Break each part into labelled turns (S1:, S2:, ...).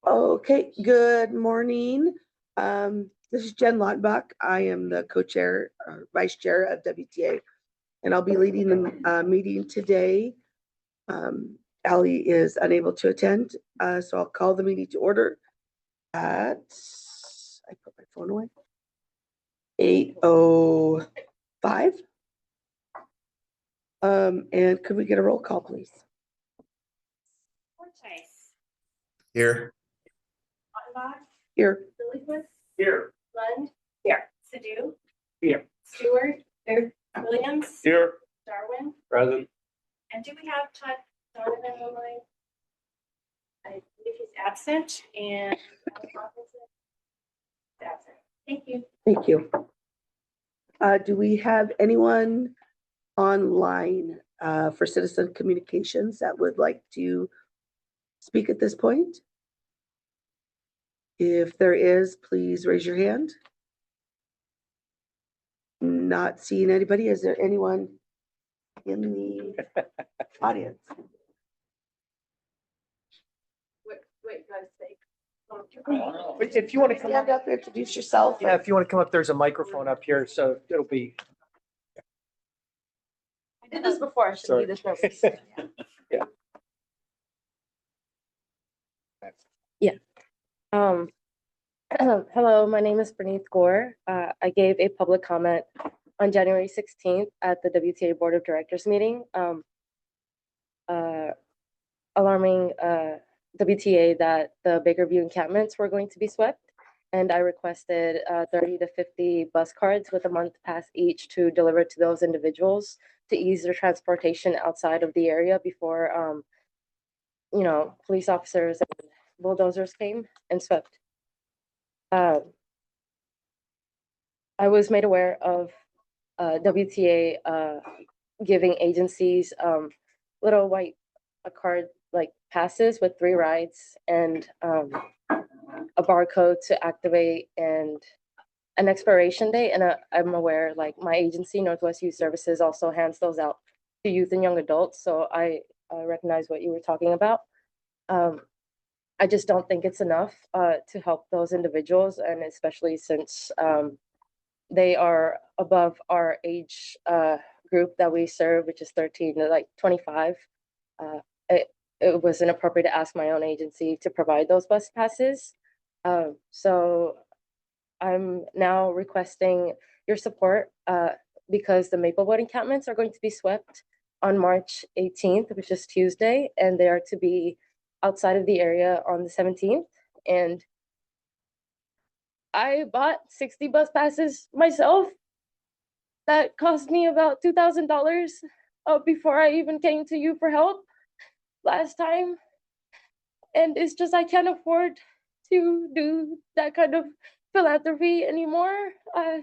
S1: Okay, good morning. This is Jen Lautenbach. I am the co-chair, vice chair of WTA, and I'll be leading the meeting today. Allie is unable to attend, so I'll call the meeting to order at, I put my phone away, 8:05. And could we get a roll call, please?
S2: Here.
S3: Lautenbach.
S1: Here.
S3: Billyquist.
S2: Here.
S3: Lund.
S2: Here.
S3: Sadoo.
S2: Here.
S3: Stewart. Here. Williams.
S2: Here.
S3: Darwin.
S2: Present.
S3: And do we have Todd Donovan online? I believe he's absent and absent. Thank you.
S1: Thank you. Do we have anyone online for citizen communications that would like to speak at this point? If there is, please raise your hand. Not seeing anybody. Is there anyone in the audience?
S3: Wait, guys, say.
S4: If you want to come
S1: Stand up, introduce yourself.
S4: yeah, if you want to come up, there's a microphone up here, so it'll be.
S3: I did this before. I shouldn't be this nervous.
S5: Hello, my name is Bernice Gore. I gave a public comment on January 16th at the WTA Board of Directors meeting, alarming WTA that the Bakerview encampments were going to be swept. And I requested 30 to 50 bus cards with a month pass each to deliver to those individuals to ease their transportation outside of the area before, police officers and bulldozers came and swept. I was made aware of WTA giving agencies little white card like passes with 3 rides and a barcode to activate and an expiration date. And I'm aware, like, my agency, Northwest Youth Services, also hands those out to youth and young adults. So I recognize what you were talking about. I just don't think it's enough to help those individuals, and especially since they are above our age group that we serve, which is 13 to like 25. It was inappropriate to ask my own agency to provide those bus passes. So I'm now requesting your support because the Maplewood encampments are going to be swept on March 18th, which is Tuesday, and they are to be outside of the area on the 17th. And I bought 60 bus passes myself. That cost me about $2,000 before I even came to you for help last time. And it's just, I can't afford to do that kind of philanthropy anymore. I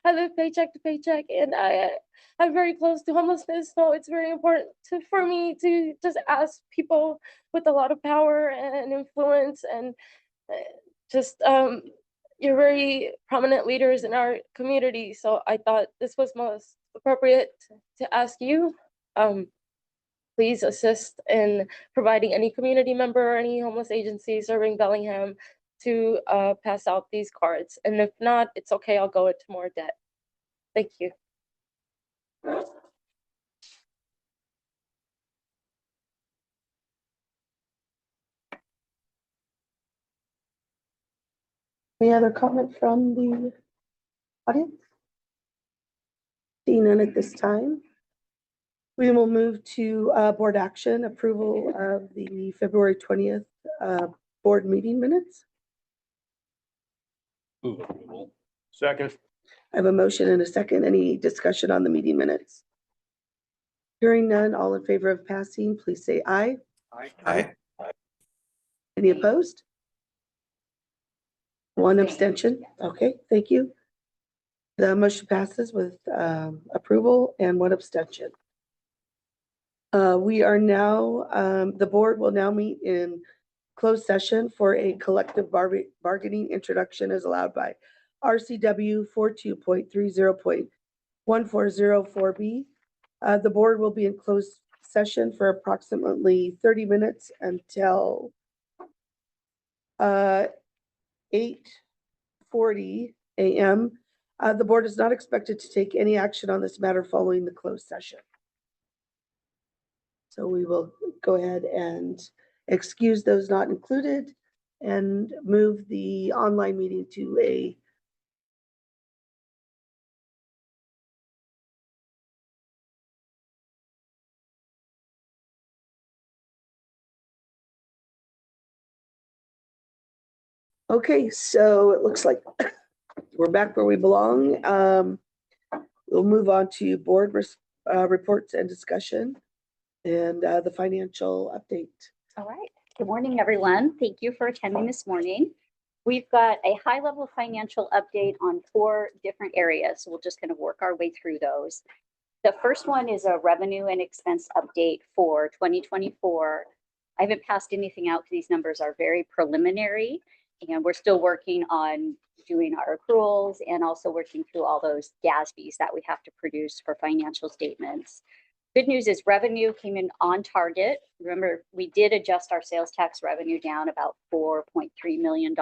S5: live paycheck to paycheck, and I'm very close to homelessness, so it's very important for me to just ask people with a lot of power and influence and you're very prominent leaders in our community. So I thought this was most appropriate to ask you. Please assist in providing any community member or any homeless agency serving Bellingham to pass out these cards. And if not, it's okay, I'll go into more debt. Thank you.
S1: Any other comment from the audience? Seeing none at this time. We will move to board action, approval of the February 20th board meeting minutes.
S2: Move approval. Second.
S1: I have a motion and a second. Any discussion on the meeting minutes? Hearing none, all in favor of passing, please say aye.
S2: Aye.
S1: Any opposed? One abstention. Okay, thank you. The motion passes with approval and 1 abstention. We are now, the board will now meet in closed session for a collective bargaining introduction as allowed by RCW 42.30.1404B. The board will be in closed session for approximately 30 minutes until 8:40 a.m. The board is not expected to take any action on this matter following the closed session. So we will go ahead and excuse those not included and move the online meeting to a okay, so it looks like we're back where we belong. We'll move on to board reports and discussion and the financial update.
S6: All right. Good morning, everyone. Thank you for attending this morning. We've got a high-level financial update on 4 different areas. So we'll just kind of work our way through those. The first one is a revenue and expense update for 2024. I haven't passed anything out because these numbers are very preliminary, and we're still working on doing our accruals and also working through all those GASBs that we have to produce for financial statements. Good news is revenue came in on target. Remember, we did adjust our sales tax revenue down about $4.3 million.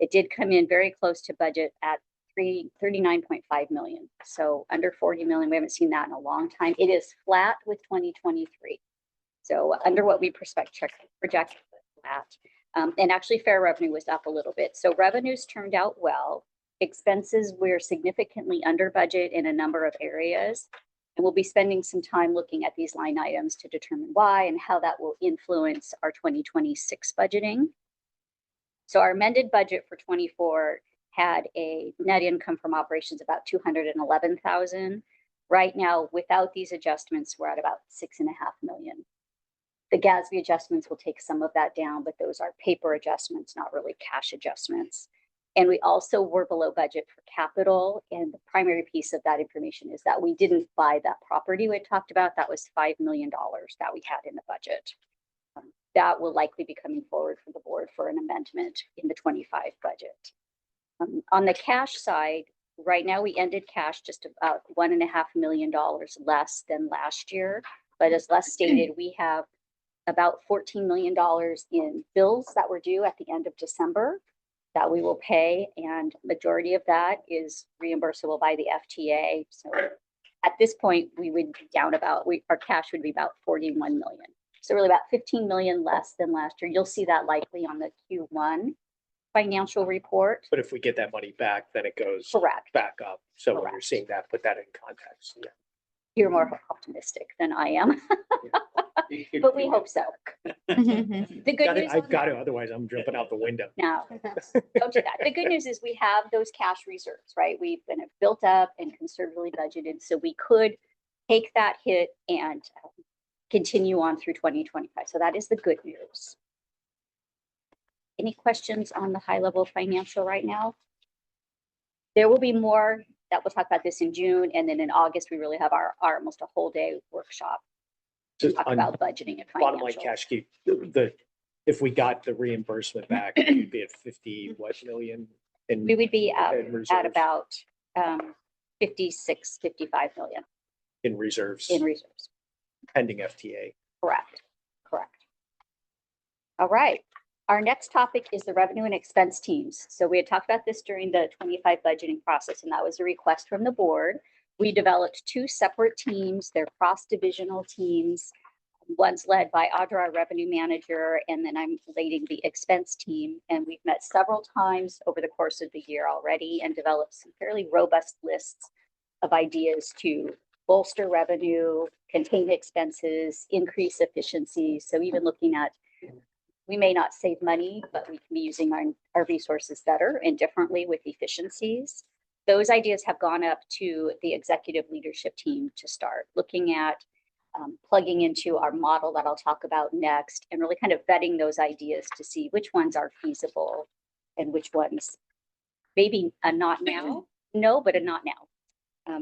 S6: It did come in very close to budget at $39.5 million. So under 40 million, we haven't seen that in a long time. It is flat with 2023. So under what we projected flat. And actually fair revenue was up a little bit. So revenues turned out well. Expenses were significantly under budget in a number of areas. And we'll be spending some time looking at these line items to determine why and how that will influence our 2026 budgeting. So our amended budget for 24 had a net income from operations about $211,000. Right now, without these adjustments, we're at about $6.5 million. The GASB adjustments will take some of that down, but those are paper adjustments, not really cash adjustments. And we also were below budget for capital. And the primary piece of that information is that we didn't buy that property we had talked about. That was $5 million that we had in the budget. That will likely be coming forward for the board for an amendment in the 25 budget. On the cash side, right now we ended cash just about $1.5 million less than last year. But as Les stated, we have about $14 million in bills that were due at the end of December that we will pay, and majority of that is reimbursable by the FTA. So at this point, we would be down about, our cash would be about 41 million. So really about 15 million less than last year. You'll see that likely on the Q1 financial report.
S4: But if we get that money back, then it goes
S6: Correct.
S4: back up. So when you're
S6: Correct.
S4: seeing that, put that in context. Yeah.
S6: You're more optimistic than I am, but we hope so. The good news.
S4: I've got to, otherwise I'm jumping out the window.
S6: No, don't do that. The good news is we have those cash reserves, right? We've been built up and conservatively budgeted, so we could take that hit and continue on through 2025. So that is the good news. Any questions on the high level financial right now? There will be more that we'll talk about this in June, and then in August we really have our almost a whole day workshop to talk about budgeting and
S4: Bottom line
S6: financial.
S4: cash keep, if we got the reimbursement back, we'd be at 50 million.
S6: We would be
S4: in
S6: at
S4: reserves.
S6: about 56, 55 million
S4: In reserves,
S6: in reserves.
S4: pending FTA.
S6: Correct. All right. Our next topic is the revenue and expense teams. So we had talked about this during the 25 budgeting process, and that was a request from the board. We developed 2 separate teams. They're cross-divisional teams. One's led by Audra, our revenue manager, and then I'm leading the expense team. And we've met several times over the course of the year already and developed some fairly robust lists of ideas to bolster revenue, contain expenses, increase efficiency. So even looking at, we may not save money, but we can be using our resources better and differently with efficiencies. Those ideas have gone up to the executive leadership team to start looking at plugging into our model that I'll talk about next, and really kind of vetting those ideas to see which ones are feasible and which ones maybe a not now, no, but a not now.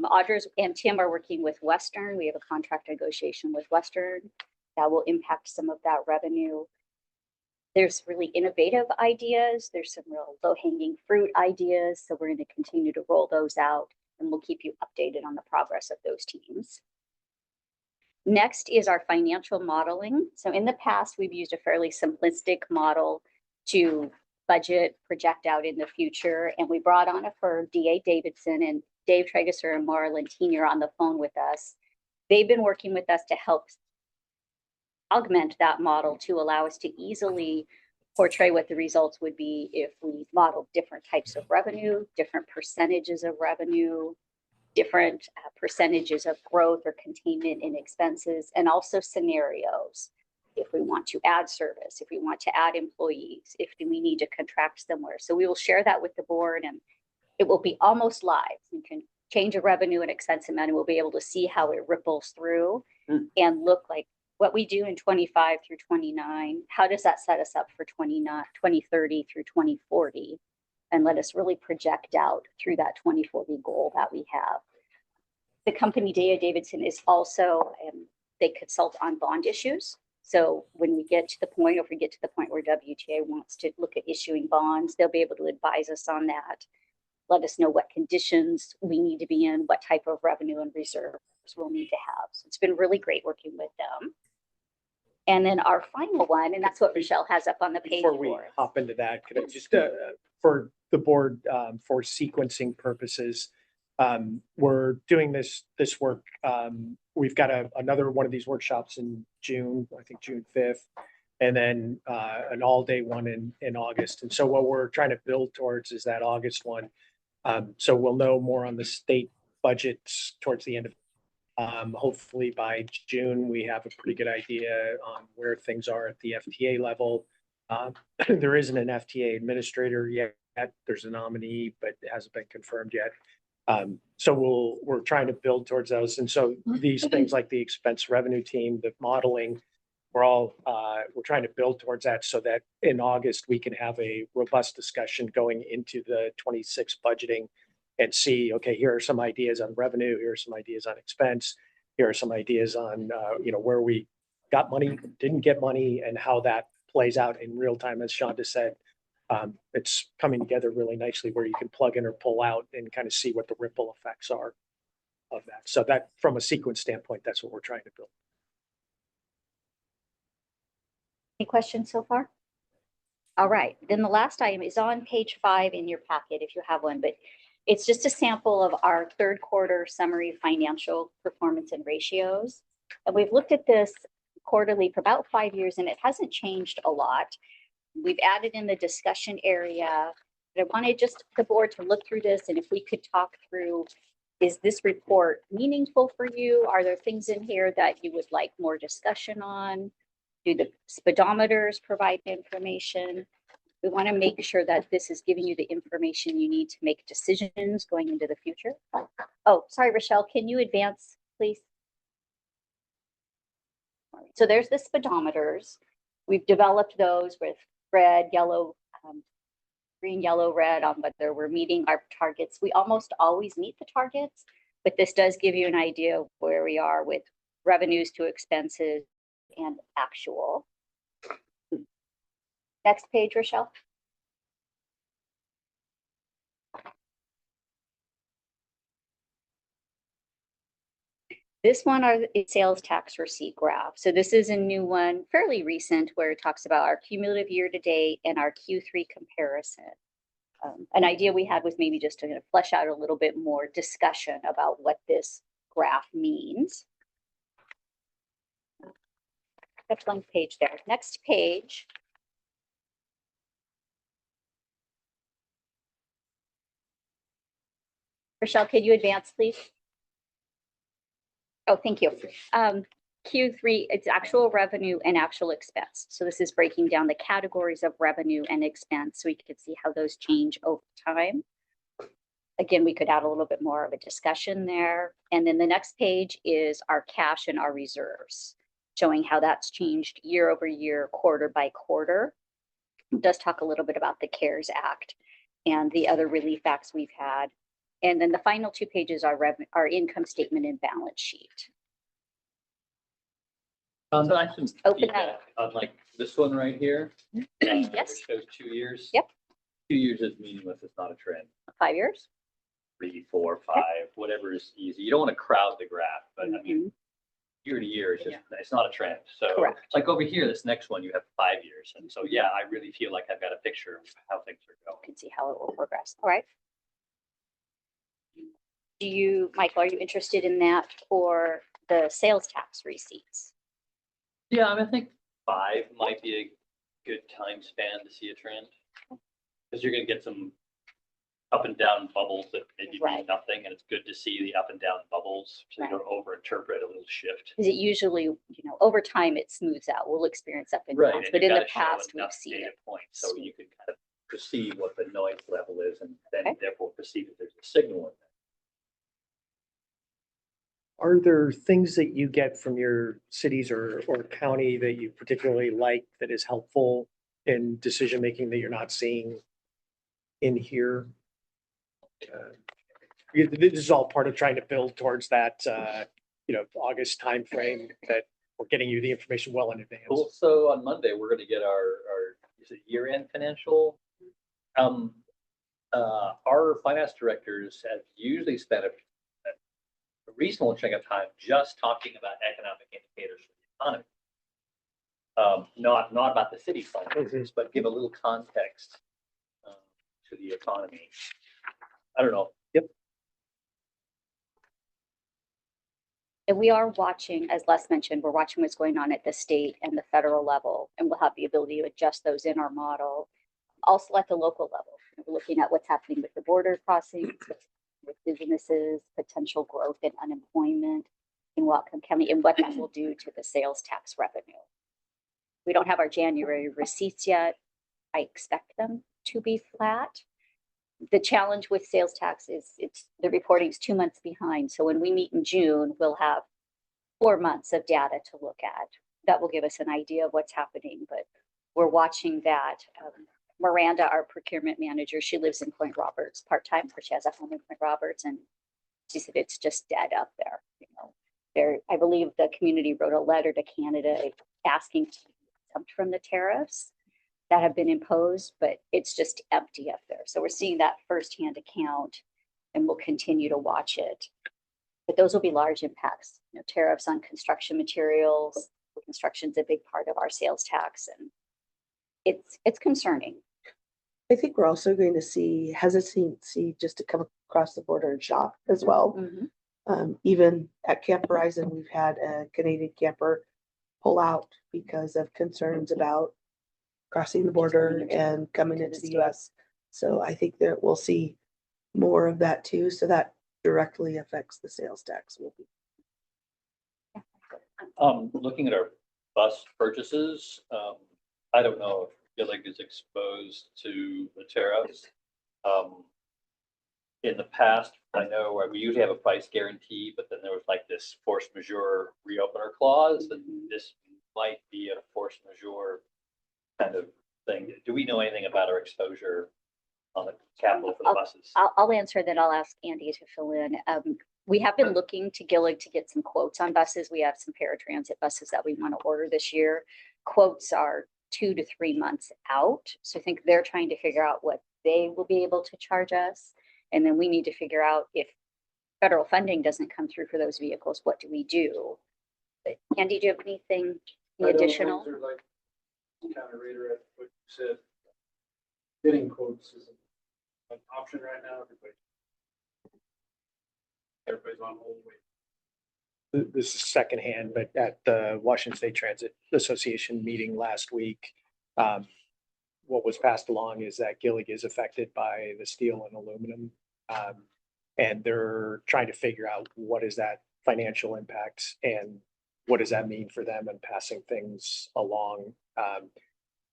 S6: Audra and Tim are working with Western. We have a contract negotiation with Western that will impact some of that revenue. There's really innovative ideas. There's some real low-hanging fruit ideas. So we're going to continue to roll those out, and we'll keep you updated on the progress of those teams. Next is our financial modeling. So in the past, we've used a fairly simplistic model to budget, project out in the future. And we brought on a firm, DA Davidson, and Dave Trageser and Maura Lentini are on the phone with us. They've been working with us to help augment that model to allow us to easily portray what the results would be if we modeled different types of revenue, different percentages of revenue, different percentages of growth or containment in expenses, and also scenarios. If we want to add service, if we want to add employees, if we need to contract somewhere. So we will share that with the board, and it will be almost live. You can change a revenue and expense amount, and we'll be able to see how it ripples through and look like what we do in 25 through 29. How does that set us up for 2030 through 2040? And let us really project out through that 2040 goal that we have. The company DA Davidson is also, they consult on bond issues. So when we get to the point, or if we get to the point where WTA wants to look at issuing bonds, they'll be able to advise us on that. Let us know what conditions we need to be in, what type of revenue and reserves we'll need to have. So it's been really great working with them. And then our final one, and that's what Rochelle has up on the page.
S4: Before we hop into that, could I just, for the board, for sequencing purposes, we're doing this work. We've got another one of these workshops in June, I think June 5th, and then an all-day one in August. And so what we're trying to build towards is that August one. So we'll know more on the state budgets towards the end of, hopefully by June, we have a pretty good idea on where things are at the FTA level. There isn't an FTA administrator yet. There's a nominee, but it hasn't been confirmed yet. So we're trying to build towards those. And so these things like the expense revenue team, the modeling, we're trying to build towards that so that in August, we can have a robust discussion going into the 26 budgeting and see, okay, here are some ideas on revenue, here are some ideas on expense, here are some ideas on, where we got money, didn't get money, and how that plays out in real time. As Shonda said, it's coming together really nicely where you can plug in or pull out and kind of see what the ripple effects are of that. So that from a sequence standpoint, that's what we're trying to build.
S6: Any questions so far? All right, then the last item is on page 5 in your packet if you have one, but it's just a sample of our third quarter summary financial performance and ratios. And we've looked at this quarterly for about 5 years, and it hasn't changed a lot. We've added in the discussion area, but I wanted just the board to look through this, and if we could talk through, is this report meaningful for you? Are there things in here that you would like more discussion on? Do the speedometers provide information? We want to make sure that this is giving you the information you need to make decisions going into the future. Oh, sorry, Rochelle, can you advance, please? So there's the speedometers. We've developed those with red, yellow, green, yellow, red on whether we're meeting our targets. We almost always meet the targets, but this does give you an idea of where we are with revenues to expenses and actual. Next page, Rochelle. This one are the sales tax receipt graph. So this is a new one, fairly recent, where it talks about our cumulative year to date and our Q3 comparison. An idea we had was maybe just to flesh out a little bit more discussion about what this graph means. That's one page there. Next page. Rochelle, could you advance, please? Oh, thank you. Q3, it's actual revenue and actual expense. So this is breaking down the categories of revenue and expense so we can see how those change over time. Again, we could add a little bit more of a discussion there. And then the next page is our cash and our reserves, showing how that's changed year over year, quarter by quarter. It does talk a little bit about the CARES Act and the other relief acts we've had. And then the final 2 pages are our income statement and balance sheet.
S7: So I can
S6: Open
S7: keep
S6: that
S7: that on like this one right here.
S6: Yes.
S7: It shows 2 years.
S6: Yep.
S7: 2 years is meaningless. It's not a trend.
S6: 5 years.
S7: 3, 4, 5, whatever is easy. You don't want to crowd the graph, but I mean, year to year, it's just, it's not a trend. So
S6: Correct.
S7: like over here, this next one, you have 5 years. And so, yeah, I really feel like I've got a picture of how things are going.
S6: Can see how it will progress. All right. Do you, Michael, are you interested in that for the sales tax receipts?
S7: Yeah, I mean, I think 5 might be a good time span to see a trend. Because you're gonna get some up and down bubbles that maybe mean
S6: Right.
S7: nothing, and it's good to see the up and down bubbles, so you don't overinterpret a little shift.
S6: Is it usually, over time it smooths out. We'll experience up and
S7: Right,
S6: downs,
S7: and
S6: but
S7: you
S6: in the
S7: gotta show
S6: past, we've
S7: enough
S6: seen
S7: data
S6: it.
S7: points, so you can kind of perceive what the noise level is, and then
S6: Okay.
S7: therefore perceive if there's a signal in there.
S4: Are there things that you get from your cities or county that you particularly like that is helpful in decision making that you're not seeing in here? This is all part of trying to build towards that, August timeframe that we're getting you the information well in advance.
S7: Cool, so on Monday, we're gonna get our is it year-end financial? Our finance directors have usually spent a reasonable chunk of time just talking about economic indicators for the economy. Not about the city's finances, but give a little context to the economy. I don't know.
S4: Yep.
S6: And we are watching, as Les mentioned, we're watching what's going on at the state and the federal level, and we'll have the ability to adjust those in our model. Also at the local level, we're looking at what's happening with the border crossings, with businesses, potential growth in unemployment in Whatcom County, and what that will do to the sales tax revenue. We don't have our January receipts yet. I expect them to be flat. The challenge with sales tax is the reporting is 2 months behind. So when we meet in June, we'll have 4 months of data to look at. That will give us an idea of what's happening, but we're watching that. Miranda, our procurement manager, she lives in Point Roberts part-time, but she has a home in Point Roberts, and she said it's just dead up there. I believe the community wrote a letter to Canada asking to be exempt from the tariffs that have been imposed, but it's just empty up there. So we're seeing that firsthand account, and we'll continue to watch it. But those will be large impacts. Tariffs on construction materials. Construction's a big part of our sales tax, and it's concerning.
S1: I think we're also going to see hesitancy just to come across the border and shop as well. Even at Camp Horizon, we've had a Canadian camper pull out because of concerns about crossing the border and coming into the US. So I think that we'll see more of that too. So that directly affects the sales tax.
S7: Looking at our bus purchases, I don't know if Gillig is exposed to the tariffs. In the past, I know we usually have a price guarantee, but then there was like this force majeure reopener clause, and this might be a force majeure kind of thing. Do we know anything about our exposure on the capital for the buses?
S6: I'll answer that. I'll ask Andy to fill in. We have been looking to Gillig to get some quotes on buses. We have some paratransit buses that we want to order this year. Quotes are 2 to 3 months out. So I think they're trying to figure out what they will be able to charge us. And then we need to figure out if federal funding doesn't come through for those vehicles, what do we do? But Andy, do you have anything additional?
S8: Kind of reiterate what you said. Getting quotes is an option right now. Everybody's on hold wait.
S4: This is secondhand, but at the Washington State Transit Association meeting last week, what was passed along is that Gillig is affected by the steel and aluminum. And they're trying to figure out what is that financial impact and what does that mean for them and passing things along.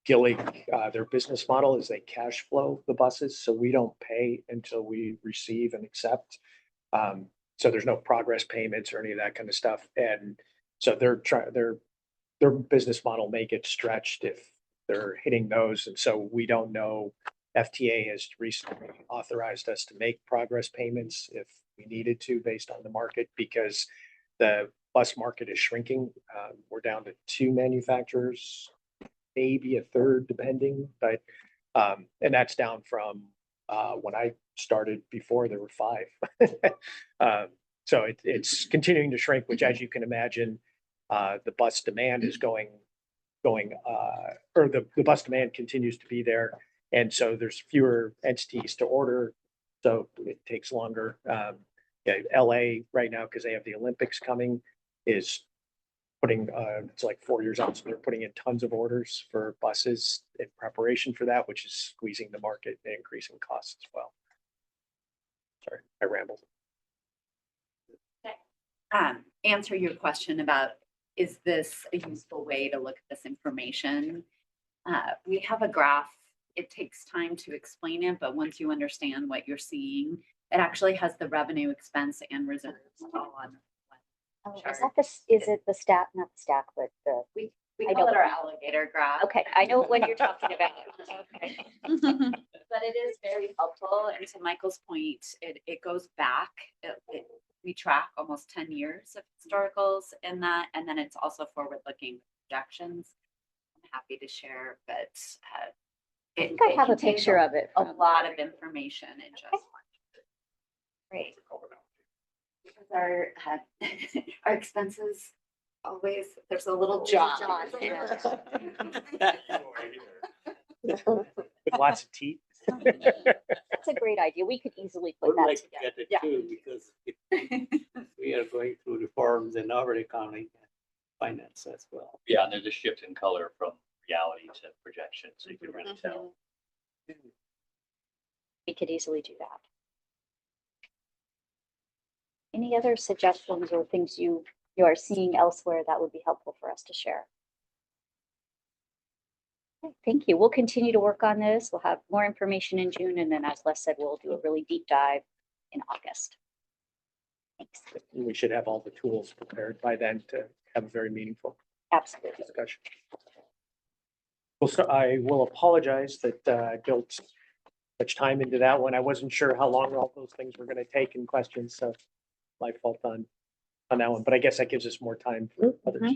S4: Gillig, their business model is they cash flow the buses, so we don't pay until we receive and accept. So there's no progress payments or any of that kind of stuff. And so their business model may get stretched if they're hitting those. And so we don't know. FTA has recently authorized us to make progress payments if we needed to based on the market because the bus market is shrinking. We're down to 2 manufacturers, maybe a third depending, but and that's down from when I started before there were 5. So it's continuing to shrink, which as you can imagine the bus demand is or the bus demand continues to be there. And so there's fewer entities to order, so it takes longer. Yeah, LA right now, because they have the Olympics coming, is putting, it's like 4 years out, so they're putting in tons of orders for buses in preparation for that, which is squeezing the market and increasing costs as well. Sorry, I rambled.
S9: Answer your question about, is this a useful way to look at this information? We have a graph. It takes time to explain it, but once you understand what you're seeing, it actually has the revenue, expense, and reserves all on.
S6: Oh, is that is it the stat, not the stack, but the,
S9: We
S6: I
S9: call
S6: know.
S9: it our alligator graph.
S6: okay, I know what you're talking about. Okay.
S9: But it is very helpful. And to Michael's point, it goes back. We track almost 10 years of historicals in that. And then it's also forward-looking projections. I'm happy to share, but
S6: I think I have a
S9: contains
S6: picture of it.
S9: a
S6: from-
S9: lot of information in just one.
S6: Great.
S9: Because our expenses always, there's a little John.
S4: With lots of teeth.
S6: That's a great idea. We could easily put
S10: Would
S6: that
S10: like to
S6: together.
S10: get it
S9: Yeah.
S10: too, because we are going through reforms in our accounting and finance as well.
S7: Yeah, and there's a shift in color from reality to projection, so you can really tell.
S6: We could easily do that. Any other suggestions or things you are seeing elsewhere that would be helpful for us to share? Okay, thank you. We'll continue to work on this. We'll have more information in June, and then as Les said, we'll do a really deep dive in August. Thanks.
S4: We should have all the tools prepared by then to have a very meaningful
S6: Absolutely.
S4: discussion. Well, so I will apologize that I built much time into that one. I wasn't sure how long all those things were going to take in questions, so my fault on that one. But I guess that gives us more time for others.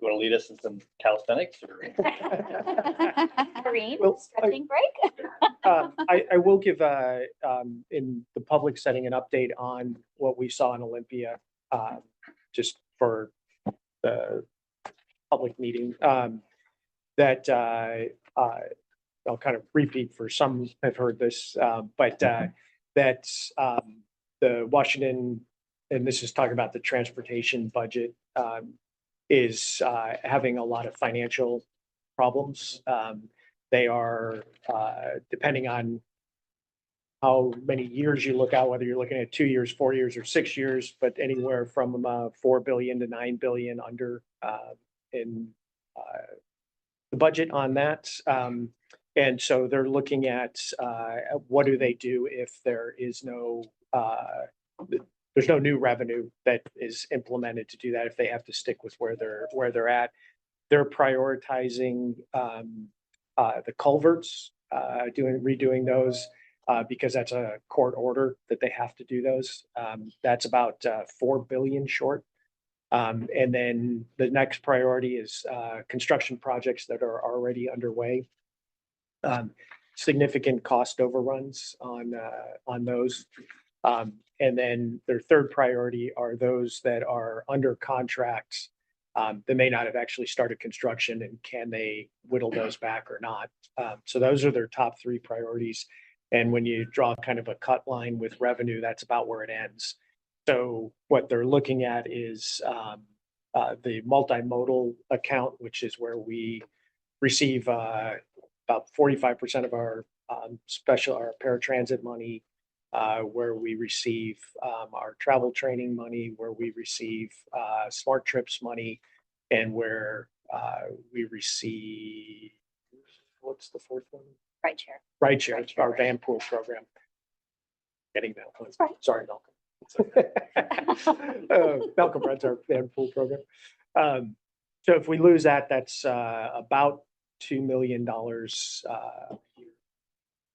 S7: You want to lead us in some calisthenics or?
S6: Maureen,
S4: Well,
S6: stretching break?
S4: I will give in the public setting an update on what we saw in Olympia, just for the public meeting. That I'll kind of repeat for some have heard this, but that the Washington, and this is talking about the transportation budget, is having a lot of financial problems. They are, depending on how many years you look out, whether you're looking at 2 years, 4 years, or 6 years, but anywhere from 4 billion to 9 billion under in the budget on that. And so they're looking at what do they do if there is no, there's no new revenue that is implemented to do that, if they have to stick with where they're at. They're prioritizing the culverts, redoing those because that's a court order that they have to do those. That's about 4 billion short. And then the next priority is construction projects that are already underway. Significant cost overruns on those. And then their third priority are those that are under contracts that may not have actually started construction, and can they whittle those back or not? So those are their top 3 priorities. And when you draw kind of a cut line with revenue, that's about where it ends. So what they're looking at is the multimodal account, which is where we receive about 45% of our our paratransit money, where we receive our travel training money, where we receive smart trips money, and where we receive, what's the fourth one?
S6: Right chair.
S4: Rideshare,
S6: Rideshare.
S4: our van pool program. Getting that one.
S6: Right.
S4: Sorry, Malcolm. Malcolm runs our van pool program. So if we lose that, that's about $2 million a year.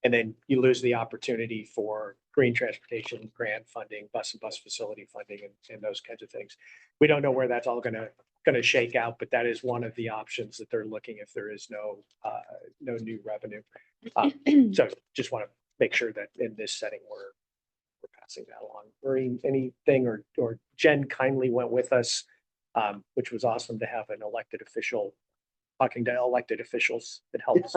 S4: And then you lose the opportunity for green transportation, grant funding, bus and bus facility funding, and those kinds of things. We don't know where that's all going to shake out, but that is one of the options that they're looking if there is no new revenue. So just want to make sure that in this setting we're passing that along. Maureen, anything, or Jen kindly went with us which was awesome to have an elected official talking to elected officials. It helps.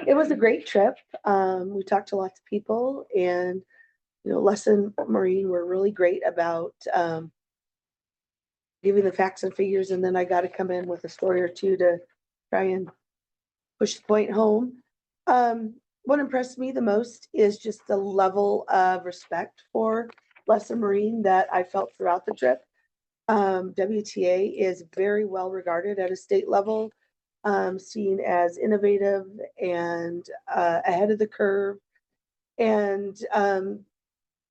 S1: It was a great trip. We talked to lots of people, and Lesson Marine were really great about giving the facts and figures, and then I got to come in with a story or two to try and push the point home. What impressed me the most is just the level of respect for Lesson Marine that I felt throughout the trip. WTA is very well regarded at a state level, seen as innovative and ahead of the curve, and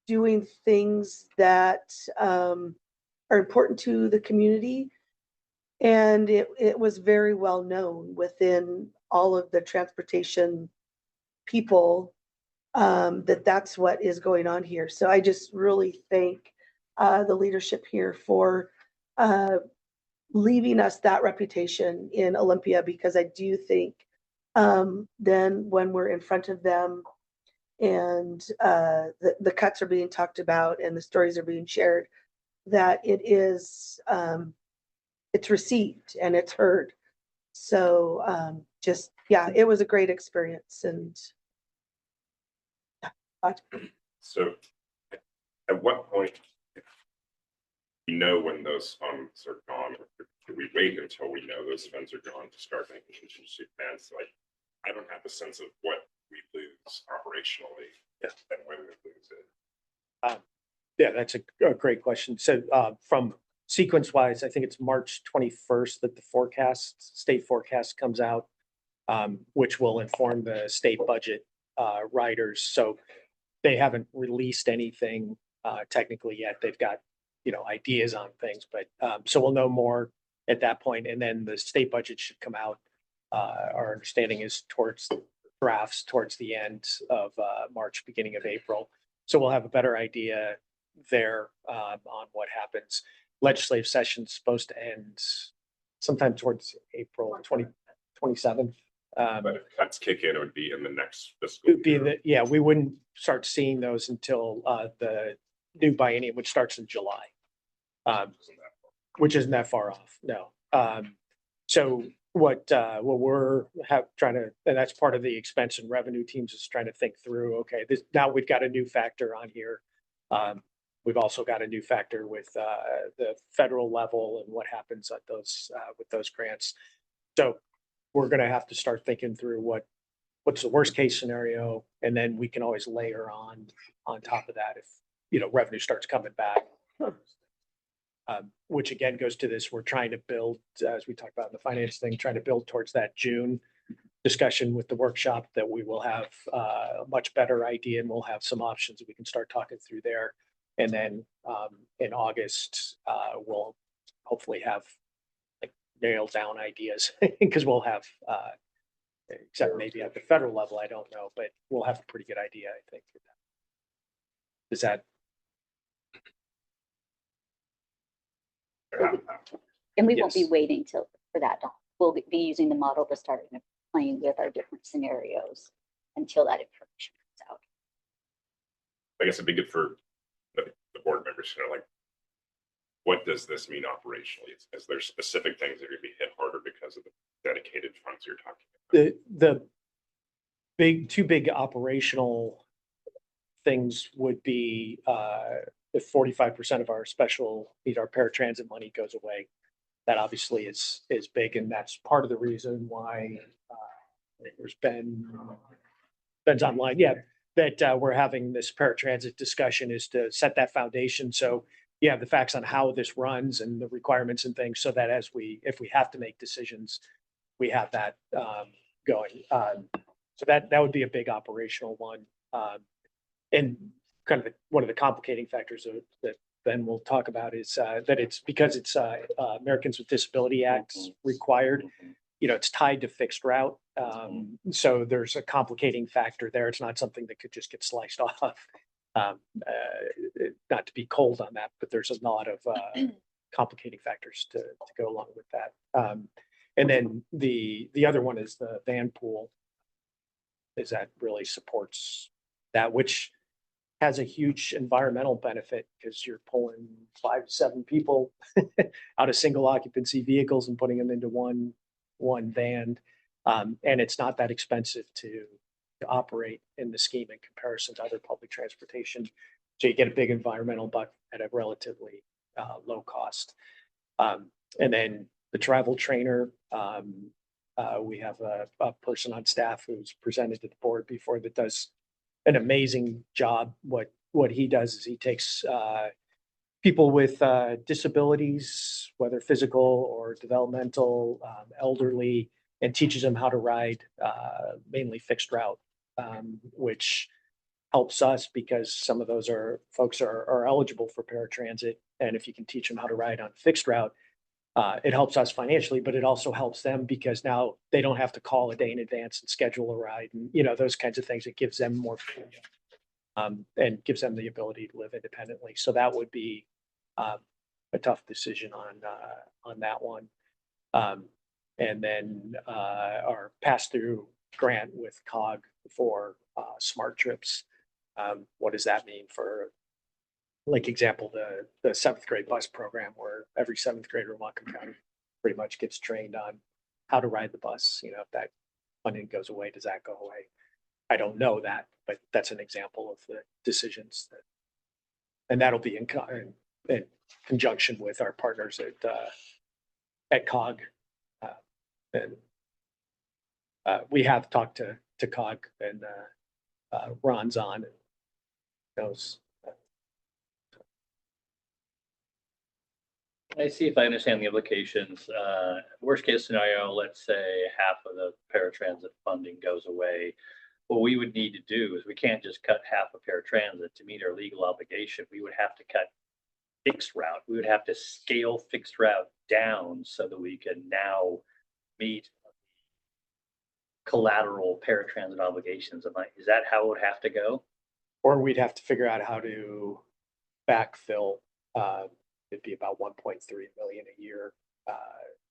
S1: doing things that are important to the community. And it was very well known within all of the transportation people that that's what is going on here. So I just really thank the leadership here for leaving us that reputation in Olympia, because I do think then when we're in front of them and the cuts are being talked about and the stories are being shared, that it is it's received and it's heard. So just, yeah, it was a great experience. And
S2: So at what point we know when those funds are gone? Or do we wait until we know those funds are gone to start making contingency plans? Like, I don't have a sense of what we lose operationally and when we lose it.
S4: Yeah, that's a great question. So from sequence wise, I think it's March 21st that the state forecast comes out, which will inform the state budget riders. So they haven't released anything technically yet. They've got, ideas on things, but so we'll know more at that point. And then the state budget should come out. Our understanding is towards drafts towards the end of March, beginning of April. So we'll have a better idea there on what happens. Legislative session's supposed to end sometime towards April 27th.
S2: But if cuts kick in, it would be in the next fiscal year.
S4: We wouldn't start seeing those until the new biennium, which starts in July, which isn't that far off. No. So what we're trying to, and that's part of the expense and revenue teams, is trying to think through, okay, now we've got a new factor on here. We've also got a new factor with the federal level and what happens at those with those grants. So we're going to have to start thinking through what's the worst case scenario, and then we can always layer on top of that if revenue starts coming back. Which again goes to this, we're trying to build, as we talked about in the finance thing, trying to build towards that June discussion with the workshop, that we will have a much better idea and we'll have some options that we can start talking through there. And then in August, we'll hopefully have nailed down ideas because we'll have, except maybe at the federal level, I don't know, but we'll have a pretty good idea, I think. Is that?
S6: And we won't be
S4: Yes.
S6: waiting for that. We'll be using the model to start playing with our different scenarios until that information comes out.
S2: I guess it'd be good for the board members to know, like, what does this mean operationally? Is there specific things that are going to be hit harder because of the dedicated funds you're talking about?
S4: The two big operational things would be if 45% of our our paratransit money goes away. That obviously is big, and that's part of the reason why there's Ben's online. Yeah, that we're having this paratransit discussion is to set that foundation. So you have the facts on how this runs and the requirements and things, so that if we have to make decisions, we have that going. So that would be a big operational one. And kind of one of the complicating factors that Ben will talk about is that it's because it's Americans with Disability Act required. It's tied to fixed route. So there's a complicating factor there. It's not something that could just get sliced off. Not to be cold on that, but there's a lot of complicating factors to go along with that. And then the other one is the van pool, is that really supports that, which has a huge environmental benefit because you're pulling 5 to 7 people out of single occupancy vehicles and putting them into one van. And it's not that expensive to operate in the scheme in comparison to other public transportation. So you get a big environmental buck at a relatively low cost. And then the travel trainer, we have a person on staff who's presented to the board before that does an amazing job. What he does is he takes people with disabilities, whether physical or developmental, elderly, and teaches them how to ride mainly fixed route, which helps us because some of those folks are eligible for paratransit. And if you can teach them how to ride on fixed route, it helps us financially, but it also helps them because now they don't have to call a day in advance and schedule a ride and, those kinds of things. It gives them more freedom, and gives them the ability to live independently. So that would be a tough decision on that one. And then our pass-through grant with COG for smart trips. What does that mean for, like, example, the 7th grade bus program where every 7th grader in Whatcom County pretty much gets trained on how to ride the bus. If that funding goes away, does that go away? I don't know that, but that's an example of the decisions and that'll be in conjunction with our partners at COG. And we have talked to COG, and Ron's on and knows.
S7: I see if I understand the implications. Worst case scenario, let's say half of the paratransit funding goes away. What we would need to do is we can't just cut half of paratransit to meet our legal obligation. We would have to cut fixed route. We would have to scale fixed route down so that we can now meet collateral paratransit obligations. Is that how it would have to go?
S4: Or we'd have to figure out how to backfill. It'd be about 1.3 million a year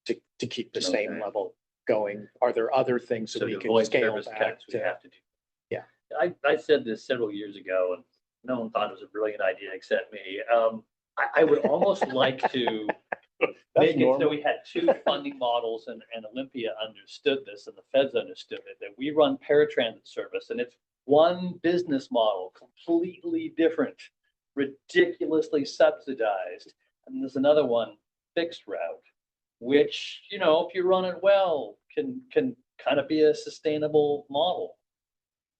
S4: to keep the same level going. Are there other things that
S7: So
S4: we
S7: the
S4: can
S7: void
S4: scale
S7: service
S4: back
S7: cuts we
S4: to?
S7: have to do.
S4: Yeah.
S7: I said this several years ago and no one thought it was a brilliant idea except me. I would almost like to make it so we had 2 funding models and Olympia understood this and the feds understood it, that we run paratransit service and it's one business model, completely different, ridiculously subsidized. And there's another one, fixed route, which, if you run it well, can kind of be a sustainable model.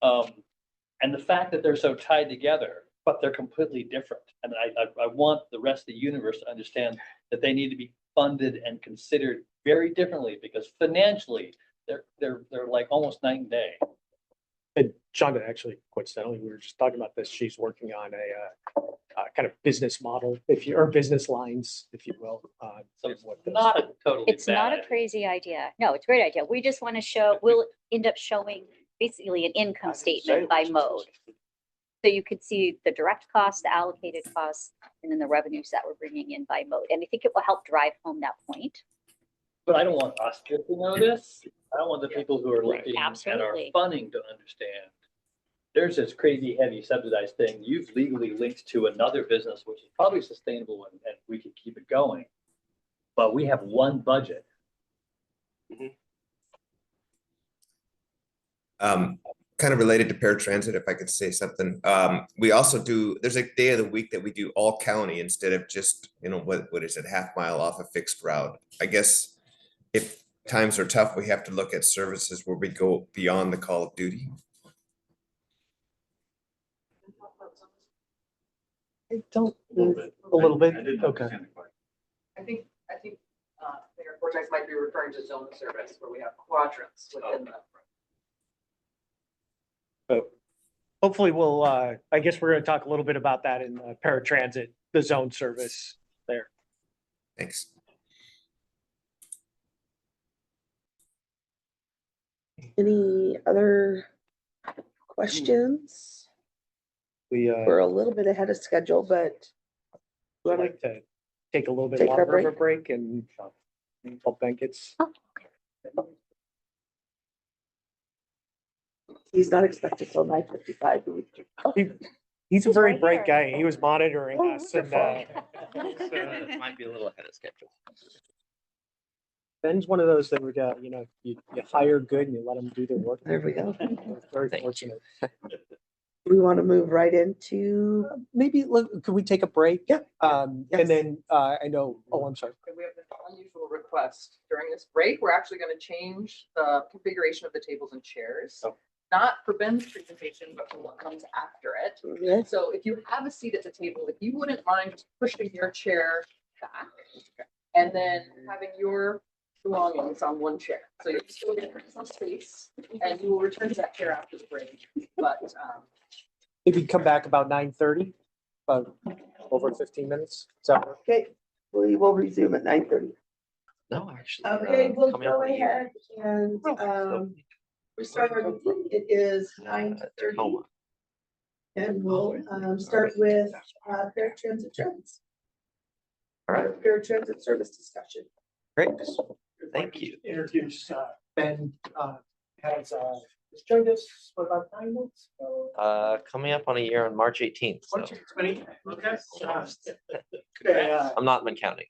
S7: And the fact that they're so tied together, but they're completely different. And I want the rest of the universe to understand that they need to be funded and considered very differently because financially they're like almost night and day.
S4: And Shonda, actually, coincidentally, we were just talking about this. She's working on a kind of business model, or business lines, if you will.
S7: So it's not a totally
S6: It's
S7: bad
S6: not a
S7: idea.
S6: crazy idea. No, it's a great idea. We just want to show, we'll end up showing basically an income statement by mode. So you could see the direct costs, the allocated costs, and then the revenues that we're bringing in by mode. And I think it will help drive home that point.
S7: But I don't want us to know this. I don't want the people who are looking at our
S6: Absolutely.
S7: funding to understand. There's this crazy heavy subsidized thing. You've legally linked to another business, which is probably sustainable and we could keep it going. But we have one budget.
S11: Kind of related to paratransit, if I could say something. We also there's a day of the week that we do all county instead of just, what is it, half mile off a fixed route. I guess if times are tough, we have to look at services where we go beyond the call of duty.
S4: I don't. A little bit. Okay.
S12: I think, Mayor Cortex might be referring to zone service where we have quadrants within the.
S4: But hopefully we'll, I guess we're going to talk a little bit about that in paratransit, the zone service there.
S11: Thanks.
S1: Any other questions? We're a little bit ahead of schedule, but
S4: I'd like to take a little bit
S1: Take our
S4: longer of a break and help blankets.
S1: he's not expected till 9:55.
S4: He's a
S5: He's
S4: very
S5: right
S4: bright
S5: here.
S4: guy. He was monitoring
S5: Oh,
S4: us and,
S13: Might be a little ahead of schedule.
S4: Ben's one of those that would, you know, you hire good and you let them do their work.
S13: There we go.
S4: We're very
S13: Thank you.
S4: fortunate.
S1: We want to move right into,
S4: Maybe, look, could we take a break?
S1: Yeah.
S4: And
S1: Yes.
S4: then, I know, oh, I'm sorry.
S12: We have an unusual request. During this break, we're actually going to change the configuration of the tables and chairs.
S4: Oh.
S12: Not for Ben's presentation, but for what comes after it.
S1: yes,
S12: So if you have a seat at the table, if you wouldn't mind just pushing your chair back and then having your belongings on one chair. So you still get some space and you will return to that chair after the break. But
S4: Maybe come back about 9:30, about over 15 minutes. So,
S1: okay, we will resume at 9:30.
S13: No, actually.
S1: Okay, we'll
S13: coming up
S1: go
S13: on a year.
S1: ahead and we start our meeting. It is 9:30
S13: Tacoma.
S1: and we'll start with paratransit trends.
S13: All right.
S1: Paratransit service discussion.
S13: Great. Thank you.
S4: Introduce Ben has joined us for about 9 months. So,
S13: Coming up on a year on March 18th. So
S4: okay.
S13: I'm not been counting.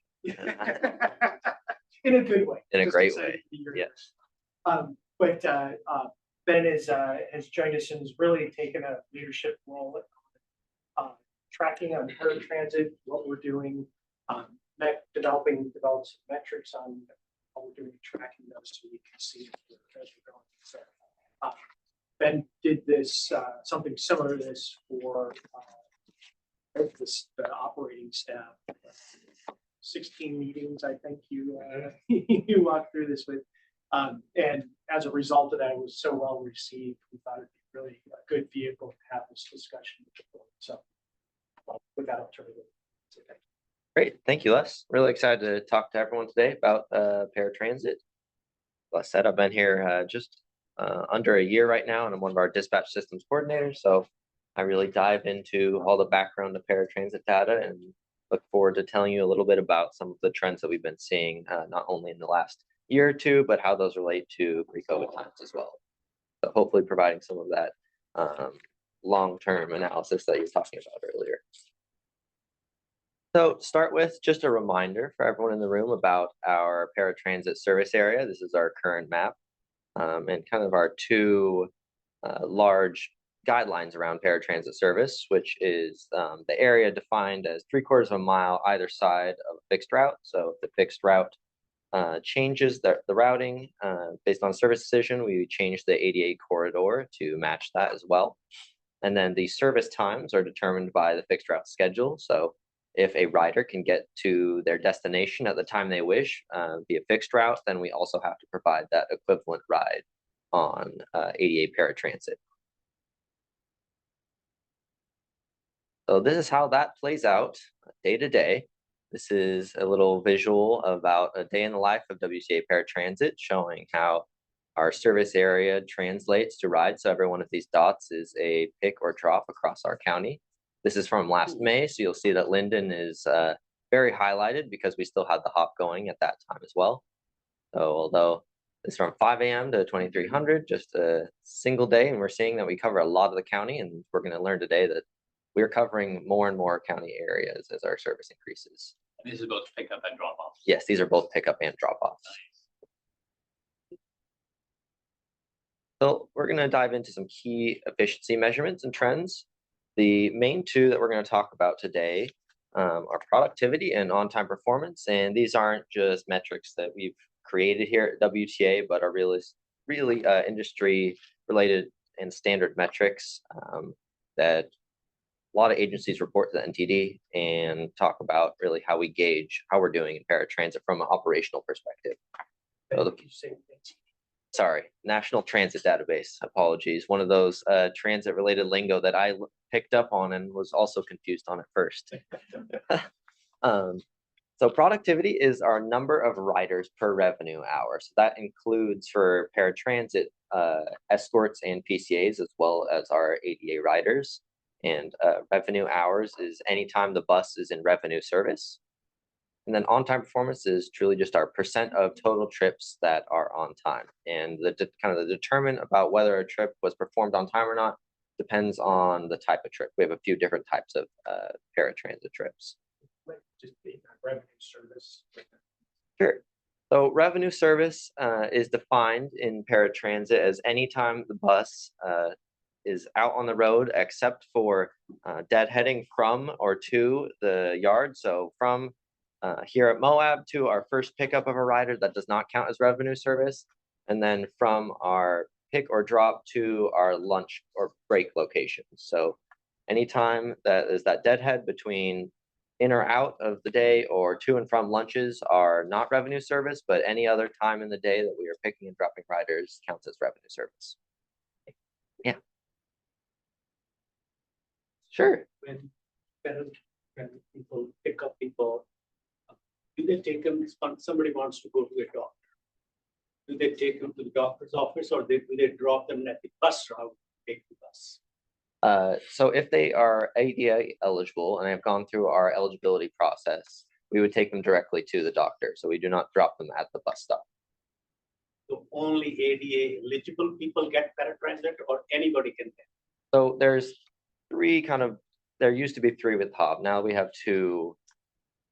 S4: In a good way.
S13: In a
S4: Just
S13: great
S4: excited
S13: way.
S4: to be here.
S13: Yes.
S4: But Ben has joined us and has really taken a leadership role tracking on paratransit, what we're doing, developing some metrics on how we're doing, tracking those so we can see as we're going. So Ben did this, something similar to this for the operating staff. 16 meetings, I think you you walked through this with. And as a result of that, it was so well received. We thought it'd be really a good vehicle to have this discussion with the board. So with that, I'll turn it over.
S13: Great. Thank you, Les. Really excited to talk to everyone today about paratransit. Les said, I've been here just under a year right now, and I'm one of our dispatch systems coordinators. So I really dive into all the background of paratransit data and look forward to telling you a little bit about some of the trends that we've been seeing, not only in the last year or two, but how those relate to pre-COVID times as well. So hopefully providing some of that long-term analysis that you're talking about earlier. So to start with, just a reminder for everyone in the room about our paratransit service area. This is our current map and kind of our two large guidelines around paratransit service, which is the area defined as 3/4 of a mile either side of a fixed route. So if the fixed route changes the routing based on service decision, we change the ADA corridor to match that as well. And then the service times are determined by the fixed route schedule. So if a rider can get to their destination at the time they wish via fixed route, then we also have to provide that equivalent ride on ADA paratransit. So this is how that plays out day to day. This is a little visual about a day in the life of WTA paratransit, showing how our service area translates to rides. So every one of these dots is a pick or drop across our county. This is from last May, so you'll see that Linden is very highlighted because we still had the hop going at that time as well. So although it's from 5 a.m. to 2300, just a single day, and we're seeing that we cover a lot of the county, and we're going to learn today that we're covering more and more county areas as our service increases.
S7: And this is both pickup and drop off.
S13: Yes, these are both pickup and drop off. So we're going to dive into some key efficiency measurements and trends. The main two that we're going to talk about today are productivity and on-time performance. And these aren't just metrics that we've created here at WTA, but are really industry related and standard metrics that a lot of agencies report to the NTD and talk about really how we gauge how we're doing in paratransit from an operational perspective. So sorry, National Transit Database. Apologies. One of those transit-related lingo that I picked up on and was also confused on at first. So productivity is our number of riders per revenue hour. So that includes for paratransit escorts and PCAs, as well as our ADA riders. And revenue hours is anytime the bus is in revenue service. And then on-time performance is truly just our percent of total trips that are on time. And the kind of the determine about whether a trip was performed on time or not depends on the type of trip. We have a few different types of paratransit trips.
S4: Just being a revenue service.
S13: Sure. So revenue service is defined in paratransit as any time the bus is out on the road except for deadheading from or to the yard. So from here at Moab to our first pickup of a rider, that does not count as revenue service. And then from our pick or drop to our lunch or break location. So anytime that is that deadhead between in or out of the day or to and from lunches are not revenue service, but any other time in the day that we are picking and dropping riders counts as revenue service. Yeah. Sure.
S10: When people pick up people, do they take them, somebody wants to go to a doctor? Do they take them to the doctor's office or do they drop them at the bus route, take the bus?
S13: So if they are ADA eligible and have gone through our eligibility process, we would take them directly to the doctor. So we do not drop them at the bus stop.
S10: So only ADA eligible people get paratransit or anybody can get?
S13: So there's three there used to be three with Hub. Now we have two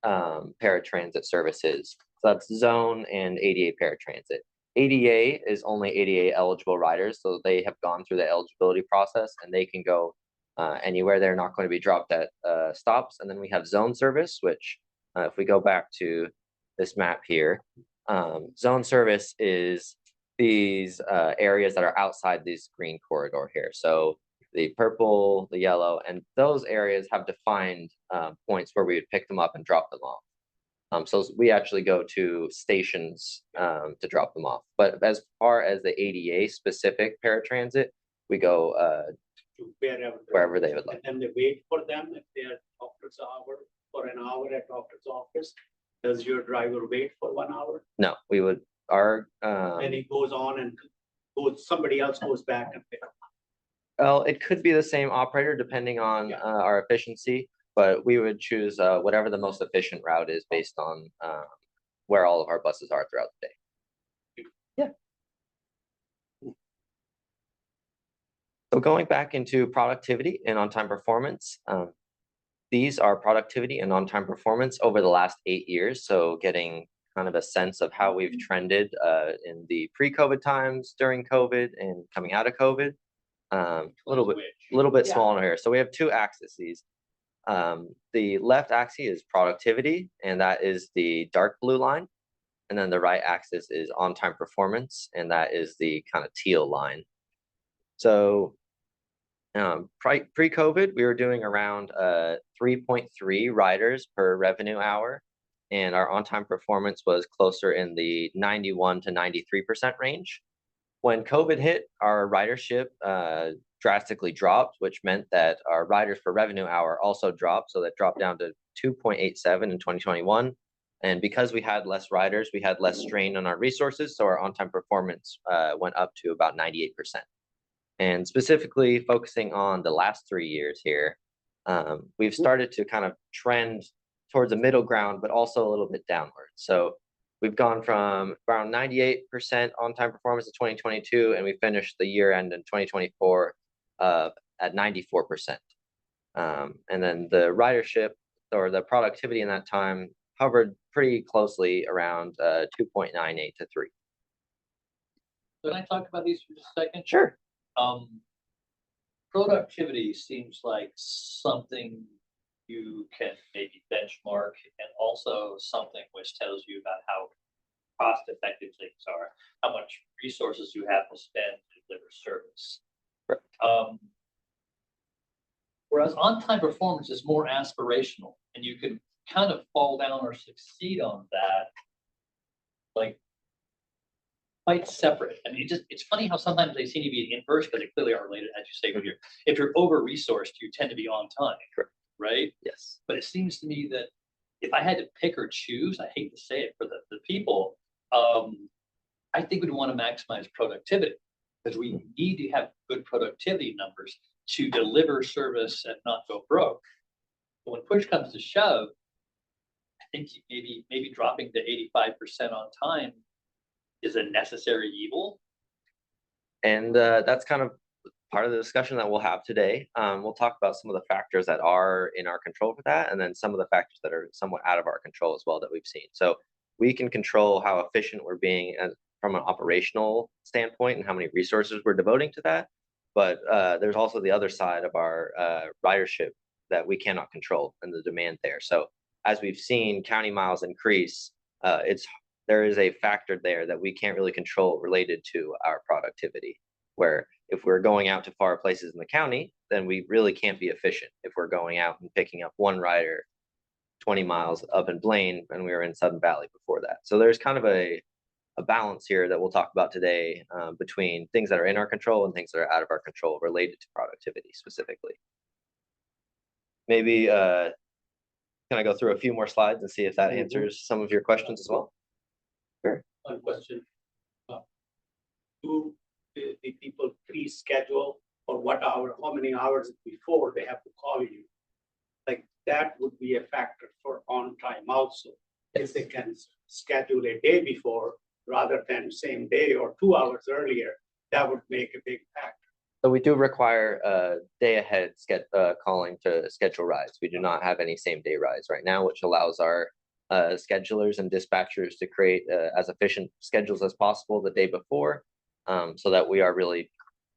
S13: paratransit services. So that's Zone and ADA paratransit. ADA is only ADA eligible riders, so they have gone through the eligibility process and they can go anywhere. They're not going to be dropped at stops. And then we have Zone service, which if we go back to this map here, Zone service is these areas that are outside this green corridor here. So the purple, the yellow, and those areas have defined points where we would pick them up and drop them off. So we actually go to stations to drop them off. But as far as the ADA specific paratransit, we go
S10: To
S13: wherever they would like.
S10: And they wait for them if they are doctor's hour for an hour at doctor's office. Does your driver wait for 1 hour?
S13: No, we would
S10: And he goes on and somebody else goes back and picks up.
S13: well, it could be the same operator depending on our efficiency, but we would choose whatever the most efficient route is based on where all of our buses are throughout the day. Yeah. So going back into productivity and on-time performance, these are productivity and on-time performance over the last 8 years. So getting kind of a sense of how we've trended in the pre-COVID times, during COVID, and coming out of COVID. A little bit smaller here. So we have two axes. The left axis is productivity, and that is the dark blue line. And then the right axis is on-time performance, and that is the kind of teal line. So pre-COVID, we were doing around 3.3 riders per revenue hour, and our on-time performance was closer in the 91 to 93% range. When COVID hit, our ridership drastically dropped, which meant that our riders per revenue hour also dropped. So that dropped down to 2.87 in 2021. And because we had less riders, we had less strain on our resources. So our on-time performance went up to about 98%. And specifically focusing on the last 3 years here, we've started to kind of trend towards a middle ground, but also a little bit downward. So we've gone from around 98% on-time performance in 2022, and we finished the year end in 2024 at 94%. And then the ridership or the productivity in that time hovered pretty closely around 2.98 to 3.
S7: Can I talk about these for just a second?
S13: Sure.
S7: Productivity seems like something you can maybe benchmark, and also something which tells you about how cost effective things are, how much resources you have to spend to deliver service.
S13: Right.
S7: Whereas on-time performance is more aspirational, and you can kind of fall down or succeed on that, like quite separate. I mean, it's funny how sometimes they seem to be inverse, but they clearly are related, as you say. When if you're over-resourced, you tend to be on time.
S13: Correct.
S7: Right?
S13: Yes.
S7: But it seems to me that if I had to pick or choose, I hate to say it for the people, I think we'd want to maximize productivity, because we need to have good productivity numbers to deliver service and not go broke. But when push comes to shove, I think maybe dropping to 85% on time is a necessary evil.
S13: And that's kind of part of the discussion that we'll have today. We'll talk about some of the factors that are in our control for that, and then some of the factors that are somewhat out of our control as well that we've seen. So we can control how efficient we're being from an operational standpoint and how many resources we're devoting to that. But there's also the other side of our ridership that we cannot control and the demand there. So as we've seen county miles increase, there is a factor there that we can't really control related to our productivity, where if we're going out to far places in the county, then we really can't be efficient. If we're going out and picking up one rider 20 miles up in Blaine and we were in Sudden Valley before that. So there's kind of a balance here that we'll talk about today between things that are in our control and things that are out of our control related to productivity specifically. Maybe can I go through a few more slides and see if that answers some of your questions as well? Sure.
S10: One question. Do the people pre-schedule or how many hours before they have to call you? Like that would be a factor for on time also. If they can schedule a day before rather than same day or 2 hours earlier, that would make a big factor.
S13: So we do require a day ahead calling to schedule rides. We do not have any same day rides right now, which allows our schedulers and dispatchers to create as efficient schedules as possible the day before, so that we are really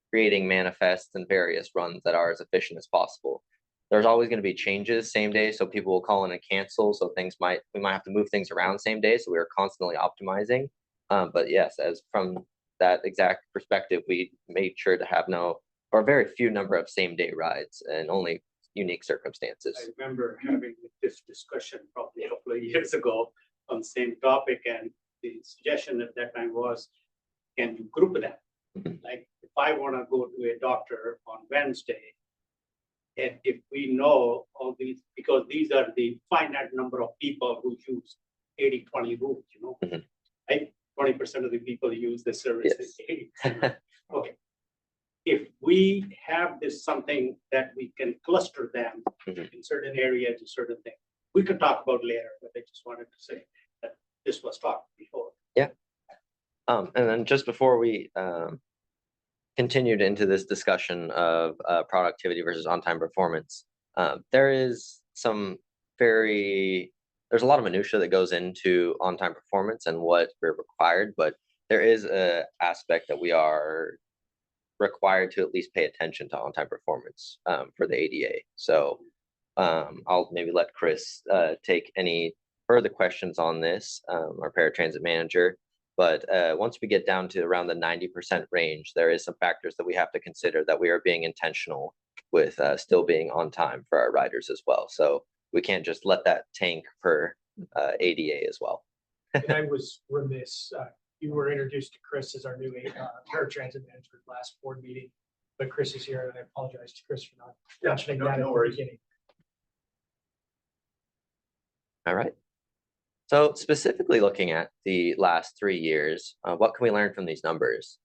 S13: creating manifests and various runs that are as efficient as possible. There's always going to be changes same day, so people will call in and cancel. So we might have to move things around same day. So we are constantly optimizing. But yes, as from that exact perspective, we made sure to have a very few number of same day rides and only unique circumstances.
S10: I remember having this discussion probably a couple of years ago on the same topic, and the suggestion at that time was, can you group that? Like if I want to go to a doctor on Wednesday, and if we know all these, because these are the finite number of people who use 80-20 rule, right? 20% of the people use the service.
S13: Yes.
S10: Okay. If we have this something that we can cluster them in certain areas, to certain things, we could talk about later, but I just wanted to say that this was talked before.
S13: Yeah. And then just before we continued into this discussion of productivity versus on-time performance, there's a lot of minutia that goes into on-time performance and what we're required, but there is an aspect that we are required to at least pay attention to on-time performance for the ADA. So I'll maybe let Chris take any further questions on this, our paratransit manager. But once we get down to around the 90% range, there is some factors that we have to consider that we are being intentional with still being on time for our riders as well. So we can't just let that tank for ADA as well.
S4: And I was remiss. You were introduced to Chris as our new paratransit manager at the last board meeting, but Chris is here, and I apologize to Chris for not mentioning that at the beginning.
S13: All right. So specifically looking at the last 3 years, what can we learn from these numbers?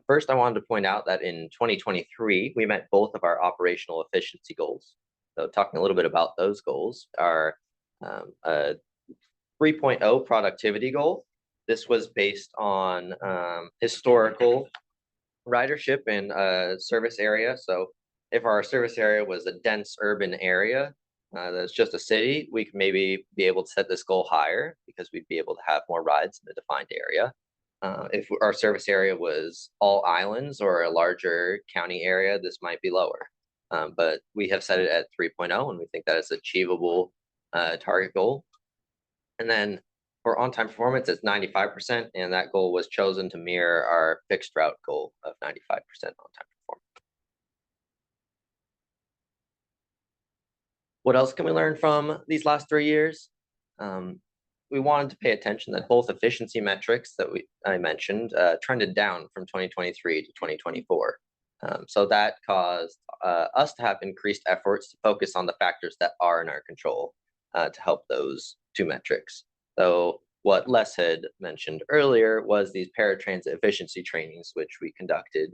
S13: First, I wanted to point out that in 2023, we met both of our operational efficiency goals. So talking a little bit about those goals, our 3.0 productivity goal. This was based on historical ridership in a service area. So if our service area was a dense urban area, that's just a city, we could maybe be able to set this goal higher because we'd be able to have more rides in a defined area. If our service area was all islands or a larger county area, this might be lower. But we have set it at 3.0, and we think that is achievable target goal. And then for on-time performance, it's 95%, and that goal was chosen to mirror our fixed route goal of 95% on-time performance. What else can we learn from these last 3 years? We wanted to pay attention that both efficiency metrics that I mentioned trended down from 2023 to 2024. So that caused us to have increased efforts to focus on the factors that are in our control to help those two metrics. So what Les had mentioned earlier was these paratransit efficiency trainings, which we conducted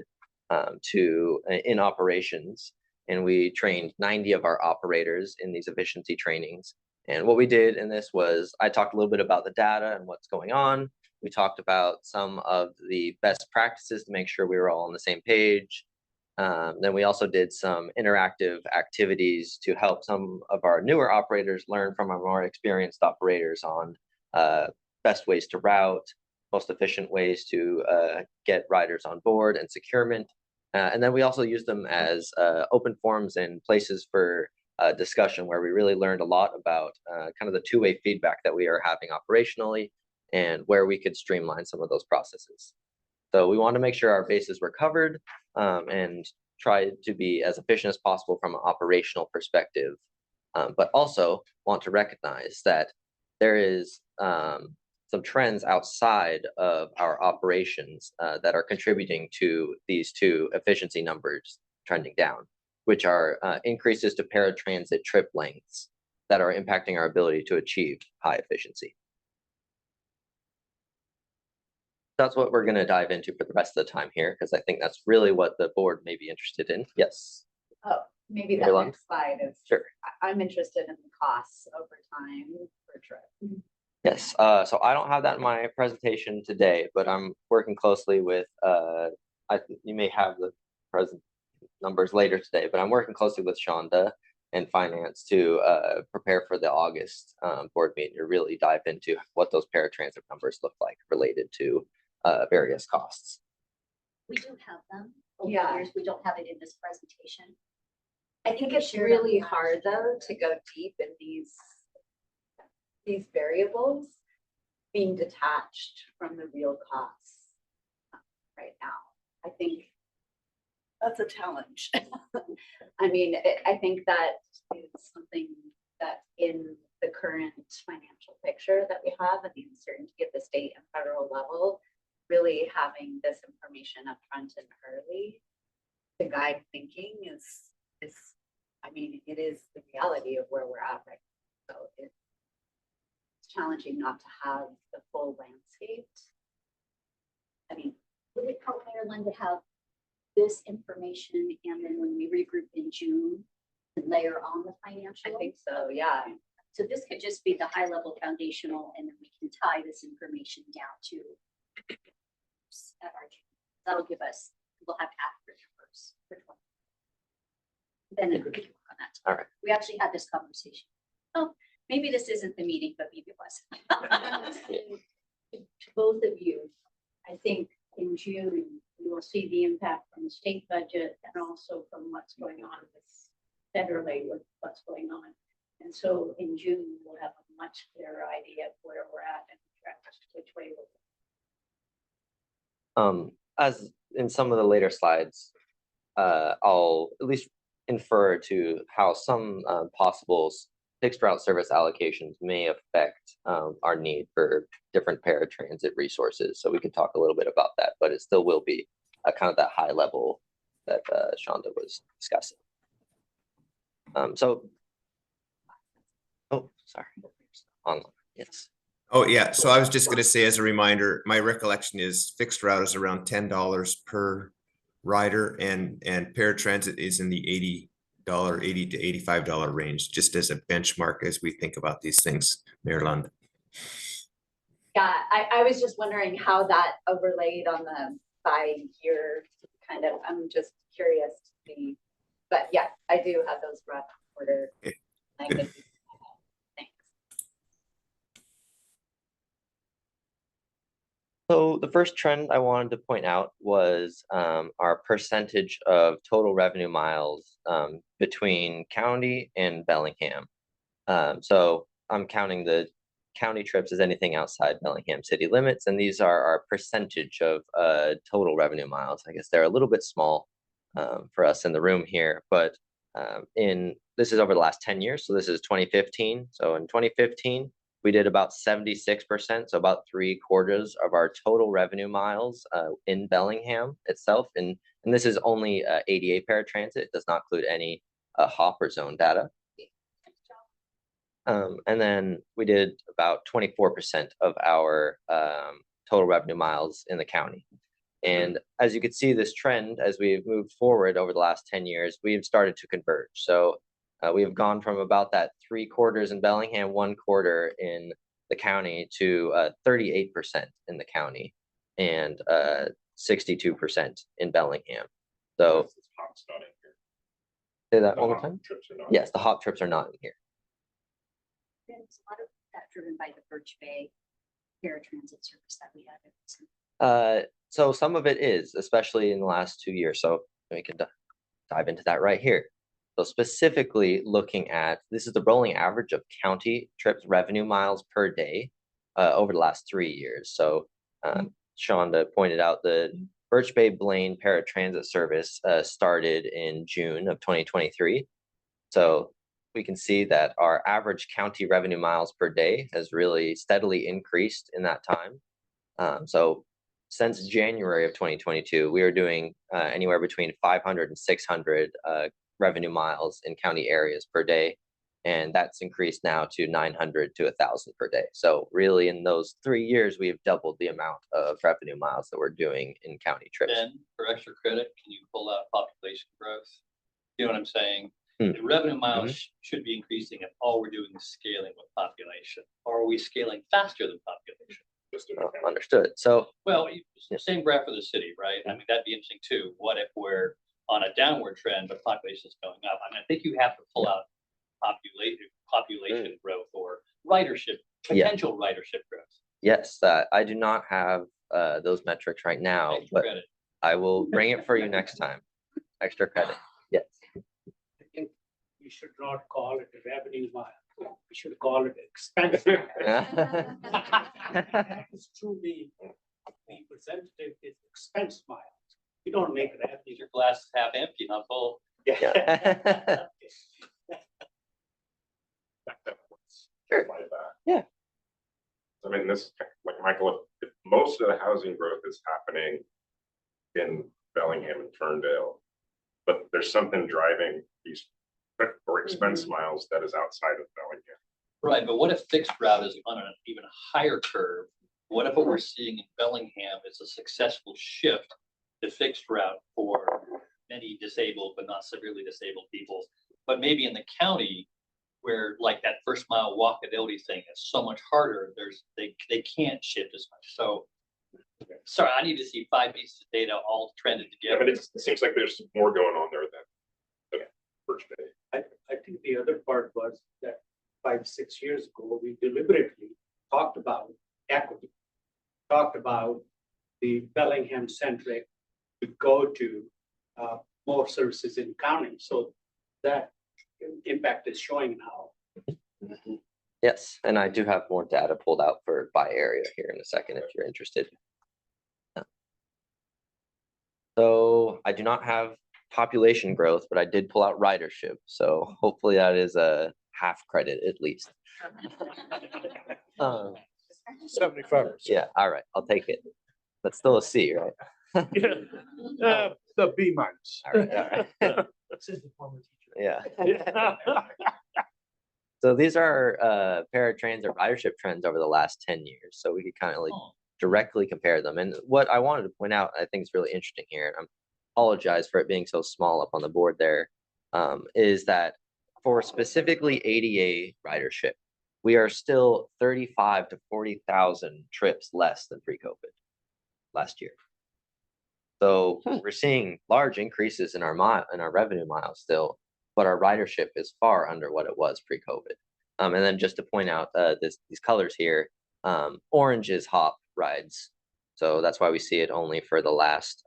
S13: in operations. And we trained 90 of our operators in these efficiency trainings. And what we did in this was I talked a little bit about the data and what's going on. We talked about some of the best practices to make sure we were all on the same page. Then we also did some interactive activities to help some of our newer operators learn from our more experienced operators on best ways to route, most efficient ways to get riders on board and securement. And then we also use them as open forums and places for discussion where we really learned a lot about kind of the two-way feedback that we are having operationally and where we could streamline some of those processes. So we want to make sure our bases were covered and try to be as efficient as possible from an operational perspective, but also want to recognize that there is some trends outside of our operations that are contributing to these two efficiency numbers trending down, which are increases to paratransit trip lengths that are impacting our ability to achieve high efficiency. That's what we're going to dive into for the rest of the time here, because I think that's really what the board may be interested in. Yes.
S9: Oh, maybe that
S13: Caroline?
S9: next slide is,
S13: Sure.
S9: I'm interested in the costs over time per trip.
S13: Yes, so I don't have that in my presentation today, but I'm working closely with, you may have the present numbers later today, but I'm working closely with Shonda and finance to prepare for the August board meeting to really dive into what those paratransit numbers look like related to various costs.
S6: We do have them. Over
S9: Yeah.
S6: the years, we don't have it in this presentation.
S9: I think it's
S6: Share
S9: really
S6: that.
S9: hard though to go deep in these variables being detached from the real costs right now. I think that's a challenge. I mean, I think that is something that in the current financial picture that we have and the uncertainty at the state and federal level, really having this information up front and early to guide thinking is, I mean, it is the reality of where we're at right now. So it's challenging not to have the full landscape. I mean,
S6: Would it help Maryland to have this information and then when we regroup in June, to layer on the financial?
S9: I think so, yeah.
S6: So this could just be the high level foundational and then we can tie this information down to at our June. That'll give us, we'll have accurate numbers for 20. Then we can work on that.
S13: All right.
S6: We actually had this conversation. Oh, maybe this isn't the meeting, but maybe it was. To both of you, I think in June, we will see the impact from the state budget and also from what's going on with federally with what's going on. And so in June, we'll have a much clearer idea of where we're at and which way we're going.
S13: As in some of the later slides, I'll at least infer to how some possible fixed route service allocations may affect our need for different paratransit resources. So we can talk a little bit about that, but it still will be kind of that high level that Shonda was discussing. Oh, sorry. Online, yes.
S11: Oh, yeah. So I was just going to say as a reminder, my recollection is fixed route is around $10 per rider and paratransit is in the $80 to $85 range, just as a benchmark as we think about these things, Maryland.
S9: Yeah, I was just wondering how that overlaid on the 5-year kind of, I'm just curious to see. But yeah, I do have those rough order. Thanks.
S13: So the first trend I wanted to point out was our percentage of total revenue miles between county and Bellingham. So I'm counting the county trips as anything outside Bellingham city limits, and these are our percentage of total revenue miles. I guess they're a little bit small for us in the room here, but this is over the last 10 years. So this is 2015. So in 2015, we did about 76%, so about 3/4 of our total revenue miles in Bellingham itself. And this is only ADA paratransit. It does not include any HOP or zone data. And then we did about 24% of our total revenue miles in the county. And as you can see this trend, as we've moved forward over the last 10 years, we've started to converge. So we have gone from about that 3/4 in Bellingham, 1/4 in the county to 38% in the county and 62% in Bellingham. So
S2: hop's not in here.
S13: Say that
S2: The
S13: one more
S2: hop
S13: time.
S2: Trips are not.
S13: Yes, the hop trips are not in here.
S6: There's a lot of that driven by the Birch Bay paratransit service that we have.
S13: So some of it is, especially in the last 2 years. So we can dive into that right here. So specifically looking at, this is the rolling average of county trips revenue miles per day over the last 3 years. So Shonda pointed out the Birch Bay Blaine paratransit service started in June of 2023. So we can see that our average county revenue miles per day has really steadily increased in that time. So since January of 2022, we are doing anywhere between 500 and 600 revenue miles in county areas per day. And that's increased now to 900 to 1,000 per day. So really in those 3 years, we have doubled the amount of revenue miles that we're doing in county trips.
S7: Ben, for extra credit, can you pull out population growth? You know what I'm saying?
S13: Hmm.
S7: The revenue miles should be increasing if all we're doing is scaling with population. Or are we scaling faster than population?
S13: Understood. So
S7: Well, same graph for the city, right? I mean, that'd be interesting too. What if we're on a downward trend, but population is going up? I mean, I think you have to pull out population growth or ridership, potential ridership growth.
S13: yes, I do not have those metrics right now,
S7: Extra
S13: but
S7: credit.
S13: I will bring it for you next time. Extra credit. Yes.
S10: I think we should not call it a revenue mile. We should call it expense. It's truly, the representative is expense mile. We don't make revenue.
S7: Your glass is half empty, not full.
S13: Yeah.
S2: Sure.
S13: Yeah.
S2: I mean, this, like Michael, if most of the housing growth is happening in Bellingham and Ferndale, but there's something driving these or expense miles that is outside of Bellingham.
S7: Right, but what if fixed route is on an even higher curve? What if what we're seeing in Bellingham is a successful shift to fixed route for many disabled but not severely disabled people? But maybe in the county where like that first mile walkability thing is so much harder, they can't shift as much. So sorry, I need to see 5 pieces of data all trended
S2: Yeah,
S7: together.
S2: but it seems like there's more going on there than Birch Bay.
S10: I think the other part was that 5-6 years ago, we deliberately talked about equity, talked about the Bellingham centric to go to more services in county. So that impact is showing now.
S13: Yes, and I do have more data pulled out for by area here in a second if you're interested. So I do not have population growth, but I did pull out ridership. So hopefully that is a half credit at least.
S4: 75%.
S13: Yeah, all right, I'll take it. That's still a C, right?
S4: The B minus.
S13: All right, all right.
S10: This is the former teacher.
S13: Yeah. So these are paratransit ridership trends over the last 10 years. So we could kind of like directly compare them. And what I wanted to point out, I think is really interesting here, and I apologize for it being so small up on the board there, is that for specifically ADA ridership, we are still 35 to 40,000 trips less than pre-COVID last year. So we're seeing large increases in our revenue miles still, but our ridership is far under what it was pre-COVID. And then just to point out these colors here, orange is hop rides. So that's why we see it only for the last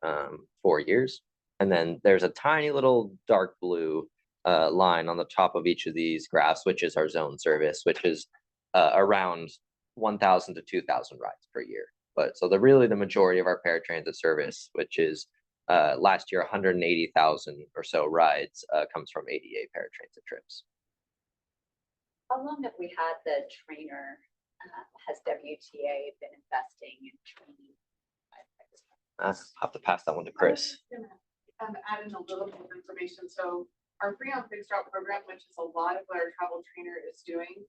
S13: 4 years. And then there's a tiny little dark blue line on the top of each of these graphs, which is our zone service, which is around 1,000 to 2,000 rides per year. But so the majority of our paratransit service, which is last year 180,000 or so rides, comes from ADA paratransit trips.
S6: How long have we had the trainer? Has WTA been investing in training?
S13: I'll have to pass that one to Chris.
S14: Add in a little bit of information. So our free on fixed route program, which is a lot of what our travel trainer is doing,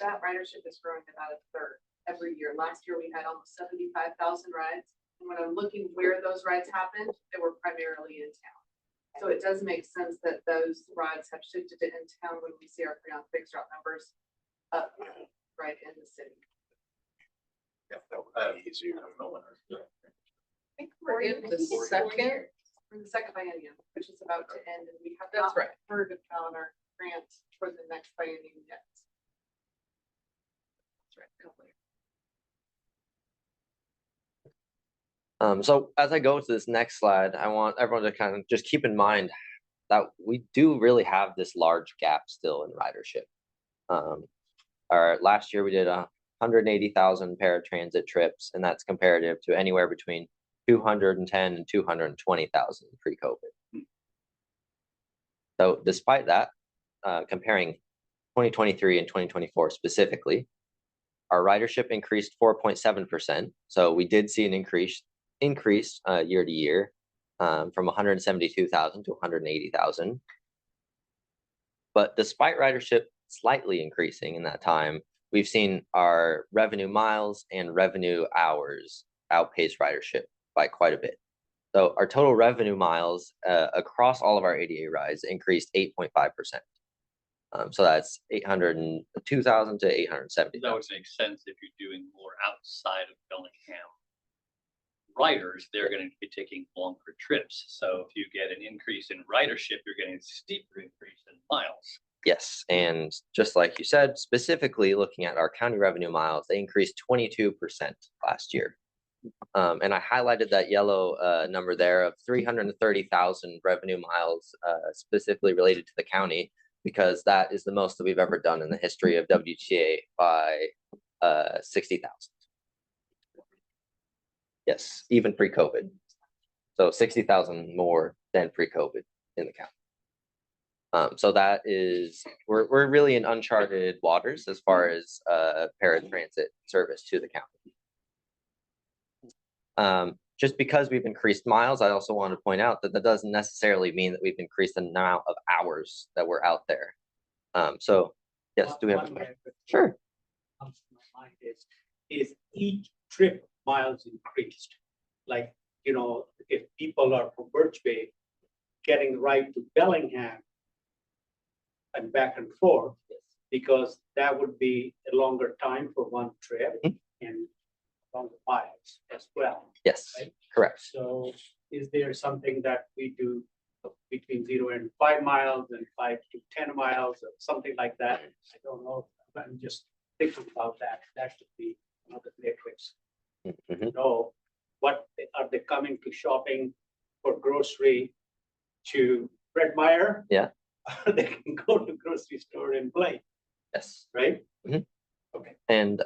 S14: that ridership is growing about 1/3 every year. Last year, we had almost 75,000 rides. And when I'm looking where those rides happened, they were primarily in town. So it does make sense that those rides have shifted to in town when we see our free on fixed route numbers up right in the city.
S8: Yeah, that would be easier.
S14: I think we're in the second for the second biennium, which is about to end, and we have
S12: That's
S14: not
S12: right.
S14: heard about our grant for the next biennium yet.
S12: That's right, a couple years.
S13: So as I go to this next slide, I want everyone to kind of just keep in mind that we do really have this large gap still in ridership. Our last year we did 180,000 paratransit trips, and that's comparative to anywhere between 210 and 220,000 pre-COVID. So despite that, comparing 2023 and 2024 specifically, our ridership increased 4.7%. So we did see an increase year to year from 172,000 to 180,000. But despite ridership slightly increasing in that time, we've seen our revenue miles and revenue hours outpace ridership by quite a bit. So our total revenue miles across all of our ADA rides increased 8.5%. So that's 802,000 to 870,000.
S7: That would make sense if you're doing more outside of Bellingham. Riders, they're going to be taking longer trips. So if you get an increase in ridership, you're getting a steeper increase in miles.
S13: Yes, and just like you said, specifically looking at our county revenue miles, they increased 22% last year. And I highlighted that yellow number there of 330,000 revenue miles specifically related to the county, because that is the most that we've ever done in the history of WTA by 60,000. Yes, even pre-COVID. So 60,000 more than pre-COVID in the county. So that is, we're really in uncharted waters as far as paratransit service to the county. Just because we've increased miles, I also want to point out that that doesn't necessarily mean that we've increased the amount of hours that we're out there. So yes, do we have a question? Sure.
S10: Comes to my mind is each trip miles increased. Like, you know, if people are from Birch Bay getting right to Bellingham and back and forth, because that would be a longer time for one trip and longer miles as well.
S13: Yes,
S10: right?
S13: correct.
S10: So is there something that we do between 0 and 5 miles and 5 to 10 miles or something like that? I don't know. I'm just thinking about that. That should be another matrix.
S13: Mm-hmm.
S10: Know what are they coming to shopping for grocery to Fred Meyer?
S13: Yeah.
S10: Or they can go to grocery store and play,
S13: Yes.
S10: right?
S13: Mm-hmm.
S10: Okay.
S13: And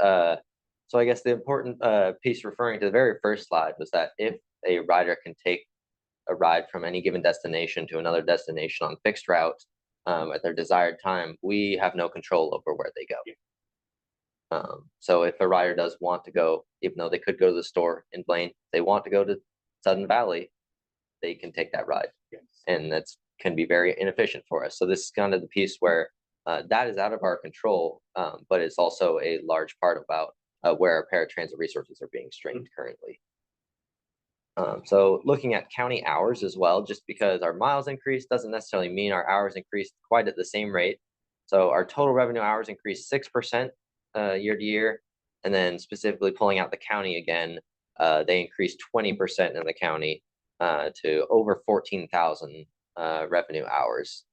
S13: so I guess the important piece referring to the very first slide was that if a rider can take a ride from any given destination to another destination on fixed route at their desired time, we have no control over where they go. So if a rider does want to go, even though they could go to the store in Blaine, they want to go to Sudden Valley, they can take that ride.
S10: Yes.
S13: And that's can be very inefficient for us. So this is kind of the piece where that is out of our control, but it's also a large part about where our paratransit resources are being strained currently. So looking at county hours as well, just because our miles increased doesn't necessarily mean our hours increased quite at the same rate. So our total revenue hours increased 6% year to year. And then specifically pulling out the county again, they increased 20% in the county to over 14,000 revenue hours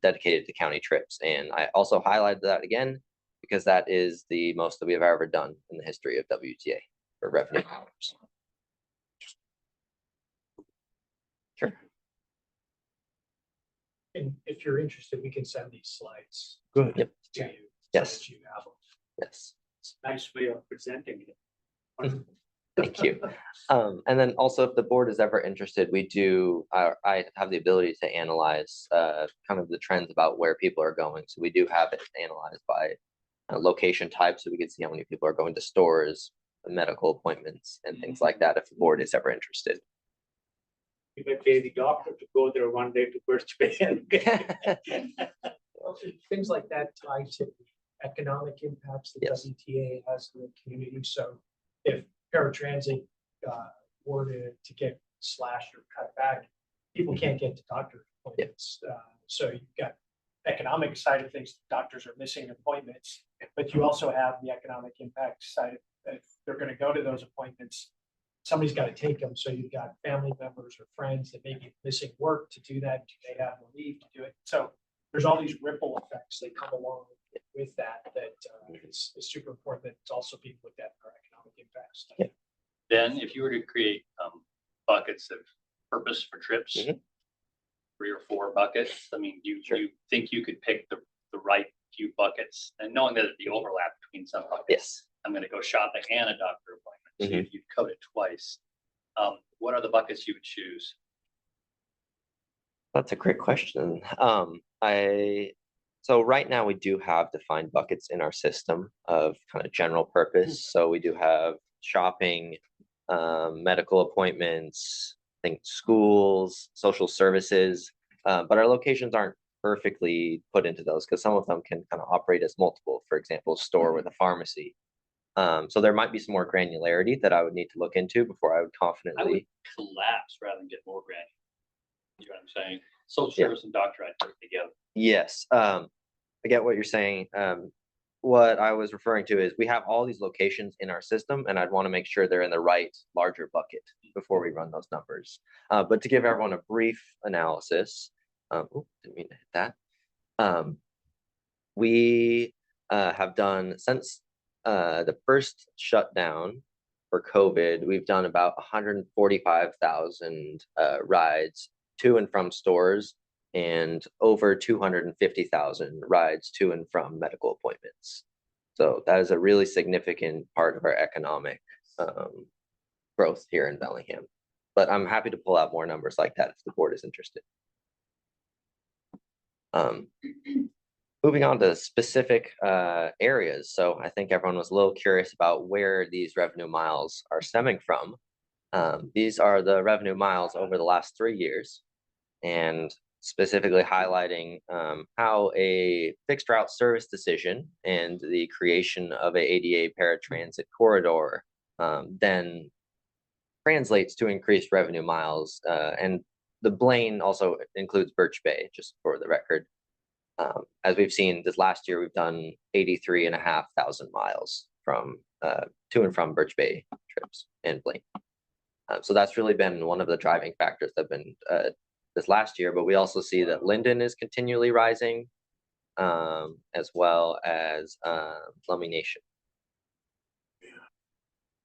S13: dedicated to county trips. And I also highlighted that again, because that is the most that we have ever done in the history of WTA for revenue hours. Sure.
S4: And if you're interested, we can send these slides.
S10: Good.
S4: To you.
S13: Yes.
S4: So that you have them.
S13: Yes.
S10: It's a nice way of presenting it.
S13: Thank you. And then also, if the board is ever interested, we do, I have the ability to analyze kind of the trends about where people are going. So we do have it analyzed by location type, so we can see how many people are going to stores, medical appointments, and things like that, if the board is ever interested.
S10: You may pay the doctor to go there one day to Birch Bay.
S4: Things like that tied to the economic impacts that
S13: Yes.
S4: WTA has in the community. So if paratransit were to get slashed or cut back, people can't get to doctor appointments. So you've got economic side of things, doctors are missing appointments, but you also have the economic impact side. If they're going to go to those appointments, somebody's got to take them. So you've got family members or friends that may be missing work to do that. Do they have the leave to do it? So there's all these ripple effects that come along with that, it's super important that it's also being looked at in our economic impacts.
S13: Yeah.
S7: Then if you were to create buckets of purpose for trips,
S13: Mhm.
S7: 3 or 4 buckets, I mean,
S13: Sure.
S7: you think you could pick the right few buckets and knowing that there'd be overlap between some buckets.
S13: Yes.
S7: I'm gonna go shopping and a doctor appointment. So
S13: Mhm.
S7: you'd code it twice. What are the buckets you would choose?
S13: That's a great question. So right now we do have defined buckets in our system of kind of general purpose. So we do have shopping, medical appointments, I think schools, social services, but our locations aren't perfectly put into those because some of them can kind of operate as multiple, for example, a store with a pharmacy. So there might be some more granularity that I would need to look into before I would
S7: I would
S13: confidently.
S7: collapse rather than get more granular. You know what I'm saying? Social
S13: Yeah.
S7: service and doctor I'd put together.
S13: Yes, I get what you're saying. What I was referring to is we have all these locations in our system, and I'd want to make sure they're in the right larger bucket before we run those numbers. But to give everyone a brief analysis, didn't mean to hit that. We have done since the first shutdown for COVID, we've done about 145,000 rides to and from stores and over 250,000 rides to and from medical appointments. So that is a really significant part of our economic growth here in Bellingham. But I'm happy to pull out more numbers like that if the board is interested. Moving on to specific areas. So I think everyone was a little curious about where these revenue miles are stemming from. These are the revenue miles over the last 3 years, and specifically highlighting how a fixed route service decision and the creation of a ADA paratransit corridor then translates to increased revenue miles. And the Blaine also includes Birch Bay, just for the record. As we've seen this last year, we've done 83,500 miles from to and from Birch Bay trips and Blaine. So that's really been one of the driving factors that have been this last year, but we also see that Linden is continually rising, as well as Lummi Nation.
S4: I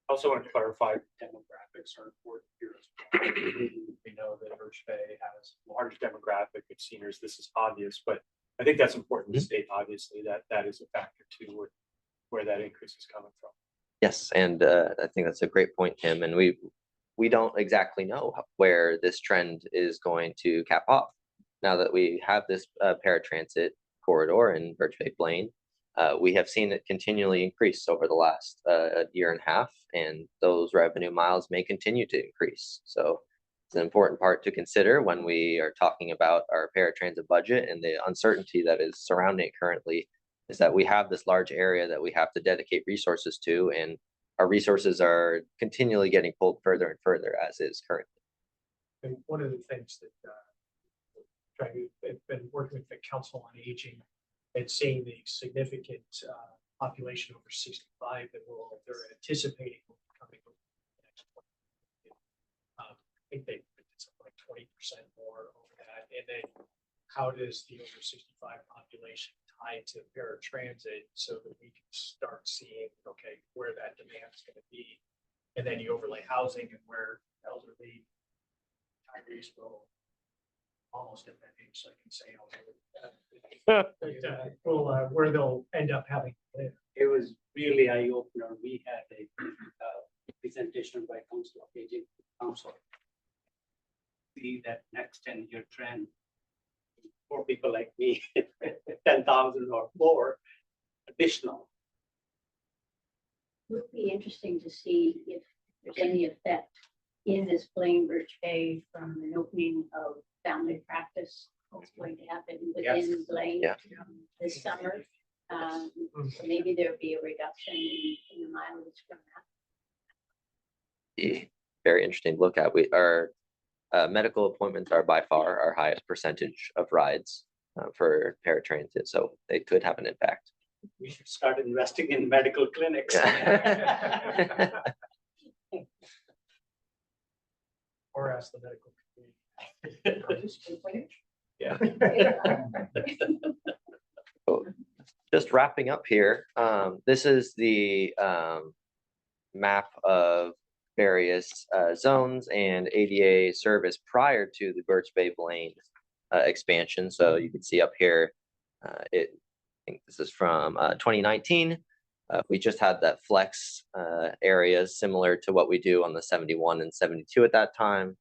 S4: also want to clarify demographics are important here as well. We know that Birch Bay has a large demographic of seniors. This is obvious, but I think that's important to state, obviously, that that is a factor too, where that increase is coming from.
S13: Yes, and I think that's a great point, Tim. And we don't exactly know where this trend is going to cap off. Now that we have this paratransit corridor in Birch Bay Blaine, we have seen it continually increase over the last year and a half, and those revenue miles may continue to increase. So it's an important part to consider when we are talking about our paratransit budget, and the uncertainty that is surrounding it currently is that we have this large area that we have to dedicate resources to, and our resources are continually getting pulled further and further as is currently.
S4: And one of the things that I've been working with the Council on Aging and seeing the significant population over 65 that they're anticipating will be coming over the next 20 years. I think they predicted something like 20% more over that. And then how does the over 65 population tie to paratransit so that we can start seeing, okay, where that demand is going to be. And then you overlay housing and where elderly retirees will almost at that age, so I can say where they'll end up having to live.
S10: It was really eye-opener. We had a presentation by Council of Aging Council. See that next 10-year trend for people like me, 10,000 or more additional.
S15: It would be interesting to see if there's any effect in this Blaine Birch Bay from an opening of family practice that's going to happen within Blaine this summer. So maybe there'll be a reduction in the mileage from that.
S13: Very interesting to look at. Our medical appointments are by far our highest percentage of rides for paratransit, so they could have an impact.
S10: We should start investing in medical clinics.
S4: Or ask the medical community. Yeah.
S13: Just wrapping up here, this is the map of various zones and ADA service prior to the Birch Bay Blaine expansion. So you can see up here, I think this is from 2019. We just had that flex areas similar to what we do on the 71 and 72 at that time.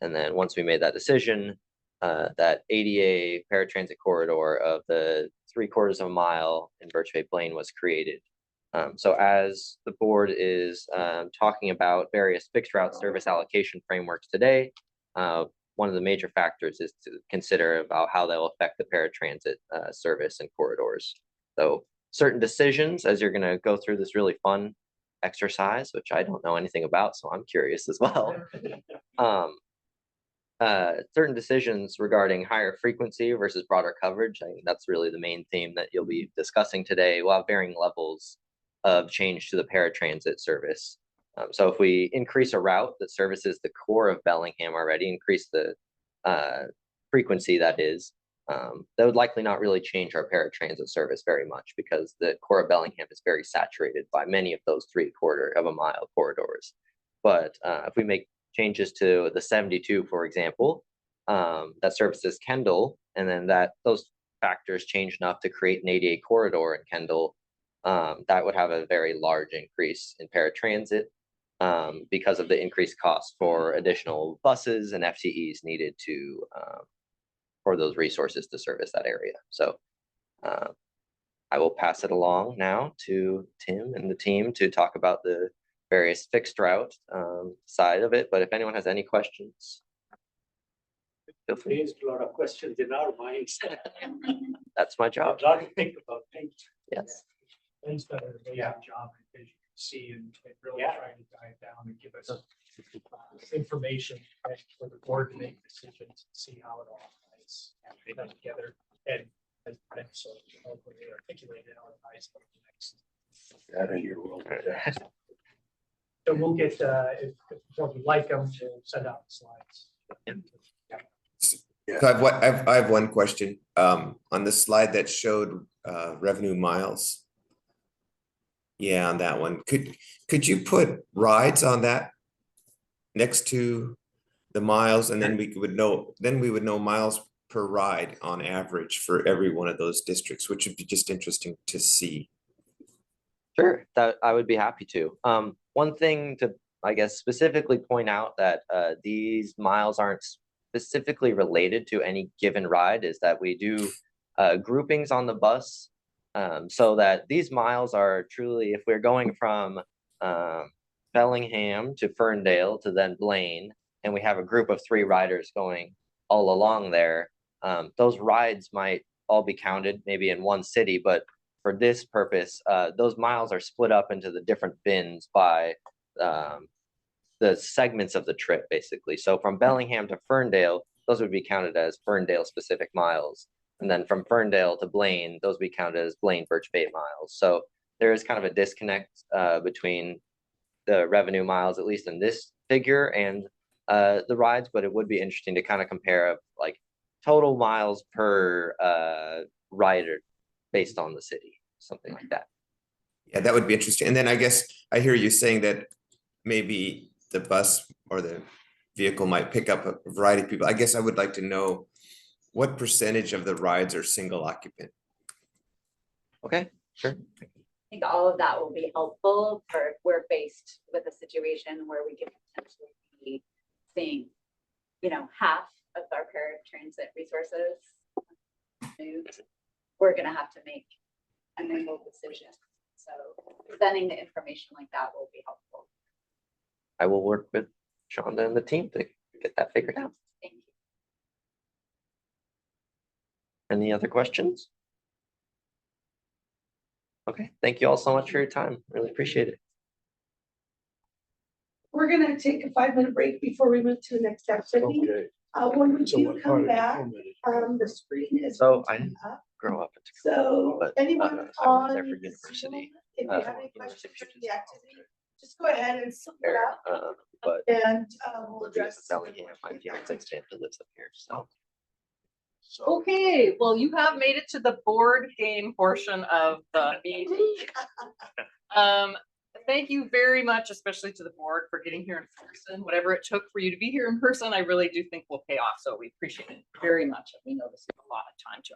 S13: And then once we made that decision, that ADA paratransit corridor of the 3/4 of a mile in Birch Bay Blaine was created. So as the board is talking about various fixed route service allocation frameworks today, one of the major factors is to consider about how they'll affect the paratransit service and corridors. So certain decisions, as you're going to go through this really fun exercise, which I don't know anything about, so I'm curious as well. Certain decisions regarding higher frequency versus broader coverage, I think that's really the main theme that you'll be discussing today. We'll have varying levels of change to the paratransit service. So if we increase a route that services the core of Bellingham already, increase the frequency that is, that would likely not really change our paratransit service very much because the core of Bellingham is very saturated by many of those 3/4 of a mile corridors. But if we make changes to the 72, for example, that services Kendall, and then those factors change enough to create an ADA corridor in Kendall, that would have a very large increase in paratransit because of the increased cost for additional buses and FTEs needed to for those resources to service that area. So I will pass it along now to Tim and the team to talk about the various fixed route side of it. But if anyone has any questions, feel free.
S10: Raised a lot of questions in our minds.
S13: That's my job.
S10: A lot to think about. Thank you.
S13: Yes.
S4: Things that are a job, as you can see, and really trying to dive down and give us information for the board to make decisions and see how it all ties together. And so hopefully articulate it how it ties to the next. So we'll get, if you like them, we'll send out the slides.
S11: So I have one question, on the slide that showed, revenue miles. Yeah, on that one, could you put rides on that next to the miles, and then we would know miles per ride on average for every one of those districts, which would be just interesting to see.
S13: Sure, that I would be happy to. One thing to, I guess, specifically point out that these miles aren't specifically related to any given ride is that we do groupings on the bus, so that these miles are truly, if we're going from Bellingham to Ferndale to then Blaine, and we have a group of 3 riders going all along there, those rides might all be counted maybe in one city, but for this purpose, those miles are split up into the different bins by the segments of the trip, basically. So from Bellingham to Ferndale, those would be counted as Ferndale specific miles. And then from Ferndale to Blaine, those would be counted as Blaine Birch Bay miles. So there is kind of a disconnect between the revenue miles, at least in this figure, and the rides, but it would be interesting to kind of compare like total miles per rider based on the city, something like that.
S11: Yeah, that would be interesting. And then I guess I hear you saying that maybe the bus or the vehicle might pick up a variety of people. I guess I would like to know what percentage of the rides are single occupant.
S13: Okay, sure.
S9: I think all of that will be helpful for if we're faced with a situation where we could potentially be seeing, half of our paratransit resources moved. We're gonna have to make a nimble decision. So sending the information like that will be helpful.
S13: I will work with Shonda and the team to get that figured out.
S9: Thank you.
S13: Any other questions? Okay, thank you all so much for your time. Really appreciate it.
S1: We're gonna take a 5-minute break before we move to the next activity. When we do come back, the screen is
S13: So I
S1: going up.
S13: grow up in
S1: So
S13: but
S1: anyone
S13: I was
S1: on
S13: there for
S1: Zoom,
S13: university.
S1: if you have any
S13: University
S1: questions
S13: of
S1: for the activity, just go ahead and sum it up
S13: But
S1: and we'll address.
S13: my fiance Santa lives up here, so.
S12: Okay, well, you have made it to the board game portion of the meeting. Thank you very much, especially to the board, for getting here in person. Whatever it took for you to be here in person, I really do think will pay off. So we appreciate it very much. We know this is a lot of time to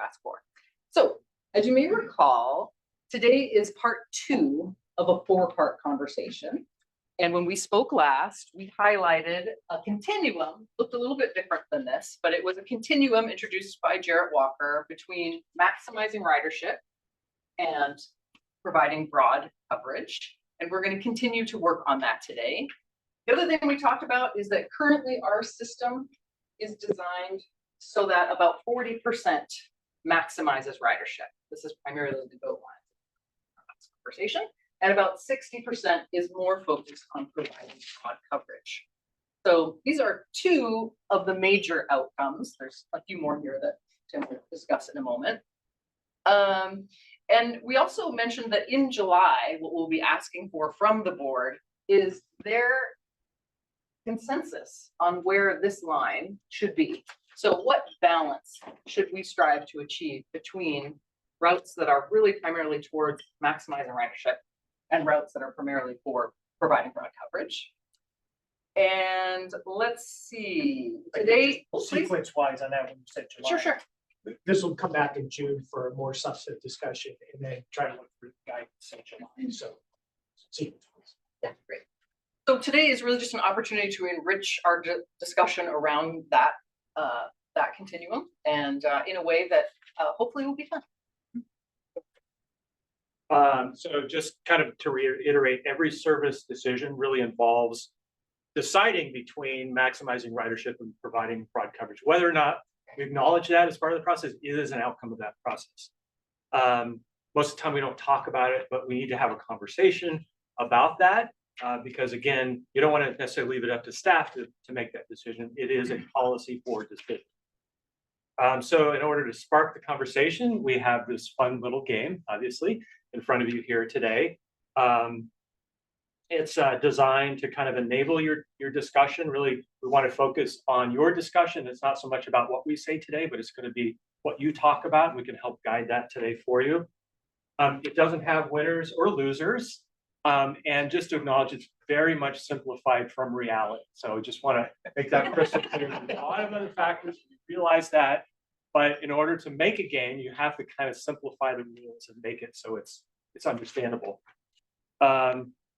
S12: ask for. So as you may recall, today is part 2 of a 4-part conversation. And when we spoke last, we highlighted a continuum, looked a little bit different than this, but it was a continuum introduced by Jarrett Walker between maximizing ridership and providing broad coverage. And we're going to continue to work on that today. The other thing we talked about is that currently our system is designed so that about 40% maximizes ridership. This is primarily the GO line conversation. And about 60% is more focused on providing broad coverage. So these are 2 of the major outcomes. There's a few more here that Tim will discuss in a moment. And we also mentioned that in July, what we'll be asking for from the board is their consensus on where this line should be. So what balance should we strive to achieve between routes that are really primarily towards maximizing ridership and routes that are primarily for providing broad coverage? And let's see, today.
S4: Sequence wise on that one, you said July.
S12: Sure.
S4: This will come back in June for a more substantive discussion and then try to look for guidance in July. So sequence wise.
S12: Yeah, great. So today is really just an opportunity to enrich our discussion around that that continuum and in a way that hopefully will be fun.
S4: So just kind of to reiterate, every service decision really involves deciding between maximizing ridership and providing broad coverage. Whether or not we acknowledge that as part of the process, it is an outcome of that process. Most of the time we don't talk about it, but we need to have a conversation about that because again, you don't want to necessarily leave it up to staff to make that decision. It is a policy for decision. So in order to spark the conversation, we have this fun little game, obviously, in front of you here today. It's designed to kind of enable your discussion. Really, we want to focus on your discussion. It's not so much about what we say today, but it's going to be what you talk about. And we can help guide that today for you. It doesn't have winners or losers. And just to acknowledge, it's very much simplified from reality. So I just want to make that crystal clear. There's a lot of other factors, we realize that. But in order to make a game, you have to kind of simplify the rules and make it so it's understandable.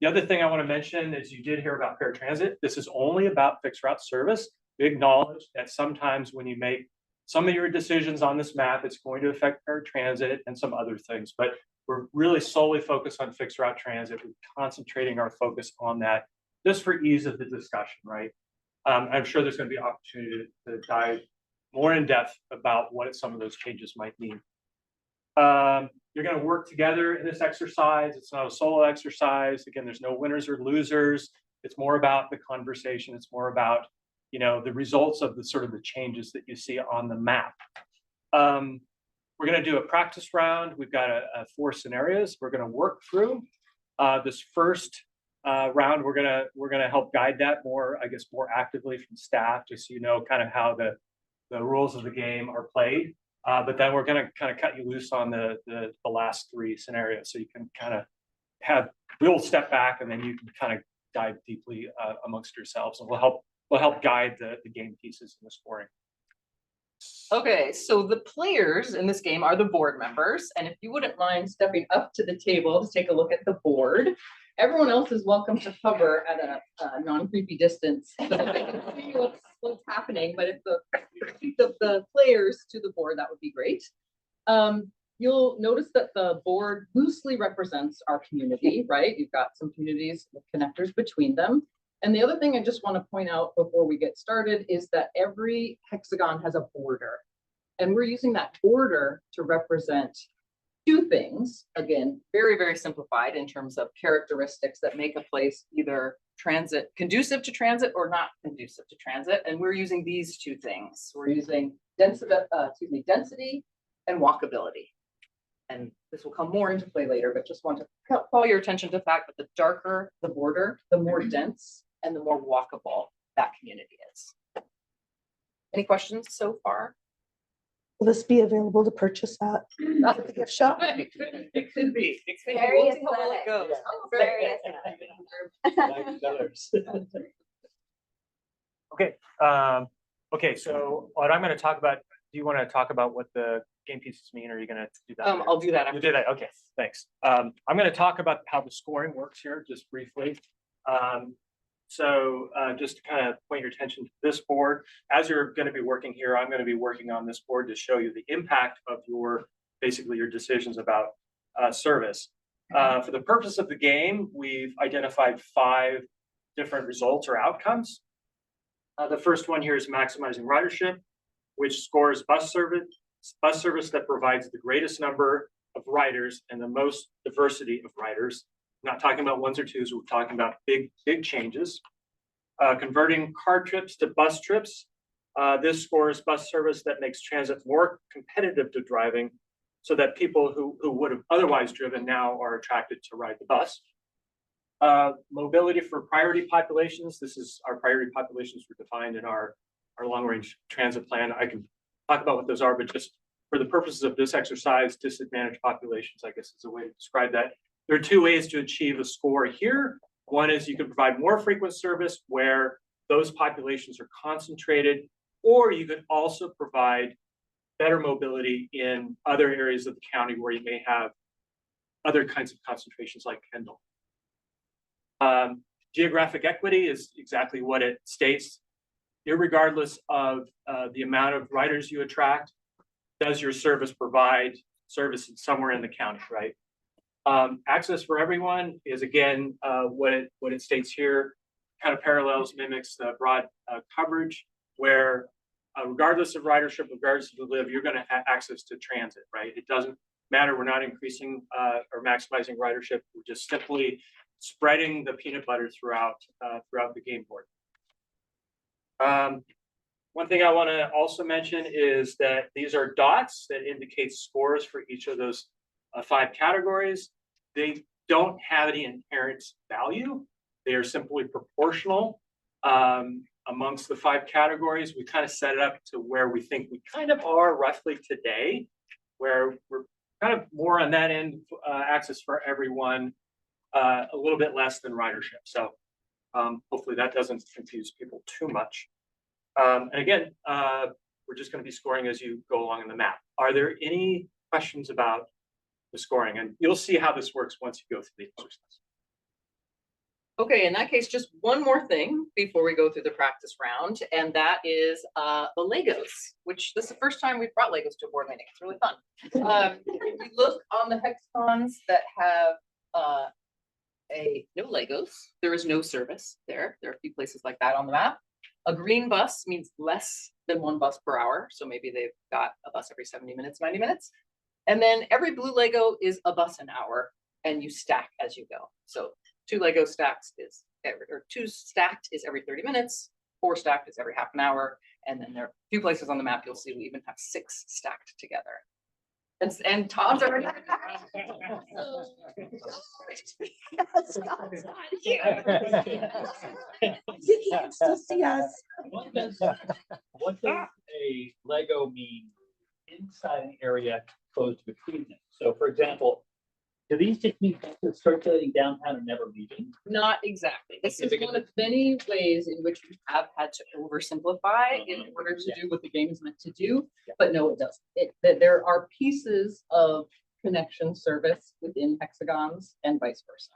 S4: The other thing I want to mention is you did hear about paratransit. This is only about fixed route service. We acknowledge that sometimes when you make some of your decisions on this map, it's going to affect paratransit and some other things, but we're really solely focused on fixed route transit. We're concentrating our focus on that just for ease of the discussion, right? I'm sure there's going to be opportunity to dive more in depth about what some of those changes might mean. You're going to work together in this exercise. It's not a solo exercise. Again, there's no winners or losers. It's more about the conversation. It's more about, you know, the results of the sort of the changes that you see on the map. We're going to do a practice round. We've got 4 scenarios we're going to work through. This first round, we're going to help guide that more, I guess, more actively from staff, just so you know kind of how the rules of the game are played. But then we're going to kind of cut you loose on the last 3 scenarios, so you can kind of we'll step back and then you can kind of dive deeply amongst yourselves, and we'll help guide the game pieces in the scoring.
S12: Okay, so the players in this game are the board members, and if you wouldn't mind stepping up to the table to take a look at the board, everyone else is welcome to hover at a non-creepy distance so that they can see what's happening. But if the players to the board, that would be great. You'll notice that the board loosely represents our community, right? You've got some communities with connectors between them. And the other thing I just want to point out before we get started is that every hexagon has a border. And we're using that border to represent 2 things. Again, very, very simplified in terms of characteristics that make a place either conducive to transit or not conducive to transit. And we're using these 2 things. We're using density and walkability. and this will come more into play later, but just want to call your attention to the fact that the darker the border, the more dense and the more walkable that community is. Any questions so far?
S1: Will this be available to purchase at the gift shop?
S12: It could be. It could be.
S6: Very
S12: We'll see how well it
S6: aesthetic.
S12: goes.
S6: Very
S4: Nice colors. Okay, okay, so what I'm gonna talk about, do you want to talk about what the game pieces mean, or are you gonna do that? later?
S12: I'll do that.
S4: You did that, okay, thanks. I'm gonna talk about how the scoring works here, just briefly. Just to kind of point your attention to this board, as you're gonna be working here, I'm gonna be working on this board to show you the impact of basically your decisions about service. For the purpose of the game, we've identified 5 different results or outcomes. The first one here is maximizing ridership, which scores bus service that provides the greatest number of riders and the most diversity of riders. I'm not talking about ones or twos, we're talking about big changes. Converting car trips to bus trips. This scores bus service that makes transit more competitive to driving, so that people who would have otherwise driven now are attracted to ride the bus. Mobility for priority populations. This is our priority populations were defined in our long-range transit plan. I can talk about what those are, but just for the purposes of this exercise, disadvantaged populations, I guess is a way to describe that. There are 2 ways to achieve a score here. One is you can provide more frequent service where those populations are concentrated, or you could also provide better mobility in other areas of the county where you may have other kinds of concentrations like Kendall. Geographic equity is exactly what it states. Irregardless of the amount of riders you attract, does your service provide service somewhere in the county, right? Access for everyone is again what it states here, kind of parallels, mimics the broad coverage where regardless of ridership, regardless of the live, you're going to have access to transit, right? It doesn't matter. We're not increasing or maximizing ridership. We're just simply spreading the peanut butter throughout the game board. One thing I want to also mention is that these are dots that indicate scores for each of those 5 categories. They don't have any inherent value. They are simply proportional amongst the 5 categories. We kind of set it up to where we think we kind of are roughly today, where we're kind of more on that end, access for everyone, a little bit less than ridership. So hopefully that doesn't confuse people too much. And again, we're just going to be scoring as you go along in the map. Are there any questions about the scoring? And you'll see how this works once you go through the exercise.
S12: Okay, in that case, just one more thing before we go through the practice round, and that is the Legos, which this is the first time we've brought Legos to a board meeting. It's really fun. If you look on the hexagons that have no Legos, there is no service there. There are a few places like that on the map. A green bus means less than 1 bus per hour. So maybe they've got a bus every 70 minutes, 90 minutes. And then every blue Lego is a bus an hour, and you stack as you go. So 2 Lego stacks is or 2 stacked is every 30 minutes, 4 stacked is every half an hour. And then there are a few places on the map you'll see we even have 6 stacked together. And Todd's already.
S1: You can still see us.
S7: What does a Lego mean inside an area closed between them? So for example, do these just mean circulating downtown and never leaving?
S12: Not exactly. This is one of many ways in which we have had to oversimplify in order to do what the game is meant to do. But no, it doesn't. There are pieces of connection service within hexagons and vice versa.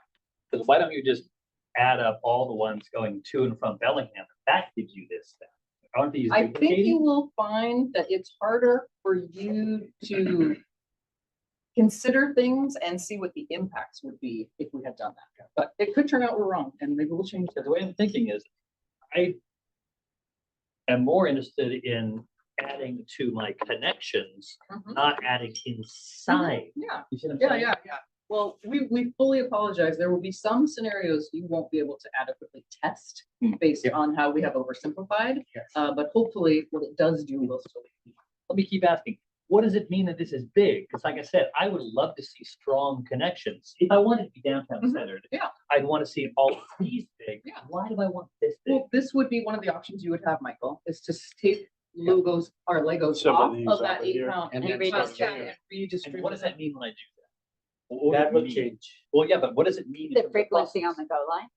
S7: Because why don't you just add up all the ones going to and from Bellingham? That gives you this stuff. Aren't these
S12: I think you will find that it's harder for you to consider things and see what the impacts would be if we had done that. But it could turn out we're wrong, and maybe we'll change that.
S7: The way I'm thinking is, I am more interested in adding to my connections, not adding inside.
S12: Yeah.
S7: You see what I'm saying?
S12: Yeah. Well, we fully apologize. There will be some scenarios you won't be able to adequately test based on how we have oversimplified.
S7: Yes.
S12: But hopefully what it does do will still be.
S7: Let me keep asking. what does it mean that this is big? Because like I said, I would love to see strong connections. If I wanted to be downtown centered,
S12: Yeah.
S7: I'd want to see all of these big.
S12: Yeah.
S7: Why do I want this big?
S12: Well, this would be one of the options you would have, Michael, is to take logos or Legos
S10: Some of
S12: off
S10: these
S12: of that
S10: over here.
S12: 8 pound
S7: And
S12: and
S7: then
S12: redistribute
S7: start
S12: and
S7: And
S12: redistribute.
S7: what does that mean when I do that? What would
S10: That
S7: it
S10: will
S7: mean?
S10: change.
S7: Well, yeah, but what does it mean? in
S9: The
S7: terms of
S9: frequency on
S7: buses?
S9: the go lines?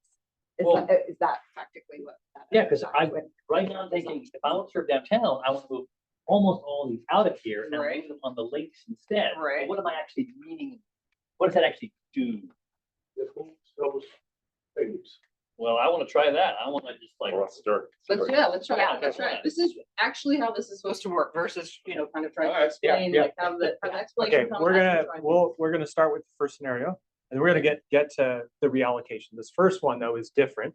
S7: Well-
S9: Is that practically what? that
S7: Yeah,
S9: is?
S7: because I would, right now I'm thinking, if I want to serve downtown, I want to move almost all these out of here and
S12: Right.
S7: move them on the lakes instead. But
S12: Right.
S7: what am I actually meaning? What does that actually do?
S10: Those things.
S7: Well, I want to try that. I want to just like.
S2: Well, let's start.
S12: Let's try
S7: Yeah,
S12: it. Let's try it. This is actually how this is supposed to work versus, kind of trying to
S2: Alright,
S7: yeah,
S12: explain,
S7: yeah.
S12: like have the explanation.
S4: Okay,
S12: come
S4: we're
S12: after
S4: gonna,
S12: trying.
S4: we're gonna start with the first scenario, and we're gonna get to the reallocation. This first one, though, is different.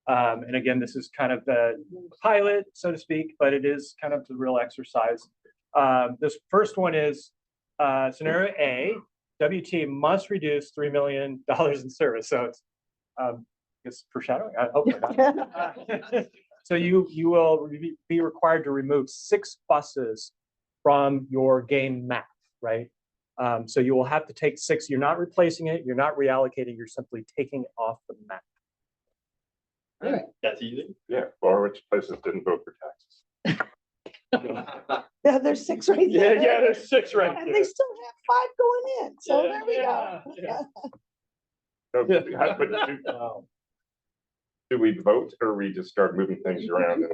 S4: And again, this is kind of the pilot, so to speak, but it is kind of the real exercise. This first one is scenario A, WTA must reduce $3 million in service. So it's, it's foreshadowing, I hope. Not. So you will be required to remove 6 buses from your game map, right? So you will have to take 6. You're not replacing it. You're not reallocating. You're simply taking it off the map.
S12: Alright.
S7: That's easy.
S2: Yeah, or which places didn't vote for taxes.
S1: Yeah, there's 6 right there.
S4: there's 6 right
S1: And they still have 5 going in, so there we go.
S2: So, do we vote or we just start moving things around?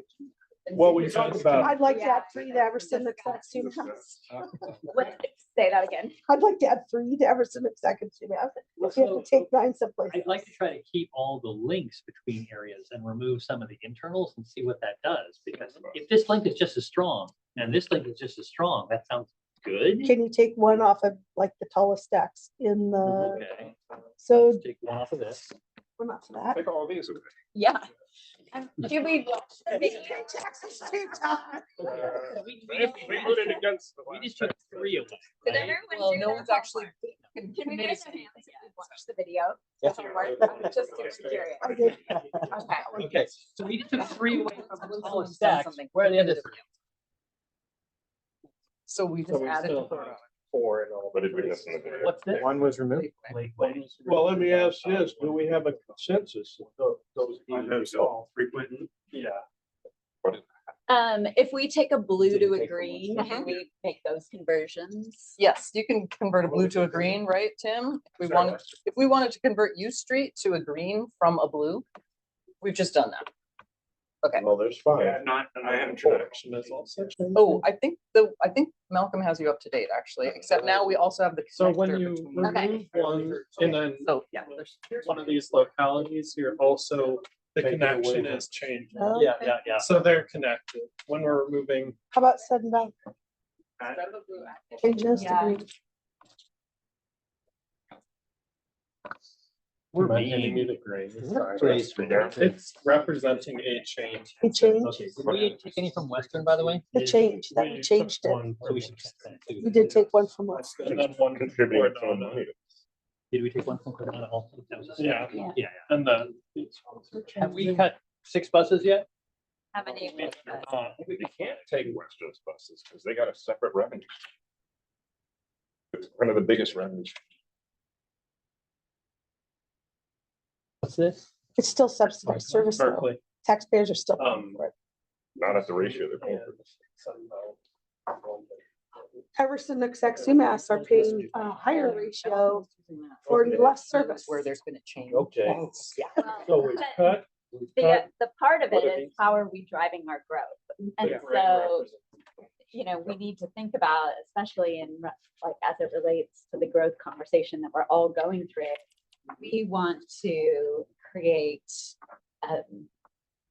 S4: Well, we talk about.
S1: I'd like to add 3 to Everson Executive House.
S9: Say that again.
S1: I'd like to add 3 to Everson Executive House. We have to take 9 someplace.
S7: I'd like to try to keep all the links between areas and remove some of the internals and see what that does. Because if this link is just as strong and this link is just as strong, that sounds good.
S1: Can you take one off of like the tallest stacks in the,
S7: Okay,
S1: so
S7: let's take one off of this.
S1: we're not for that.
S2: Take all these away.
S9: Yeah. Do we?
S1: Pay taxes too, Todd.
S7: We voted against. We just took 3 away.
S9: Did
S7: right?
S9: everyone
S12: Well,
S9: do
S12: no
S9: their
S12: one's actually.
S9: Can we raise our hands and watch the video?
S7: Yeah.
S9: Just curious.
S1: I did.
S9: Okay.
S7: Okay, so we just took 3 away from the tallest stacks. Where are the other 3?
S12: So we just added.
S4: 4 and all.
S2: What did we miss in the video?
S7: What's this?
S4: One was removed.
S10: Well, let me ask this, do we have a consensus of those?
S4: Frequent. Yeah.
S9: If we take a blue to a
S4: Take
S9: green,
S4: one.
S9: can we make those conversions?
S12: Yes, you can convert a blue to a green, right, Tim? If we wanted to convert U Street to a green from a blue, we've just done that. Okay.
S10: Well, there's 5.
S4: I haven't tried action as well.
S12: Oh, I think Malcolm has you up to date, actually, except now we also have the.
S10: So when
S12: connector
S10: you
S12: between-
S10: remove one and then
S12: So, yeah, there's.
S10: one of these localities, you're also, the
S4: Take it
S10: connection
S4: away.
S10: is changing.
S1: Oh,
S7: Yeah, yeah, yeah.
S10: So they're connected. When we're removing,
S1: How about setting down? Changes to
S9: Yeah.
S1: green.
S7: We're
S10: am I handing you
S7: mean.
S10: the green?
S7: Great.
S10: It's representing a change.
S1: It changed,
S7: Okay, did we take any from Western, by the way?
S1: it changed, that we changed it.
S7: So we should check that too.
S1: We did take one from us.
S10: And then one
S2: Contributing
S10: contributing
S2: some
S10: on
S2: money.
S7: Did we take one from Corona also? That was the same.
S10: Yeah.
S9: Yeah.
S7: Yeah.
S10: and then.
S7: Have we cut 6 buses yet?
S9: How many?
S2: We can't take Western's buses because they got a separate revenue. It's one of the biggest revenues.
S7: What's this?
S1: It's still subsidized service. though.
S10: Berkeley.
S1: Taxpayers are still paying for it.
S2: Not at the ratio they're paying for.
S1: Everson Exec Sumas are paying a higher ratio for less service.
S12: Where there's been a change.
S10: Okay.
S3: So
S10: we cut.
S3: the part of
S2: What
S3: it
S2: are
S3: is how are we driving our growth? And so, we need to think about, especially in like as it relates to the growth conversation that we're all going through. We want to create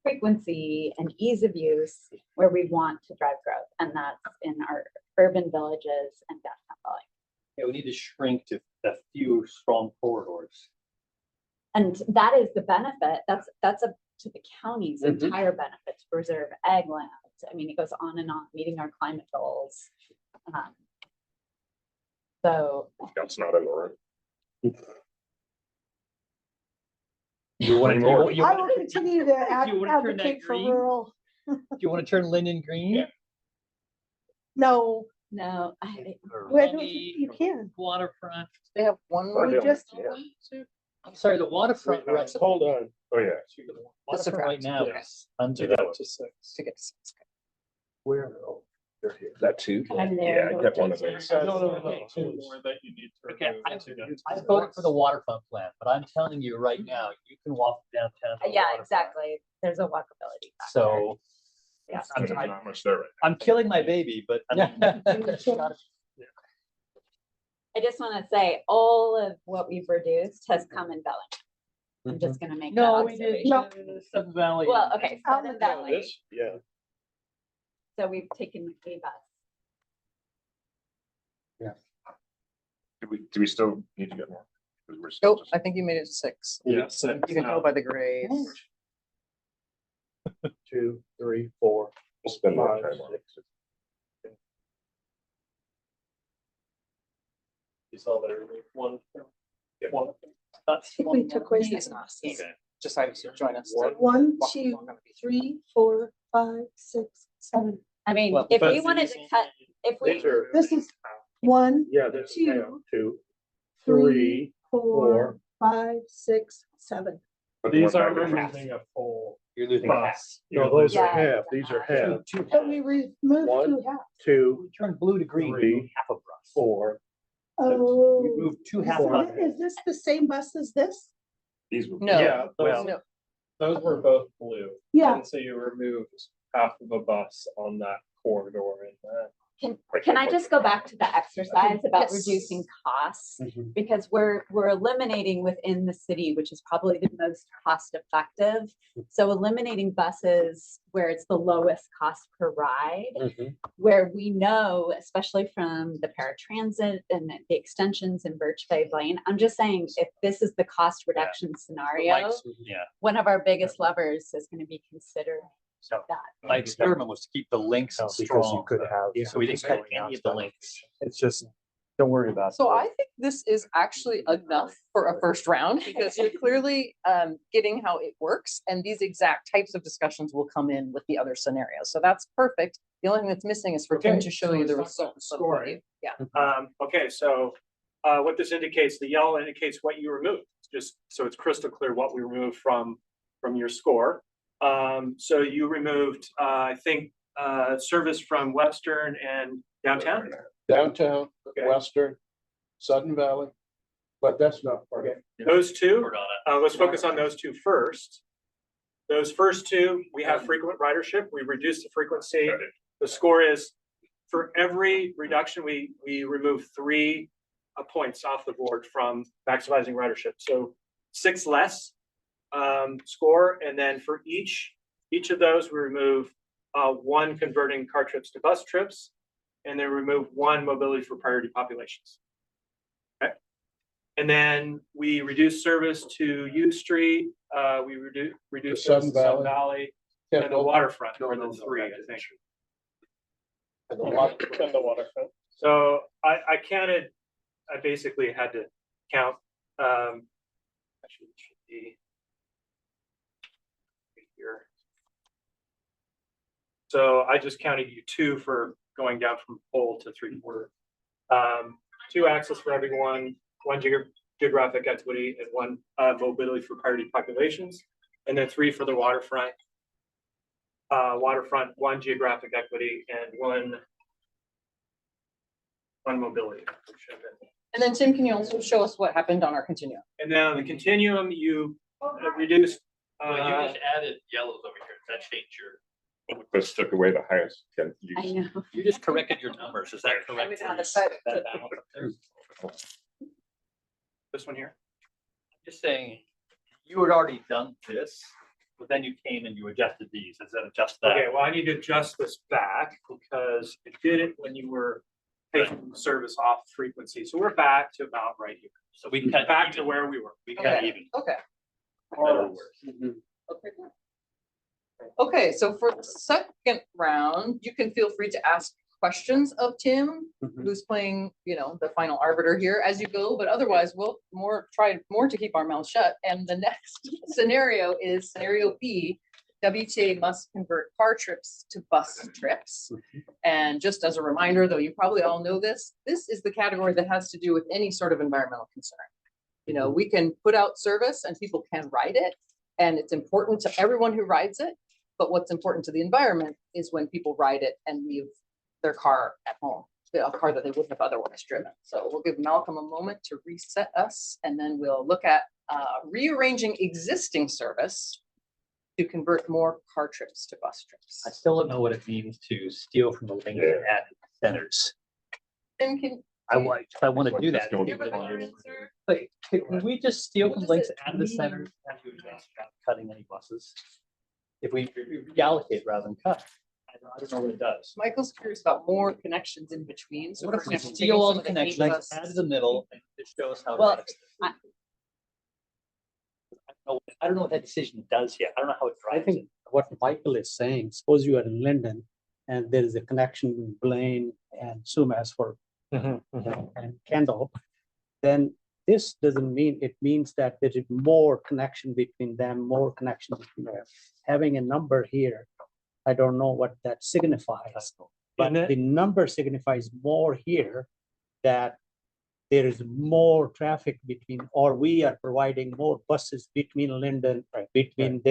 S3: frequency and ease of use where we want to drive growth, and that's in our urban villages and downtown volume.
S7: Yeah, we need to shrink to a few strong corridors.
S3: And that is the benefit. That's up to the county's entire benefit to preserve ag land. I mean, it goes on and on, meeting our climate goals. So
S2: That's not in the room.
S7: You want
S2: Anymore.
S7: to,
S1: I will continue to
S7: you wanna turn that
S1: advocate for
S7: green?
S1: rural.
S7: do you want to turn Linden green?
S2: Yeah.
S1: No,
S3: No, I,
S1: Well, I don't think you can.
S7: Waterfront.
S8: They have one.
S1: We just,
S7: I'm sorry, the waterfront.
S8: Hold on.
S2: Oh, yeah.
S7: Waterfront right now is under.
S8: To get to six.
S5: To get to six.
S8: Where?
S2: That too?
S15: I'm there.
S2: Yeah, I get one of those.
S8: No, two more that you need to
S7: Okay,
S8: remove to get to
S7: I
S8: six.
S7: voted for the waterfront plan, but I'm telling you right now, you can walk downtown. to the
S3: yeah,
S7: waterfront.
S3: exactly. There's a walkability. factor.
S7: So
S3: Yeah.
S2: There's not much there right
S7: I'm killing my baby, but I mean,
S3: I just want to say, all of what we've reduced has come in Bellingham. I'm just gonna make that
S7: no, we did.
S3: observation.
S7: Sun Valley.
S3: Well, okay,
S1: Out
S3: Southern
S1: of
S3: Valley,
S8: This? Yeah.
S3: so we've taken a bus.
S2: Do we still need to get more? 'Cause we're still
S5: Nope,
S2: just-
S5: I think you made it 6.
S8: Yeah.
S5: You can tell by the grades.
S8: 2, 3, 4.
S2: We'll spend more
S8: 5,
S2: time on it.
S8: 6. You saw there, one. One.
S7: That's
S1: I think we took away six.
S7: Okay.
S5: Just had to join us.
S1: 1, 2, 3, 4, 5, 6, 7.
S3: I mean,
S7: Well,
S3: if we
S8: but
S3: wanted to cut, if
S8: These
S3: we,
S8: are.
S1: This is 1,
S8: Yeah, there's
S1: 2,
S8: 2,
S1: 3,
S8: 3.
S1: 4, 5, 6, 7.
S2: But the
S8: These
S2: one
S8: are
S2: back there-
S8: removing a full
S7: You're losing
S8: bus. No, those are
S3: Yeah.
S8: half. These are half.
S1: But we removed 2 half.
S8: 2,
S7: Turn blue to green,
S8: Three.
S7: remove half of us.
S8: 4.
S1: Oh.
S7: We moved 2 half
S8: Four.
S7: buses.
S1: Is this the same bus as this?
S2: These were.
S5: No.
S8: Yeah,
S7: Well,
S5: No,
S8: those were both blue.
S1: Yeah.
S8: And so you removed half of a bus on that corridor in that.
S3: can I just go back to the exercise about
S5: Yes.
S3: reducing costs?
S8: Mhm.
S3: Because we're eliminating within the city, which is probably the most cost effective. So eliminating buses where it's the lowest cost per ride, where we know, especially from the paratransit and the extensions in Birch Bay Blaine, I'm just saying, if this is the cost reduction scenario,
S7: Yeah,
S3: one of our biggest levers is going to be considered
S7: so
S3: that.
S7: my experiment was to keep the links
S4: Because you
S7: strong.
S4: could have.
S7: So we didn't cut any of the links.
S4: It's just, don't worry about it.
S5: So I think this is actually enough for a first round because you're clearly getting how it works. And these exact types of discussions will come in with the other scenarios. So that's perfect. The only thing that's missing is for Tim
S10: Okay,
S5: to show
S10: so
S5: you the
S10: let's talk about
S5: results. of
S10: scoring.
S5: what Yeah.
S10: Okay, so what this indicates, the yellow indicates what you removed, just so it's crystal clear what we removed from your score. So you removed, I think, service from Western and downtown.
S8: Downtown,
S10: Okay.
S8: Western, Sudden Valley, but that's not part of it.
S10: Those two,
S7: Work on it.
S10: let's focus on those two first. Those first two, we have frequent ridership. We reduced the frequency. The score is, for every reduction, we remove 3 points off the board from maximizing ridership. So 6 less score, and then for each of those, we remove 1 converting car trips to bus trips, and then remove 1 mobility for priority populations. Okay, and then we reduce service to U Street. We reduce service to Sun Valley and the waterfront are the 3, I think.
S8: And the waterfront.
S10: So I counted. I basically had to count. Actually, it should be here. So I just counted you 2 for going down from pole to 3/4. 2 access for everyone, 1 geographic equity, and 1 mobility for priority populations, and then 3 for the waterfront. 1 geographic equity, and 1 mobility.
S5: And then Tim, can you also show us what happened on our continuum?
S10: And now the continuum, you reduced.
S7: Well, you just added yellows over here. That changed your,
S2: Just took away the highest.
S3: I know.
S7: you just corrected your numbers. Is that correct?
S5: was on the side.
S7: That balance up there?
S10: This one here.
S7: Just saying, you had already done this, but then you came and you adjusted these. Does that adjust that?
S10: Okay, well, I need to adjust this back because it did it when you were taking service off frequency. So we're back to about right here.
S7: So we cut
S10: Back to
S7: even.
S10: where we were.
S7: We cut
S5: Okay.
S7: even.
S5: Okay.
S7: Better or worse.
S5: Okay, good. Okay, so for the second round, you can feel free to ask questions of Tim, who's playing, the final arbiter here as you go, but otherwise we'll try more to keep our mouths shut. And the next scenario is scenario B,
S12: WTA must convert car trips to bus trips. And just as a reminder, though you probably all know this, this is the category that has to do with any sort of environmental concern. You know, we can put out service and people can ride it, and it's important to everyone who rides it. But what's important to the environment is when people ride it and leave their car at home, a car that they wouldn't have otherwise driven. So we'll give Malcolm a moment to reset us, and then we'll look at rearranging existing service to convert more car trips to bus trips.
S7: I still don't know what it means to steal from the links and add to the centers.
S12: And can,
S7: I want to do that.
S2: Just
S12: give a better answer?
S7: But can we just steal
S12: What
S7: from
S12: does
S7: links
S12: it
S7: out of the
S12: mean?
S7: centers and do without cutting any buses? If we reallocate rather than cut, I don't know what it does.
S12: Michael's curious about more connections in between. So
S7: What
S12: for
S7: if we
S12: example,
S7: steal
S12: taking
S7: all
S12: some
S7: the
S12: of eight
S7: connections,
S12: bus-
S7: add to the middle, and just show us how
S12: Well,
S7: to fix it? I don't know what that decision does yet. I don't know how it
S10: I
S7: drives it.
S10: think what Michael is saying, suppose you are in Linden and there is a connection with Blaine and Sumas for and Kendall, then this doesn't mean, it means that there is more connection between them, more connection between them. Having a number here, I don't know what that signifies, but the number signifies more here that there is more traffic between, or we are providing more buses between Linden, between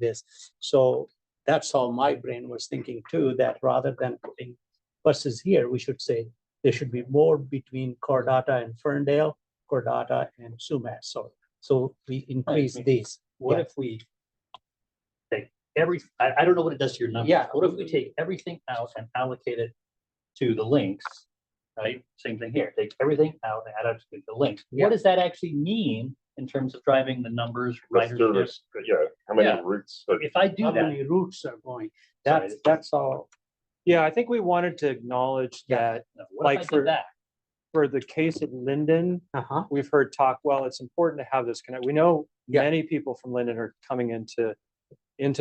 S10: this. So that's how my brain was thinking too, that rather than putting buses here, we should say there should be more between Cordata and Ferndale, Cordata and Sumas. So we increase these.
S7: What if we take I don't know what it does to your number.
S10: Yeah.
S7: What if we take everything out and allocate it to the links? Right? Same thing here. Take everything out and add it to the links.
S10: Yeah.
S7: What does that actually mean in terms of driving the numbers,
S2: The
S7: ridership?
S2: service, yeah, how many
S7: Yeah.
S2: routes?
S7: If I do
S10: How
S7: that,
S10: many routes are going?
S7: Sorry.
S10: That's all.
S4: Yeah, I think we wanted to acknowledge that
S7: no, what
S4: like
S7: if I
S4: for-
S7: did that?
S4: for the case of Linden,
S10: Uh-huh.
S4: we've heard talk, well, it's important to have this connect. We know
S10: Yeah.
S4: many people from Linden are coming into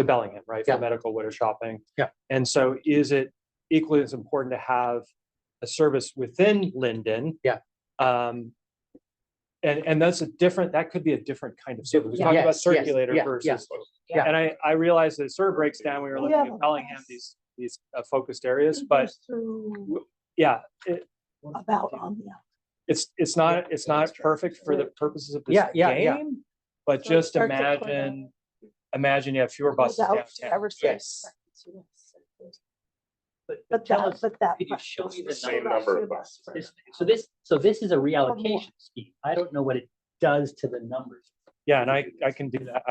S4: Bellingham, right? For
S10: Yeah.
S4: medical widow shopping.
S10: Yeah.
S4: And so is it equally as important to have a service within Linden?
S10: Yeah.
S4: And that's that could be a different kind of service. We're talking about
S10: Yes, yes,
S4: circulator
S10: yeah,
S4: versus.
S10: yeah.
S4: And I realize that it sort of breaks down, we were looking
S1: Yeah.
S4: at Bellingham, these focused areas, but yeah,
S1: About on the.
S4: it's not perfect for the purposes of this
S10: Yeah, yeah.
S4: game, but
S1: So it
S4: just
S1: starts at
S4: imagine you have fewer buses downtown.
S10: Yes.
S7: But tell us,
S1: but that.
S7: could you show me the
S2: Same
S7: numbers?
S2: number of buses.
S7: So this is a reallocation scheme. I don't know what it does to the numbers.
S4: Yeah, and I can do that.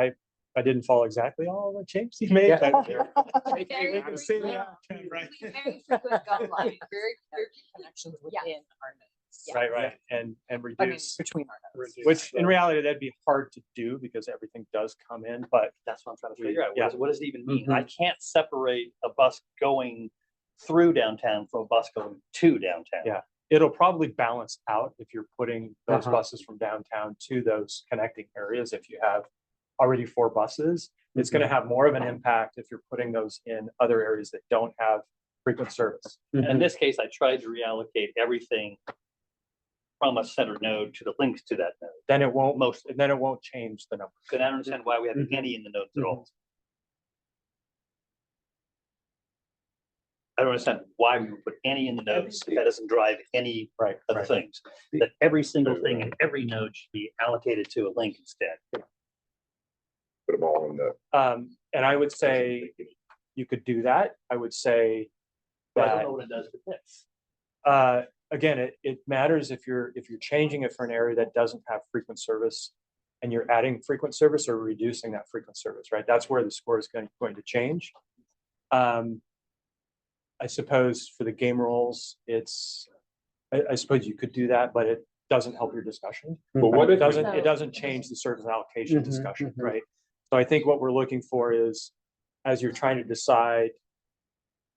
S4: I didn't follow exactly all the changes he made,
S10: Yeah.
S4: but
S12: Very frequent guideline, very few connections within our nodes.
S4: right, and
S12: I mean,
S4: reduce,
S12: between our nodes.
S4: which in reality, that'd be hard to do because everything does come in, but
S7: That's what I'm trying to figure out.
S4: Yeah.
S7: What does it even mean? I can't separate a bus going through downtown from a bus going to downtown.
S4: Yeah. It'll probably balance out if you're putting those
S10: Uh-huh.
S4: buses from downtown to those connecting areas. If you have already 4 buses, it's going to have more of an impact if you're putting those in other areas that don't have frequent service.
S7: And in this case, I tried to reallocate everything from a center node to the links to that node.
S4: Then it won't change the number.
S7: So I don't understand why we have any in the nodes at all. I don't understand why we would put any in the nodes if that doesn't drive any
S4: Right.
S7: other things. That every single thing in every node should be allocated to a link instead.
S2: Put them all in the.
S4: And I would say you could do that. I would say
S7: But I don't
S4: that,
S7: know what it does with this.
S4: again, it matters if you're changing it for an area that doesn't have frequent service and you're adding frequent service or reducing that frequent service, right? That's where the score is going to change. I suppose for the game rules, I suppose you could do that, but it doesn't help your discussion.
S2: But what if
S4: It doesn't change the service allocation
S10: Mhm,
S4: discussion,
S10: mhm.
S4: right? So I think what we're looking for is, as you're trying to decide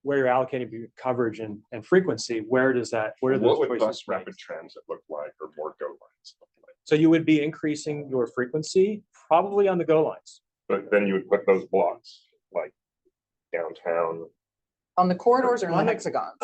S4: where you're allocating your coverage and frequency, where do those
S2: what would
S4: choices
S2: bus
S4: made?
S2: rapid transit look like, or more go lines look like?
S4: So you would be increasing your frequency probably on the go lines.
S2: But then you would put those blocks, like downtown,
S12: On the corridors or on the hexagons?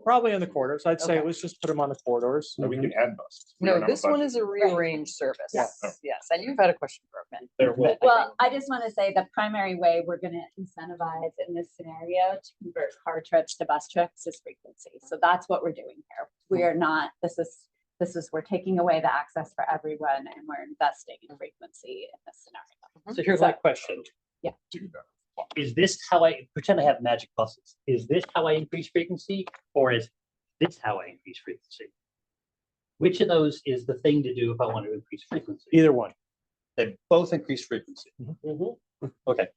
S4: Probably on the corridors. I'd say
S12: Okay.
S4: let's just put them on the corridors.
S2: So we can add buses. We
S12: No,
S2: don't have a
S12: this one
S2: budget.
S12: is a rearranged service.
S3: Yes.
S12: Yes, and you've had a question for a minute.
S4: There will.
S3: Well, I just want to say the primary way we're going to incentivize in this scenario to convert car trips to bus trips is frequency. So that's what we're doing here. We are not, we're taking away the access for everyone and we're investing in frequency in this scenario.
S7: So here's my question.
S3: Yeah.
S7: Is this how I pretend I have magic buses? Is this how I increase frequency or is this how I increase frequency? Which of those is the thing to do if I want to increase frequency?
S4: Either one.
S7: They both increase frequency. Okay.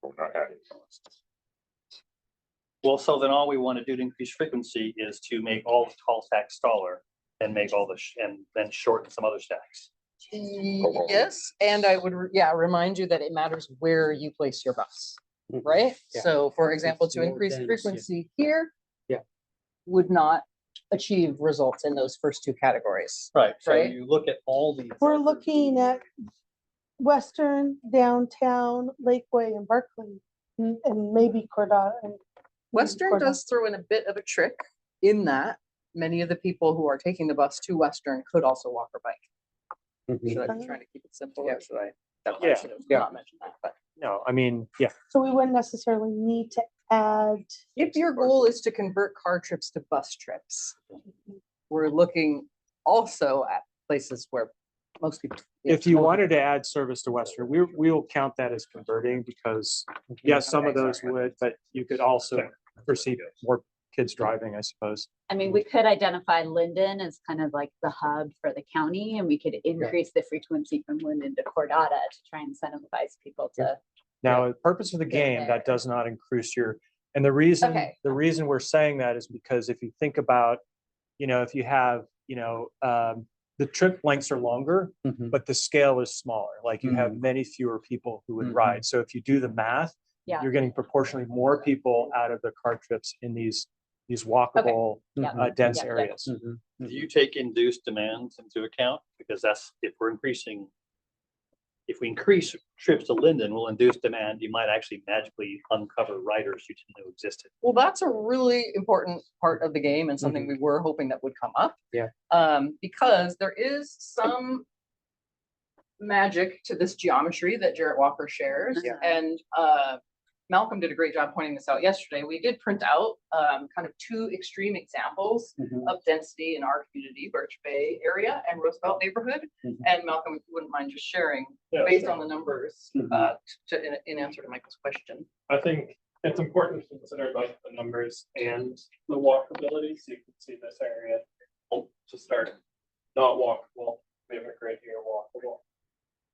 S2: We're not adding buses.
S7: Well, so then all we want to do to increase frequency is to make all the tall stacks taller and make all the, and then shorten some other stacks.
S12: Yes, and I would, remind you that it matters where you place your bus, right?
S4: Yeah.
S12: So for example, to
S10: more
S12: increase
S10: dense, yeah.
S12: frequency here.
S4: Yeah.
S12: Would not achieve results in those first two categories.
S7: Right, so
S12: Right.
S7: you look at all these.
S1: We're looking at Western, downtown, Lakeway and Berkeley and maybe Cordata. and
S12: Western
S1: Cordata.
S12: does throw in a bit of a trick in that many of the people who are taking the bus to Western could also walk or bike. Should I be trying to keep it simple or should I? I should have not mentioned that, but
S4: No, I mean, yeah.
S1: So we wouldn't necessarily need to add.
S12: if your goal is to convert car trips to bus trips, we're looking also at places where most people.
S4: If you wanted to add service to Western, we'll count that as converting because yes, some of those would, but you could also perceive more kids driving, I suppose.
S3: I mean, we could identify Linden as kind of like the hub for the county and we could increase the frequency from Linden to Cordata to try and incentivize people to.
S4: Now, the purpose of the game, that does not increase your, and the reason,
S12: Okay.
S4: the reason we're saying that is because if you think about, if you have, the trip lengths are longer, but the scale is smaller. Like you have many fewer people who would ride. So if you do the math,
S3: Yeah.
S4: you're getting proportionally more people out of the car trips in these walkable, dense
S3: Yeah.
S4: areas.
S7: Do you take induced demands into account? Because that's, if we increase trips to Linden, we'll induce demand, you might actually magically uncover riders you didn't know existed.
S12: Well, that's a really important part of the game and something we were hoping that would come up.
S4: Yeah.
S12: Because there is some magic to this geometry that Jarrett Walker shares.
S4: Yeah.
S12: And Malcolm did a great job pointing this out yesterday. We did print out kind of two extreme examples of density in our community, Birch Bay area and Roosevelt neighborhood. And Malcolm, if you wouldn't mind just sharing based on the numbers in answer to Michael's question.
S8: I think it's important to consider both the numbers and the walkability, so you can see this area to start not walkable. We have a grid here, walkable.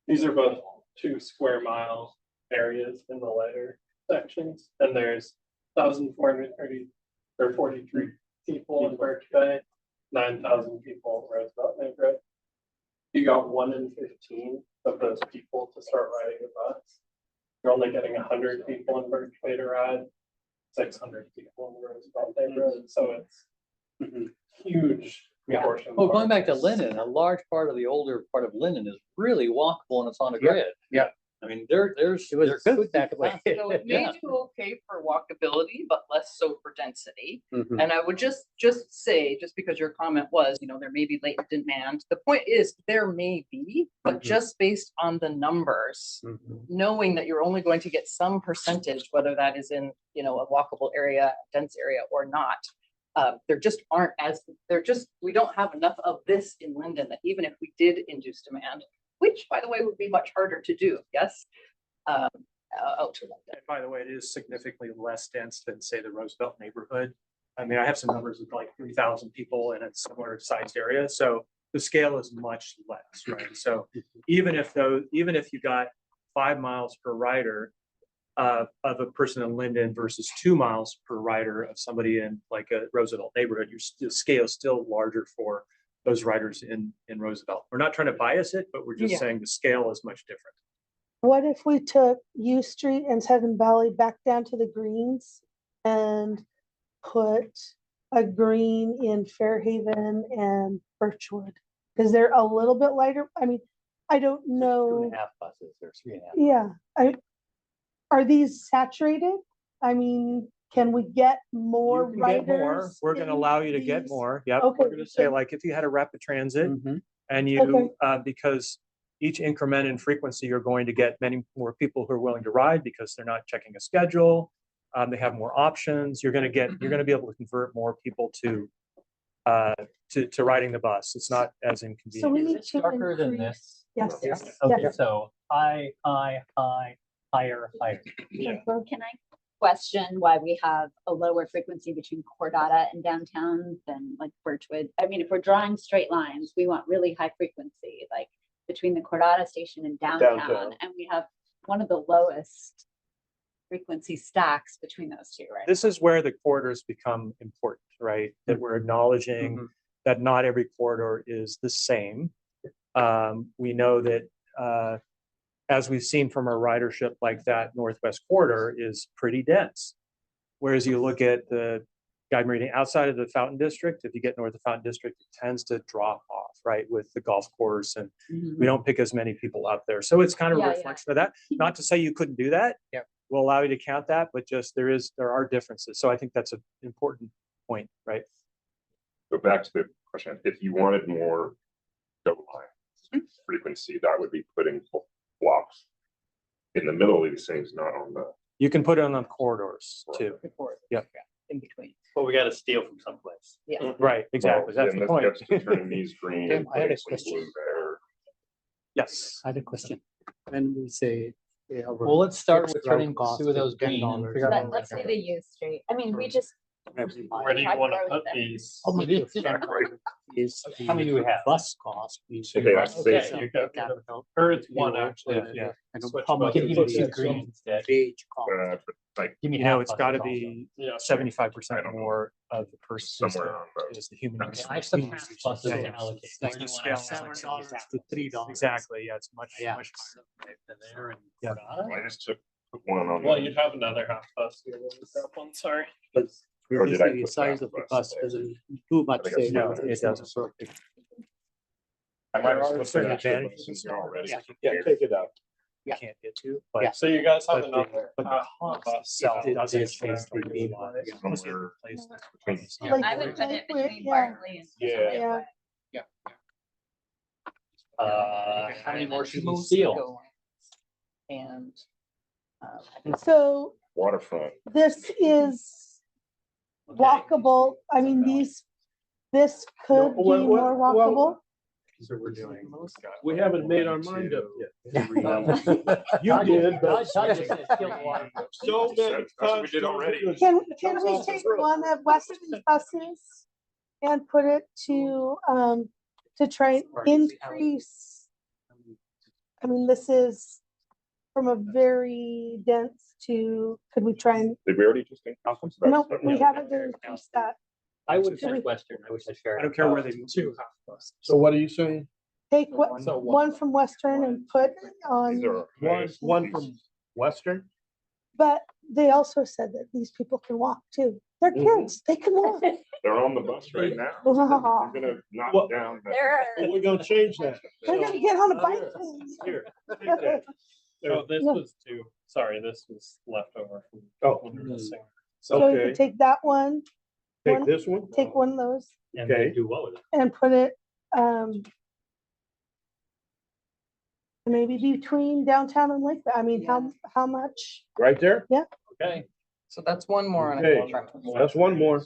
S8: These are both 2 square mile areas in the lighter sections, and there's 1,430 or 43 people in Birch Bay, 9,000 people in Roosevelt neighborhood. You got 1 in 15 of those people to start riding a bus. You're only getting 100 people in Birch Bay to ride, 600 people in the Roosevelt neighborhood, so it's huge proportion.
S7: Well, going back to Linden, a large part of the older part of Linden is really walkable and it's on a grid.
S4: Yeah.
S7: I mean, there
S4: good that way.
S12: So it made
S7: Yeah.
S12: you okay for walkability, but less so for density. And I would just say, just because your comment was, there may be latent demand, the point is there may be, but just based on the numbers, knowing that you're only going to get some percentage, whether that is in, a walkable area, dense area or not. There just aren't we don't have enough of this in Linden that even if we did induce demand, which by the way would be much harder to do, yes? Out to Linden.
S4: And by the way, it is significantly less dense than, say, the Roosevelt neighborhood. I mean, I have some numbers of like 3,000 people in a similar sized area. So the scale is much less, right? So even if you got 5 miles per rider of a person in Linden versus 2 miles per rider of somebody in like a Roosevelt neighborhood, the scale is still larger for those riders in Roosevelt. We're not trying to bias it, but we're just saying the scale is much different.
S1: What if we took U Street and Seven Valley back down to the greens and put a green in Fairhaven and Birchwood? Because they're a little bit lighter. I mean, I don't know.
S7: 2.5 buses or 3.5.
S1: Yeah, are these saturated? I mean, can we get more
S4: You can get more.
S1: riders?
S4: We're gonna
S1: in
S4: allow you to get
S1: these?
S4: more. Yep,
S1: Okay,
S4: we're gonna say
S1: good.
S4: like if you had a rapid transit
S10: Mhm.
S4: and you, because each increment in frequency, you're going to get many more people who are willing to ride because they're not checking a schedule. They have more options. You're gonna be able to convert more people to riding the bus. It's not as
S1: So we
S4: inconvenient.
S1: need to
S7: darker than
S1: increase.
S7: this?
S1: Yes.
S7: Okay,
S1: Yes.
S7: so high, higher.
S3: Can I question why we have a lower frequency between Cordata and downtown than like Birchwood? I mean, if we're drawing straight lines, we want really high frequency, like between the Cordata station and downtown, and we have one of the lowest frequency stacks between those two, right?
S4: This is where the corridors become important, right? That we're acknowledging that not every corridor is the same. We know that as we've seen from our ridership, like that Northwest corridor is pretty dense. Whereas you look at the guide meridian outside of the Fountain District, if you get north of Fountain District, it tends to drop off, right? With the golf course, and we don't pick as many people up there. So it's kind of a
S3: Yeah,
S4: reflection of that. Not to say you couldn't do that.
S7: Yeah.
S4: We'll allow you to count that, but just there are differences. So I think that's an important point, right?
S2: Go back to the question, if you wanted more go line frequency, that would be putting blocks in the middle of these things, not on the.
S4: You can put it on the corridors too. Yeah.
S3: In between.
S10: But we gotta steal from someplace.
S3: Yeah.
S4: Right, exactly. That's the point.
S2: Gets to turn these green. and
S10: I had a
S2: putting some
S10: question.
S2: blue there.
S4: Yes.
S10: I had a question. When we say.
S7: Well, let's start with
S10: fixed
S7: turning
S10: route cost
S7: two of those
S10: is
S7: green and
S10: $10
S7: figure out.
S3: But let's say they use straight. I mean, we just.
S10: Where do you
S3: high
S10: wanna
S3: growth
S10: put
S3: there.
S10: these?
S7: How many is
S10: How many do we have?
S7: bus cost?
S2: Okay, I see.
S10: Okay, you got, or it's one actually.
S4: Yeah.
S10: How much?
S7: Give me two green instead.
S2: But like
S7: Give me
S4: You know,
S7: half
S4: it's
S7: buses
S4: gotta
S7: also.
S4: be
S10: Yeah.
S4: 75%
S2: I don't know.
S4: more of the person
S2: Somewhere on both.
S4: is the human.
S7: Okay, I have some half buses
S4: Yeah,
S7: to
S4: yeah.
S7: allocate.
S4: That's
S7: Where do
S4: the
S7: you
S4: scale.
S7: want
S10: $7 to $3.
S4: Exactly, yeah, it's much,
S7: Yeah.
S4: much higher.
S7: Yeah.
S2: Well, I just took put one on.
S8: Well, you'd have another half bus here. That one, sorry.
S2: Or did I
S10: The
S2: put
S10: size
S2: that
S10: of the
S2: bus
S10: bus
S2: there?
S10: doesn't too much
S2: I think I
S10: say.
S4: No, it doesn't.
S2: I might have
S10: There are
S2: split
S10: certain
S2: that extra
S10: advantages.
S2: buses here already.
S10: Yeah, take it out.
S4: You can't get to,
S10: Yeah.
S4: but.
S8: So you guys have
S4: But
S8: another.
S4: the
S8: half
S4: cost
S8: bus
S4: itself
S8: here.
S4: doesn't
S10: This
S4: change
S10: is
S4: the
S10: the
S4: game.
S10: main
S4: It's
S2: one.
S4: mostly the place that's between-
S2: Yeah.
S1: Like
S3: I would put it
S1: Lakewood,
S3: between
S1: yeah.
S3: Bartley and.
S2: Yeah.
S1: Yeah.
S7: How many more should we steal?
S3: And.
S1: So
S2: Waterfront.
S1: this is walkable. I mean, this could be
S10: well,
S1: more
S10: well,
S1: walkable.
S4: So we're doing.
S10: We haven't made our mind up yet.
S7: You
S10: did, but-
S7: So
S10: So then.
S2: That's what we did already.
S1: Can we take one of Western's buses and put it to try and increase? I mean, this is from a very dense to, could we try and,
S2: Did we already just think?
S1: no, we haven't increased that.
S7: I would have
S1: Should we-
S7: said Western, I wish I shared.
S4: I don't care where they move.
S10: So what are you saying?
S1: Take one from Western and put
S2: These
S1: on,
S2: are.
S10: One from Western?
S1: but they also said that these people can walk too. They're kids, they can walk.
S2: They're on the bus right now.
S1: Wow.
S2: We're gonna knock
S10: What?
S2: down. the-
S1: They're
S10: We're gonna change that.
S1: gonna get on a bike.
S10: Here.
S8: So this
S1: Yeah.
S8: was two, sorry, this was leftover from.
S10: Oh.
S8: when we were missing.
S1: So you
S10: Okay.
S1: can take that one,
S10: Take this one?
S1: take one of those
S7: And
S10: Okay.
S7: then do what with it?
S1: and put it, maybe between downtown and Lake. I mean, how much?
S10: Right there?
S7: Okay.
S3: So that's one more on
S10: Okay. That's one more.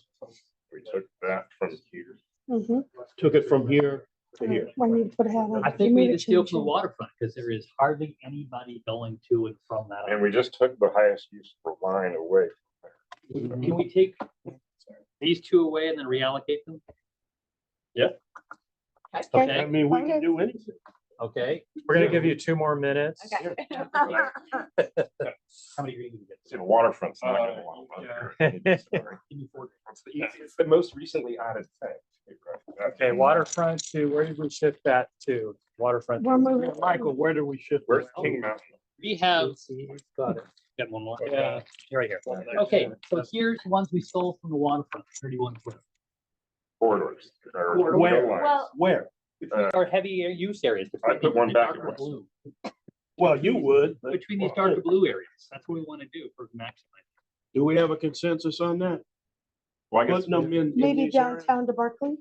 S2: We took that from here.
S1: Mm-hmm.
S10: Took it from here to here.
S1: I need to put a hat on.
S7: I
S1: You
S7: think we
S1: made
S7: need
S1: it
S7: to steal
S1: change
S7: from the
S1: it.
S7: waterfront because there is hardly anybody going to and from that.
S2: And we just took the highest use for line away.
S7: Can we take these two away and then reallocate them?
S1: Okay.
S10: I mean, we can do anything.
S7: Okay.
S4: We're gonna give you 2 more minutes.
S3: Okay.
S7: How many green do you get?
S2: See, the waterfront's not gonna want one.
S7: Give me 4.
S2: It's the most recently added thing.
S4: Okay, waterfront to, where did we shift that to? Waterfront.
S1: We're moving.
S10: Michael, where do we shift?
S2: Where's
S10: this?
S2: King Mountain?
S7: We have,
S10: Got it.
S7: got one more.
S4: Yeah, right here.
S7: Okay, so here's the ones we stole from the waterfront, 31 foot.
S2: Corridors. or
S10: Where?
S2: rail lines.
S3: Well,
S10: Where?
S7: Our heavy use areas.
S2: I put one back in
S7: Darker
S2: West.
S7: blue.
S10: Well, you would, but
S7: Between these darker blue areas, that's what we want to do for maximizing.
S16: Do we have a consensus on that?
S2: Well, I guess,
S16: Putting them in
S1: Maybe
S16: these areas?
S1: downtown to Berkeley?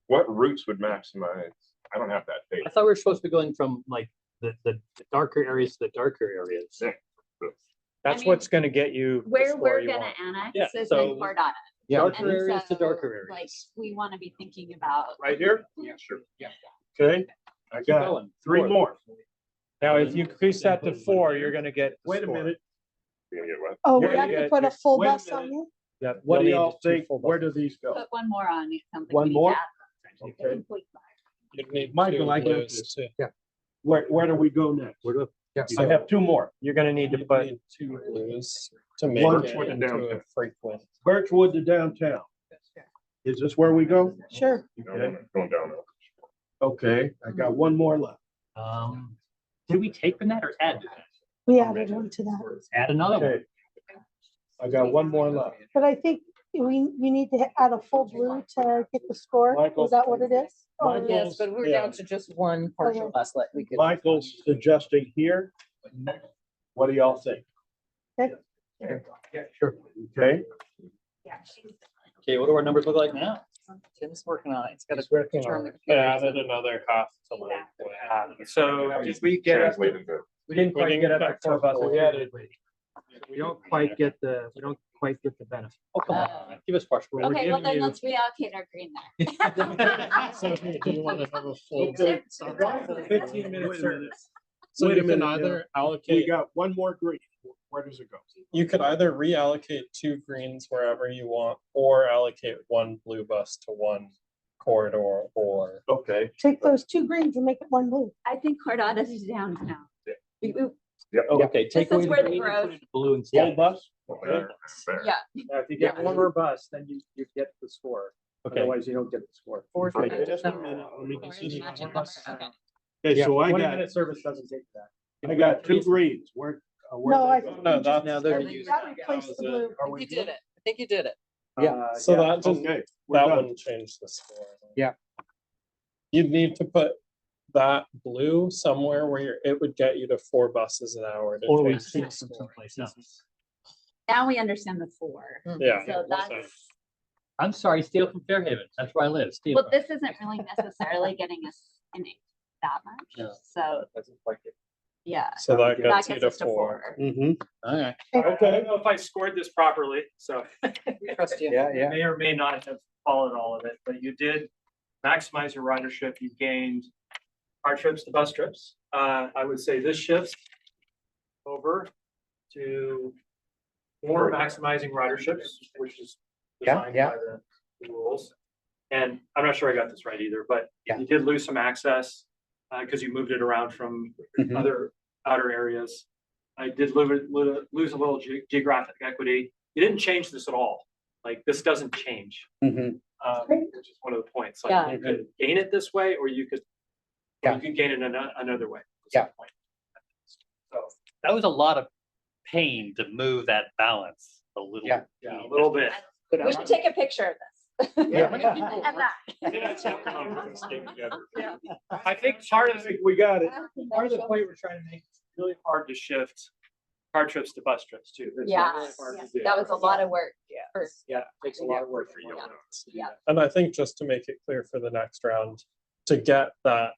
S2: what routes would maximize? I don't have that data.
S7: I thought we were supposed to be going from like the darker areas to the darker areas.
S2: Yeah.
S4: That's
S3: mean,
S4: what's gonna get you. the
S3: Where
S4: score
S3: we're
S4: you
S3: gonna
S4: want.
S3: annex
S7: Yeah,
S3: is
S7: so-
S3: in Cardona.
S7: Darker
S3: And
S7: areas to
S3: so,
S7: darker
S3: Like,
S7: areas.
S3: we wanna be thinking about.
S16: Right here?
S2: Yeah, sure.
S16: Okay, I
S7: Keep
S16: got
S7: going.
S16: 3 more.
S4: Now, if you increase that to 4, you're gonna get. the
S16: Wait a
S4: score.
S16: minute.
S2: You gonna get what?
S1: Oh,
S4: You're
S1: we have
S4: gonna
S1: to
S4: get-
S1: put a full
S16: wait a
S1: bus on
S16: minute.
S1: there?
S4: Yeah.
S16: What do
S4: you'll need
S16: y'all
S4: two
S16: think?
S4: full
S16: Where
S4: buses.
S16: do these go?
S3: Put one more on, it sounds like
S16: One
S3: we need
S16: more?
S3: to add
S16: Okay.
S3: complete five.
S8: You'd need
S16: Michael,
S8: two
S16: I got
S8: blues
S16: this.
S8: too.
S16: Where do we go next? I have 2 more.
S4: You're gonna need to
S8: You'd
S4: put
S8: need two blues to make
S16: One
S8: it
S2: for the
S8: into
S2: downtown.
S8: a frequent.
S16: Birchwood to downtown. Is this where we go?
S1: Sure.
S2: Going down. there.
S16: Okay, I got 1 more left.
S7: Did we take from that or add? to that?
S1: We added one to that.
S7: Add another one.
S16: Okay. I got 1 more left.
S1: But I think we need to add a full blue to get the score.
S16: Michael.
S1: Is that what it is? Or-
S16: Michael.
S12: Yes, but we're down to just one partial
S1: Okay.
S12: bus, we could.
S16: Michael's suggesting here. What do y'all think?
S1: Okay.
S7: Yeah, sure.
S16: Okay,
S7: Okay, what do our numbers look like now?
S12: Tim's working on it. It's got
S4: He's
S12: to
S4: working
S12: turn
S4: on
S12: the
S4: it.
S12: computer.
S8: Added another half to like.
S4: So did we get up?
S2: Translate into.
S4: We didn't quite get up to 4 buses.
S8: We added.
S4: We don't quite get the benefit.
S7: Oh, come on, give us partial.
S4: We're
S3: Okay, well
S4: giving
S3: then
S4: you-
S3: let's reallocate our green there.
S8: So do you want to have a full?
S16: Okay.
S4: 15-minute
S16: Wait a
S4: service.
S8: So
S16: Wait a
S8: you can
S16: minute,
S8: either
S16: we
S8: allocate,
S16: got 1 more green. Where does it go?
S8: you could either reallocate 2 greens wherever you want, or allocate 1 blue bus to 1 corridor, or.
S16: Okay,
S1: Take those 2 greens and make it 1 blue.
S3: I think Cardona is downtown.
S7: Okay, take
S3: This
S7: away
S3: is where the
S7: green and
S3: growth-
S7: put it in blue
S16: full
S7: instead.
S16: bus?
S2: There.
S3: Yeah,
S4: Now, if you get one more bus, then you get the score.
S7: Okay.
S4: Otherwise, you don't get the score.
S16: Okay, just a minute. Let me
S3: Or is
S16: consider.
S3: it matching
S16: that.
S3: number? Okay.
S16: Okay,
S4: Yeah,
S16: so I
S4: 20-minute service doesn't take that.
S16: I got 2 greens. Where
S1: No, I
S16: they go?
S1: think
S8: No,
S1: we just-
S8: that's-
S1: that
S8: they're
S1: that replaced the blue.
S16: Are we
S12: You
S16: good?
S12: did it. I think you did it.
S4: Yeah.
S8: So that just,
S16: Okay, we're
S8: that
S16: done.
S8: wouldn't change the score.
S4: Yeah.
S8: You'd need to put that blue somewhere where it would get you to 4 buses an hour. to
S7: Or we
S8: change the
S7: see
S8: score.
S7: someplace else.
S3: Now we understand the 4.
S8: Yeah.
S3: So that's,
S7: I'm sorry, steal from Fairhaven. That's where I live. Steal.
S3: well, this isn't really necessarily getting us in it that much.
S7: No.
S3: So, yeah.
S8: So that
S3: That
S8: gets you
S3: gets
S8: to
S3: us to
S8: 4.
S3: 4.
S16: Mhm.
S7: Okay.
S4: I don't know if I scored this properly, so.
S12: We trust you.
S4: You may or may not have followed all of it, but you did maximize your ridership. You gained car trips to bus trips. I would say this shifts over to more maximizing riderships, which is defined by the rules. And I'm not sure I got this right either, but you did lose some access because you moved it around from other outer areas. I did lose a little geographic equity. You didn't change this at all. Like, this doesn't change. Which is one of the points. Like,
S3: Yeah.
S4: you could gain it this way, or you could gain it another way.
S7: Yeah. So that was a lot of pain to move that balance a little.
S4: Yeah, a little bit.
S3: We should take a picture of this.
S4: Yeah.
S3: And that.
S4: I think part of
S16: We got it.
S4: part of the point we're trying to make is really hard to shift car trips to bus trips too. It's
S3: Yeah,
S4: really hard to do.
S3: that was a lot of work. for-
S4: Yeah, it takes a lot of work for you.
S3: Yeah.
S8: And I think just to make it clear for the next round, to get that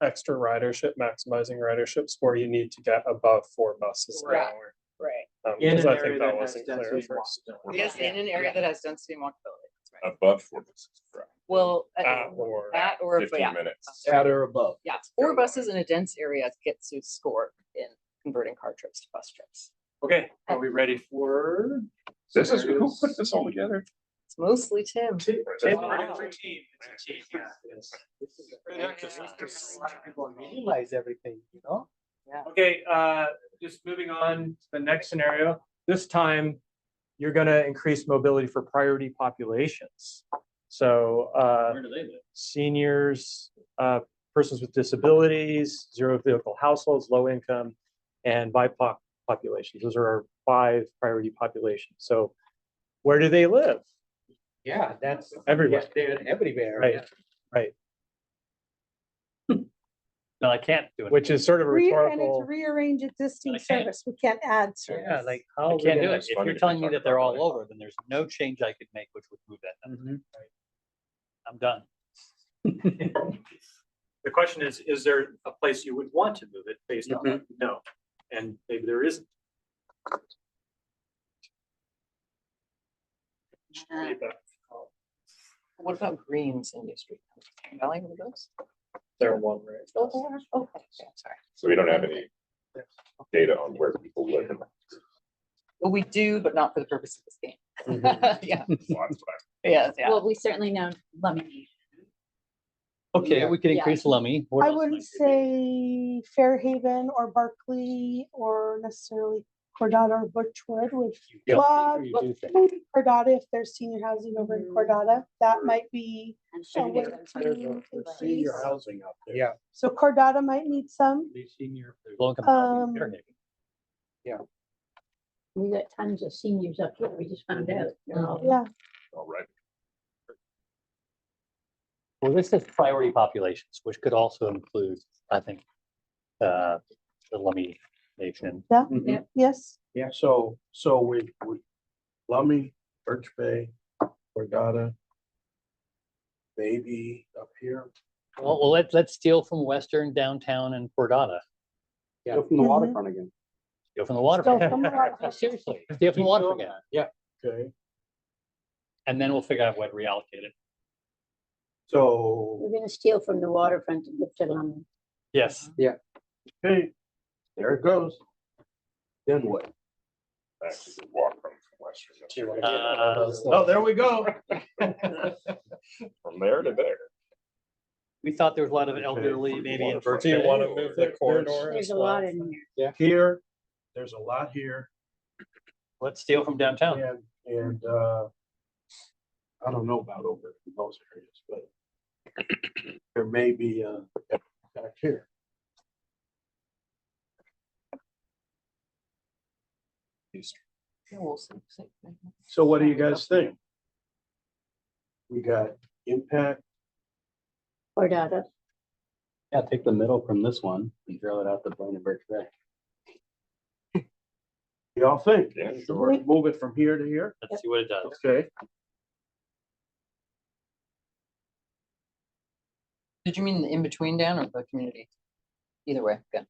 S8: extra ridership, maximizing ridership score, you need to get above 4 buses an
S12: Right.
S8: hour.
S12: Right.
S4: In
S8: Because
S4: an
S8: I
S4: area
S8: think
S4: that
S8: that
S4: has
S8: wasn't clear
S4: density
S8: at first.
S12: Yes, in an area that has density and walkability. That's right.
S2: Above 4 buses. Correct.
S12: Well,
S8: At or.
S12: at or,
S2: 15
S12: yeah,
S2: minutes.
S16: At or above.
S12: yeah, 4 buses in a dense area gets you scored in converting car trips to bus trips.
S4: Okay, are we ready for?
S2: This is, who put this all together?
S12: It's mostly Tim.
S4: Tim,
S12: Wow.
S4: it's a team, yeah, it is.
S10: Realize everything, you know?
S4: Okay, just moving on to the next scenario. This time, you're gonna increase mobility for priority populations. So,
S7: Where do they live?
S4: seniors, persons with disabilities, 0 vehicle households, low income, and BIPOC populations. Those are our 5 priority populations. So where do they live?
S10: Yeah, that's.
S4: Everywhere.
S10: They're everywhere.
S4: Right, right.
S7: No, I can't do it.
S4: which is sort of a
S1: And it's
S4: rhetorical.
S1: rearrange existing
S7: I can't.
S1: service. We can't add
S7: Yeah,
S1: service.
S7: like,
S4: how
S7: I
S4: are we
S7: can't do
S4: gonna-
S7: it. If you're telling me that they're all over, then there's no change I could make which would move that number. I'm done.
S4: The question is there a place you would want to move it based on that? No, and maybe there isn't.
S12: Uh, What about greens industry? Valley with those?
S4: They're one, right?
S12: Okay, sorry.
S2: So we don't have any data on where people live.
S12: Well, we do, but not for the purpose of this game. Yeah,
S2: So that's what
S12: yes, yeah.
S3: Well, we certainly know Lummi.
S7: Okay, we can
S3: Yeah.
S7: increase Lummi. What
S1: I
S7: else
S1: wouldn't
S7: might there
S1: say
S7: be?
S1: Fairhaven or Berkeley or necessarily Cordata or Birchwood would.
S7: You
S1: Well,
S7: think or you do think?
S1: maybe Cordata if there's senior housing over in Cordata, that might be
S3: And
S1: a way
S3: senior.
S1: to increase.
S16: housing out there.
S4: Yeah.
S1: So Cordata might need some.
S7: These senior, there's low income housing in
S1: Um,
S7: Fairhaven.
S15: We got tons of seniors up here, we just found out.
S1: Yeah,
S2: all right.
S7: Well, this is priority populations, which could also include, I think, the Lummi Nation.
S1: yeah, yes.
S16: Yeah, so we Lummi, Birch Bay, Borgata. Maybe up here.
S7: Well, let's steal from Western, downtown and Cordata.
S16: Go
S1: from the Mhm. waterfront
S16: again.
S7: Steal from the water.
S1: Steal from the waterfront.
S7: Seriously, steal from the water again.
S16: Yeah. Okay,
S7: And then we'll figure out what to reallocate it.
S16: so,
S15: We're gonna steal from the waterfront and give to London.
S7: Yes.
S16: okay, there it goes. Then what?
S2: Back to the walk from Western.
S16: Oh, there we go.
S2: From there to there.
S7: We thought there was a lot of elderly, maybe in Birch Bay.
S15: There's a lot in there.
S16: Here, there's a lot here,
S7: Let's steal from downtown.
S16: and I don't know about over in those areas, but there may be back here.
S12: Yeah, we'll see.
S16: So what do you guys think? We got impact,
S15: Cordata.
S10: Yeah, take the middle from this one and throw it out the Blaine and Birch Bay.
S16: y'all think?
S2: Yeah, sure.
S16: Move it from here to here?
S7: Let's see what it does.
S16: Okay,
S12: Did you mean the in-between down or the community? Either way, good.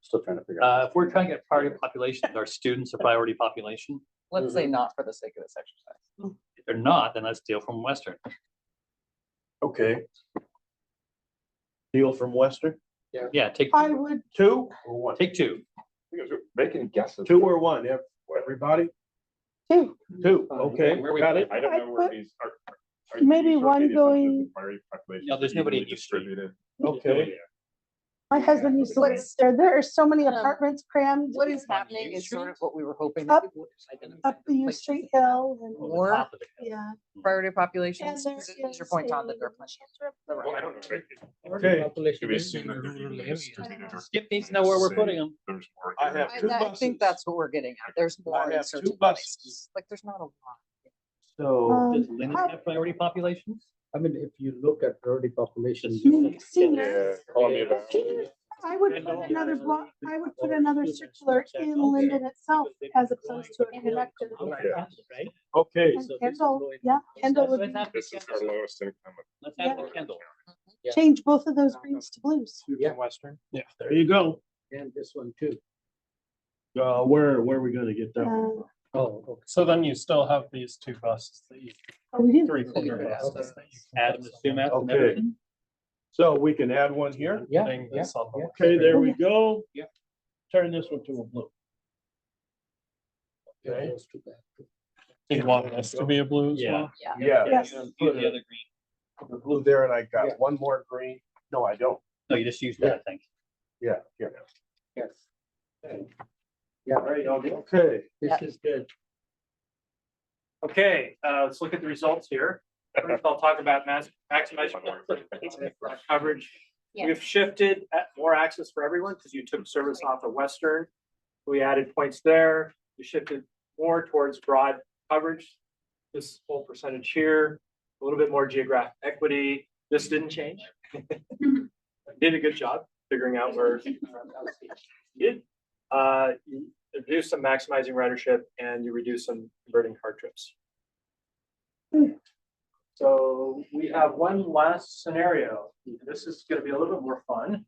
S10: Still trying to figure out.
S7: If we're trying to get priority population, our students a priority population.
S12: Let's say not for the sake of this exercise.
S7: If they're not, then let's steal from Western.
S16: okay. Deal from Western,
S7: Yeah, take,
S1: I would,
S16: 2 or 1?
S7: take two.
S2: Because we're making guesses.
S16: 2 or 1, everybody?
S1: too.
S16: 2, okay,
S7: Where we-
S16: got it.
S2: I don't know where
S1: put-
S2: these are.
S1: maybe
S2: these
S1: one
S2: located
S1: going-
S2: such as priority population
S7: No, there's nobody in
S2: evenly
S7: each street.
S2: distributed?
S16: Okay,
S1: My husband used to live there. There are so many apartments crammed
S12: What is happening is sort of what we were hoping.
S1: Up-
S12: people would identify
S1: up the U
S12: places
S1: Street Hill and,
S7: On the
S12: Or-
S7: top of the hill.
S1: yeah.
S12: Priority
S1: And
S12: populations,
S1: there
S12: because it is your
S1: is
S12: point on that
S1: a-
S12: there are plenty.
S2: Well, I don't know. if they-
S16: okay.
S2: Do we assume that they're evenly distributed or
S7: Skip needs to know where we're putting them.
S2: there's more
S16: I have
S2: here?
S16: two
S12: I
S16: buses.
S12: think that's what we're getting at. There's more
S16: I
S12: in
S16: have
S12: certain
S16: 2 buses.
S12: places. Like, there's not a lot.
S16: So,
S7: Does
S1: Um,
S7: Linden have priority populations?
S10: I mean, if you look at priority population.
S1: Senior.
S2: Yeah, Columbia Valley.
S1: I would put another block, I would put another circular in Linden itself as opposed to a connector.
S16: okay,
S1: And Kendall, yeah, Kendall would be,
S2: This is our lowest income.
S7: Let's add the Kendall.
S1: change both of those greens to blues.
S16: yeah, Western, yeah, there you go.
S10: And this one too.
S16: Where are we gonna get that one?
S1: Uh,
S10: Oh,
S8: So then you still have these 2 buses that you,
S1: oh, we do.
S8: 3-quarter buses that you.
S7: Add them to Sumac and
S16: Okay.
S7: everything.
S16: So we can add one here?
S10: yeah,
S8: Putting
S10: yeah,
S8: this on the
S10: yeah.
S8: left.
S16: Okay, there we go.
S10: Yeah.
S16: Turn this one to a blue. Okay.
S10: Those two back.
S8: Do you want this to be a blue as
S7: Yeah.
S8: well?
S1: Yes.
S16: Yeah.
S7: Use the other green.
S16: The blue there, and I
S1: Yeah.
S16: got one more green. No, I don't.
S7: No, you just used that, I think.
S16: Yeah, yeah.
S10: Yes. Yeah, right,
S16: Okay,
S10: this is good.
S4: Okay, let's look at the results here. First, I'll talk about maximizing coverage. We've shifted at more access for everyone because you took service off of Western. We added points there. We shifted more towards broad coverage. This whole percentage here, a little bit more geographic equity. This didn't change. did a good job figuring out where that was needed. You reduce some maximizing ridership and you reduce some converting car trips. So we have one last scenario. This is going to be a little bit more fun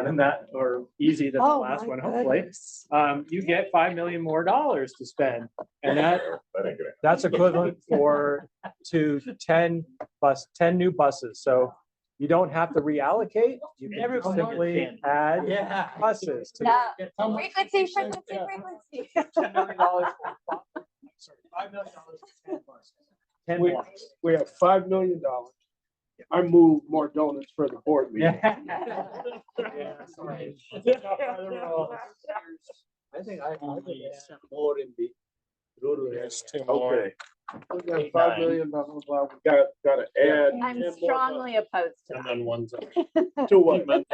S4: than that, or easy than the
S1: Oh,
S4: last
S1: my
S4: one, hopefully.
S1: goodness.
S4: You get $5 million more to spend, and
S2: That ain't gonna.
S4: that's equivalent to 10 new buses. So you don't have to reallocate. You can just simply add buses. to-
S3: No, frequency.
S4: $10 million. Sorry, $5 million for 10 buses. 10
S16: We-
S4: blocks.
S16: We have $5 million. I move more donuts for the board meeting.
S4: Yeah, sorry.
S10: I think I would add more in the rural areas.
S16: Okay. We got
S7: Eight,
S16: 5
S7: nine.
S16: million, blah, blah, blah. We gotta add.
S3: I'm
S16: 10 more
S3: strongly opposed to
S8: And
S3: that,
S8: then one's.
S16: To what?
S3: to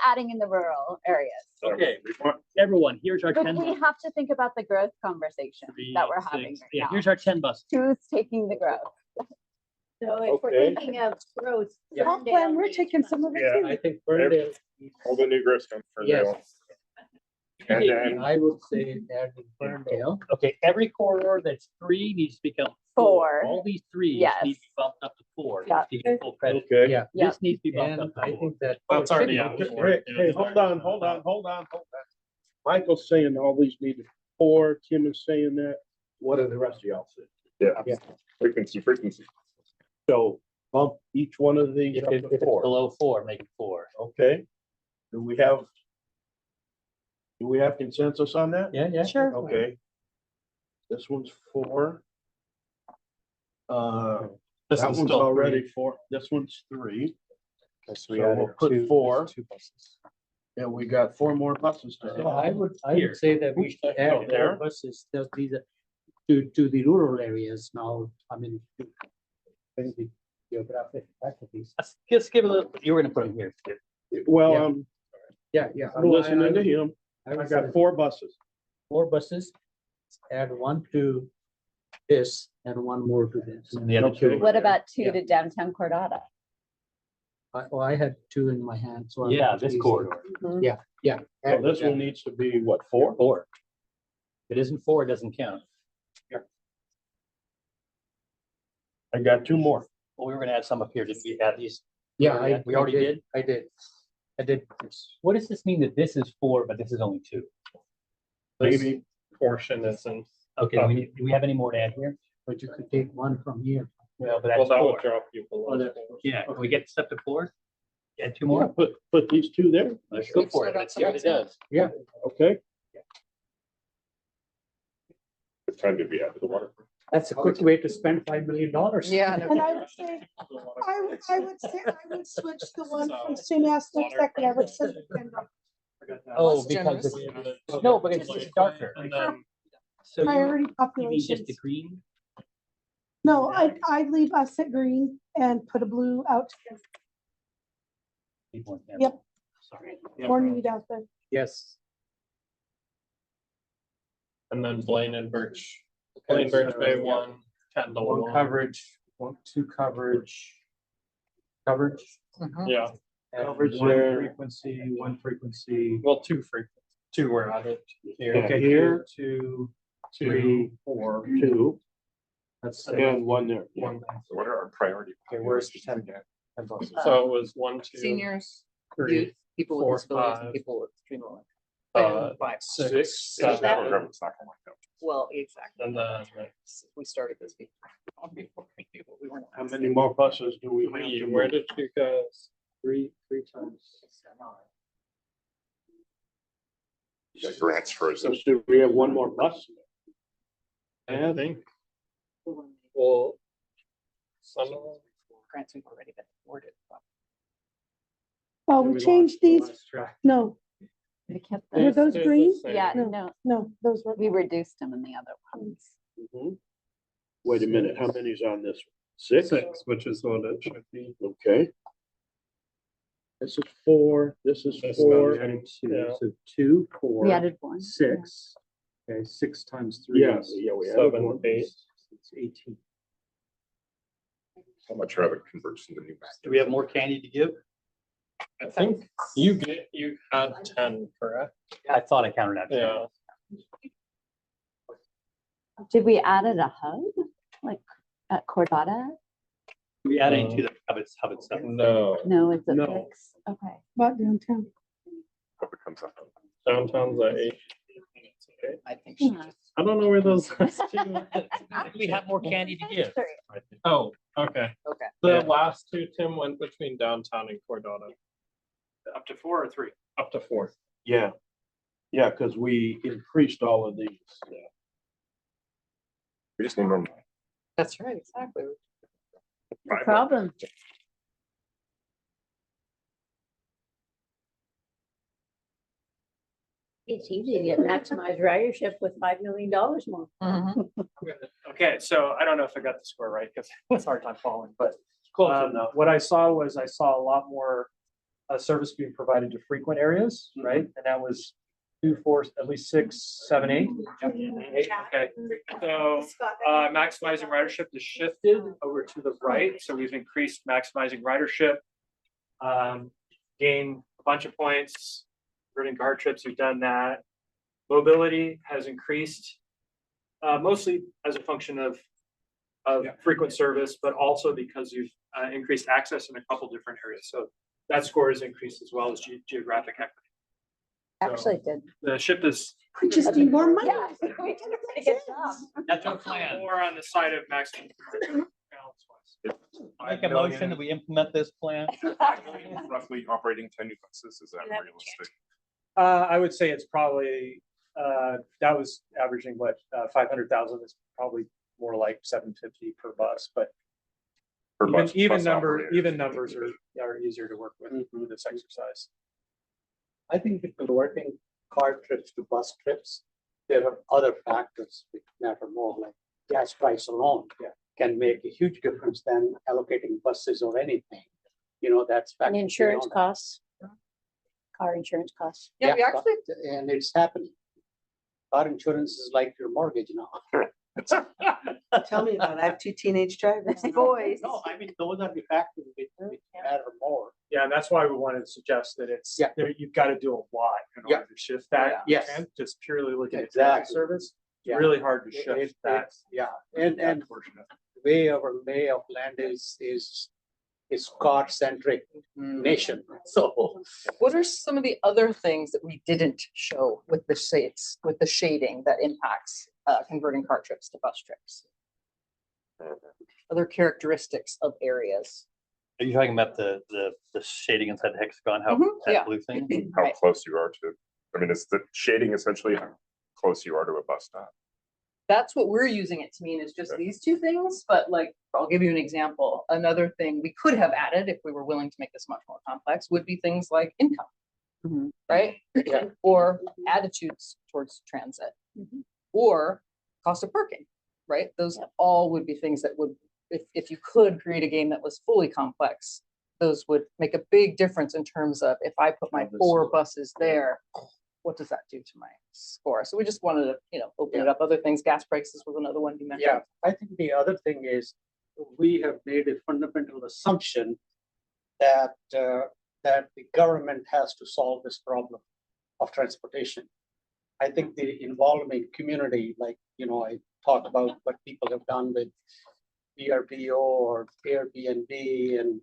S3: adding in the rural areas.
S7: Okay, everyone, here's our
S3: But
S7: 10
S3: we
S7: buses.
S3: have to think about the growth conversation that we're having
S7: Yeah,
S3: right
S7: here's
S3: now.
S7: our 10 buses.
S3: Who's taking the growth?
S15: So if we're
S16: Okay.
S15: thinking of growth.
S7: Yeah.
S1: Comp plan, we're taking some of it
S8: Yeah,
S1: too.
S10: I think Ferndale,
S2: All the new growth comes from
S10: Yes.
S2: Dale. And then,
S10: I would say add in Ferndale.
S7: Okay, every corridor that's 3 needs to become
S3: 4.
S7: All these 3s
S3: Yes.
S7: need to be bumped up to 4
S3: Yeah.
S7: to get full credit.
S16: Okay.
S10: Yeah,
S3: Yeah.
S7: This needs to be bumped
S10: and
S7: up to
S10: I
S7: 4.
S10: think that.
S8: Well, it's already out.
S16: Hey, hold on. Michael's saying all these need 4, Tim is saying that. What are the rest of y'all saying?
S2: yeah, frequency.
S16: So bump each one of these
S7: If
S16: up
S7: it-
S16: to
S7: if it's
S16: 4.
S7: below 4, make it 4.
S16: Okay. Do we have consensus on that?
S7: Yeah.
S1: Sure.
S16: Okay. This one's 4.
S8: This
S16: That
S8: is
S16: one's
S8: still
S16: already
S8: three.
S16: 4. This one's 3.
S4: So
S16: So we'll put 4.
S4: Two buses.
S16: And we got 4 more buses to
S10: So
S16: add.
S10: I would say that we should add
S16: There.
S10: more buses to these, to the rural areas now, I mean. The geographic faculties.
S7: Just give a little, you were gonna put them here.
S16: Well,
S10: Yeah.
S16: I'm listening to him. I
S10: would
S16: got
S10: say
S16: 4 buses.
S10: 4 buses, add 1 to this and 1 more to this.
S7: And the other 2.
S3: What about 2
S10: Yeah.
S3: to downtown Cordata?
S10: I had 2 in my hand, so.
S7: Yeah, this corridor.
S10: Yeah.
S16: So this one needs to be what, 4?
S7: 4. If it isn't 4, it doesn't count.
S16: I got 2 more.
S7: Well, we were gonna add some up here. Did we add these?
S10: Yeah,
S7: We already did?
S10: I did.
S7: What does this mean that this is 4, but this is only 2?
S16: Maybe.
S8: Portion isn't.
S7: Okay, do we have any more to add here?
S10: But you could take 1 from here.
S7: Well, but
S8: Well,
S7: that's
S8: that will
S7: 4.
S8: drop you below.
S7: Yeah, can we get stuff to 4? Add 2
S16: Yeah,
S7: more?
S16: put these 2 there.
S7: Let's go for it. Let's see what it does.
S16: Okay.
S2: It's time to be out of the water.
S10: That's a quick way to spend $5 million.
S12: Yeah.
S1: And I would say, I would switch the one from Sumas looks like I would switch.
S7: Oh, because it's, no, because it's darker.
S8: And then
S7: So
S1: Priority
S7: you mean
S1: populations.
S7: just the green?
S1: No, I'd leave us at green and put a blue out, Yep.
S7: Sorry.
S1: or need out there.
S10: Yes.
S8: And then Blaine and Birch. Blaine Birch Bay 1, 10 to
S4: 1
S8: 1.
S4: coverage, 2 coverage. Coverage.
S8: Yeah,
S4: and
S16: Coverage
S4: one
S16: there.
S4: frequency, 1 frequency.
S8: well, 2 frequency. 2 were added here.
S16: Yeah.
S4: Okay,
S16: Here.
S4: 2,
S8: 2,
S4: 3, 4.
S16: 2
S4: That's
S16: and 1 there.
S8: 1.
S2: So what are our priority?
S4: Okay, where's the
S2: populations
S4: 10
S2: again?
S4: buses?
S8: So it was 1, 2,
S12: Seniors,
S8: 3,
S12: youth, people
S8: 4,
S12: with disabilities,
S8: 5,
S12: and people with streamline.
S8: 6,
S2: Yeah,
S8: 7,
S2: that program is not gonna like that.
S12: Well, exactly.
S8: and then
S12: We started this before we weren't.
S16: How many more buses do we have
S8: 3.
S16: to
S8: Where
S16: move?
S8: did you guys?
S4: 3 times.
S2: Yeah, grants frozen.
S16: So do we have 1 more bus?
S8: I think. Well, some of them.
S12: Grants we've already been awarded.
S1: Oh, we changed these, no,
S3: We kept
S1: Were
S3: those.
S1: those
S8: Stays the
S1: green?
S8: same.
S3: Yeah,
S1: No.
S3: no,
S1: no, those were.
S3: we reduced them in the other ones.
S16: Mhm. Wait a minute, how many's on this? 6?
S8: 6, which is what it should be.
S16: Okay. This is 4, this is
S8: This
S16: 4.
S8: one,
S4: And 2,
S8: Yeah.
S4: so 2, 4.
S3: We added 1.
S4: 6. Okay, 6 times 3.
S16: Yeah,
S4: is
S16: yeah, we have
S8: 7,
S16: 1.
S8: 8.
S4: It's 18.
S2: How much rather converts into new.
S7: Do we have more candy to give?
S8: I think you had 10, correct?
S7: I thought I counted out.
S8: Yeah.
S3: Did we added a hub, like at Cordata?
S7: We adding to the hub itself.
S8: No,
S3: No, it's a
S16: No.
S3: fix, okay.
S1: About downtown.
S2: What becomes up?
S8: downtown's at 8.
S7: I think
S8: I don't know where those.
S7: we have more candy to give.
S8: Oh, okay.
S7: Okay.
S8: The last two, Tim, went between downtown and Cordata.
S7: Up to 4 or 3?
S8: Up to 4.
S16: Yeah. Yeah, because we increased all of these.
S2: We just need more.
S12: That's right, exactly.
S3: No problem.
S15: It's easy to get maximized ridership with $5 million more.
S4: Okay, so I don't know if I got the score right because it was a hard time following, but
S16: Close enough.
S4: what I saw a lot more service being provided to frequent areas, right? And that was 2, 4, at least 6, 7, 8. Eight, okay. So maximizing ridership is shifted over to the right. So we've increased maximizing ridership. Gain a bunch of points. Converting car trips, we've done that. Mobility has increased, mostly as a function of frequent service, but also because you've increased access in a couple different areas. So that score has increased as well as geographic equity.
S3: Actually did.
S4: The ship is
S1: We just need more money.
S3: Yeah, we did a pretty good job.
S7: That's our plan.
S4: more on the side of maximum.
S7: Make a motion that we implement this plan.
S2: Roughly operating 10 new buses, is that realistic?
S4: I would say it's probably, that was averaging what, 500,000 is probably more like 750 per bus, but
S2: Per bus-
S4: even
S2: bus
S4: numbers
S2: operator.
S4: are easier to work with through this exercise.
S10: I think with converting car trips to bus trips, there are other factors which matter more, like gas price alone can make a huge difference than allocating buses or anything. You know, that's.
S15: And
S10: factored
S15: insurance
S10: beyond.
S15: costs. Car insurance costs.
S12: Yeah, we actually,
S10: And it's happening. Car insurance is like your mortgage now.
S1: Tell me about it. I have 2 teenage drivers.
S3: Boys.
S10: No, I mean, those are the factors which matter more.
S4: Yeah, and that's why we wanted to suggest that it's,
S10: Yeah.
S4: you've got to do a lot in
S10: Yeah.
S4: order to shift that.
S10: Yes.
S4: And just purely looking at
S10: Exactly.
S4: traffic service,
S10: Yeah.
S4: really hard to
S10: It-
S4: shift that.
S10: Yeah, and
S4: that portion of it.
S10: the way our lay of land is car centric nation, so.
S12: what are some of the other things that we didn't show with the shades, with the shading that impacts converting car trips to bus trips? Other characteristics of areas.
S7: Are you talking about the shading inside the hexagon, how
S12: yeah.
S7: that blue thing?
S2: How
S12: Right.
S2: close you are to, I mean, is the shading essentially how close you are to a bus stop?
S12: That's what we're using it to mean, is just these two things, but like, I'll give you an example. Another thing we could have added if we were willing to make this much more complex would be things like income. Right? Or attitudes towards transit. Or cost of parking, right? Those all would be things that would, if you could create a game that was fully complex, those would make a big difference in terms of if I put my 4 buses there, what does that do to my score? So we just wanted to, open it up. Other things, gas prices was another one you mentioned.
S10: Yeah, I think the other thing is, we have made a fundamental assumption that that the government has to solve this problem of transportation. I think the involvement community, like, I talked about what people have done with VRBO or Airbnb and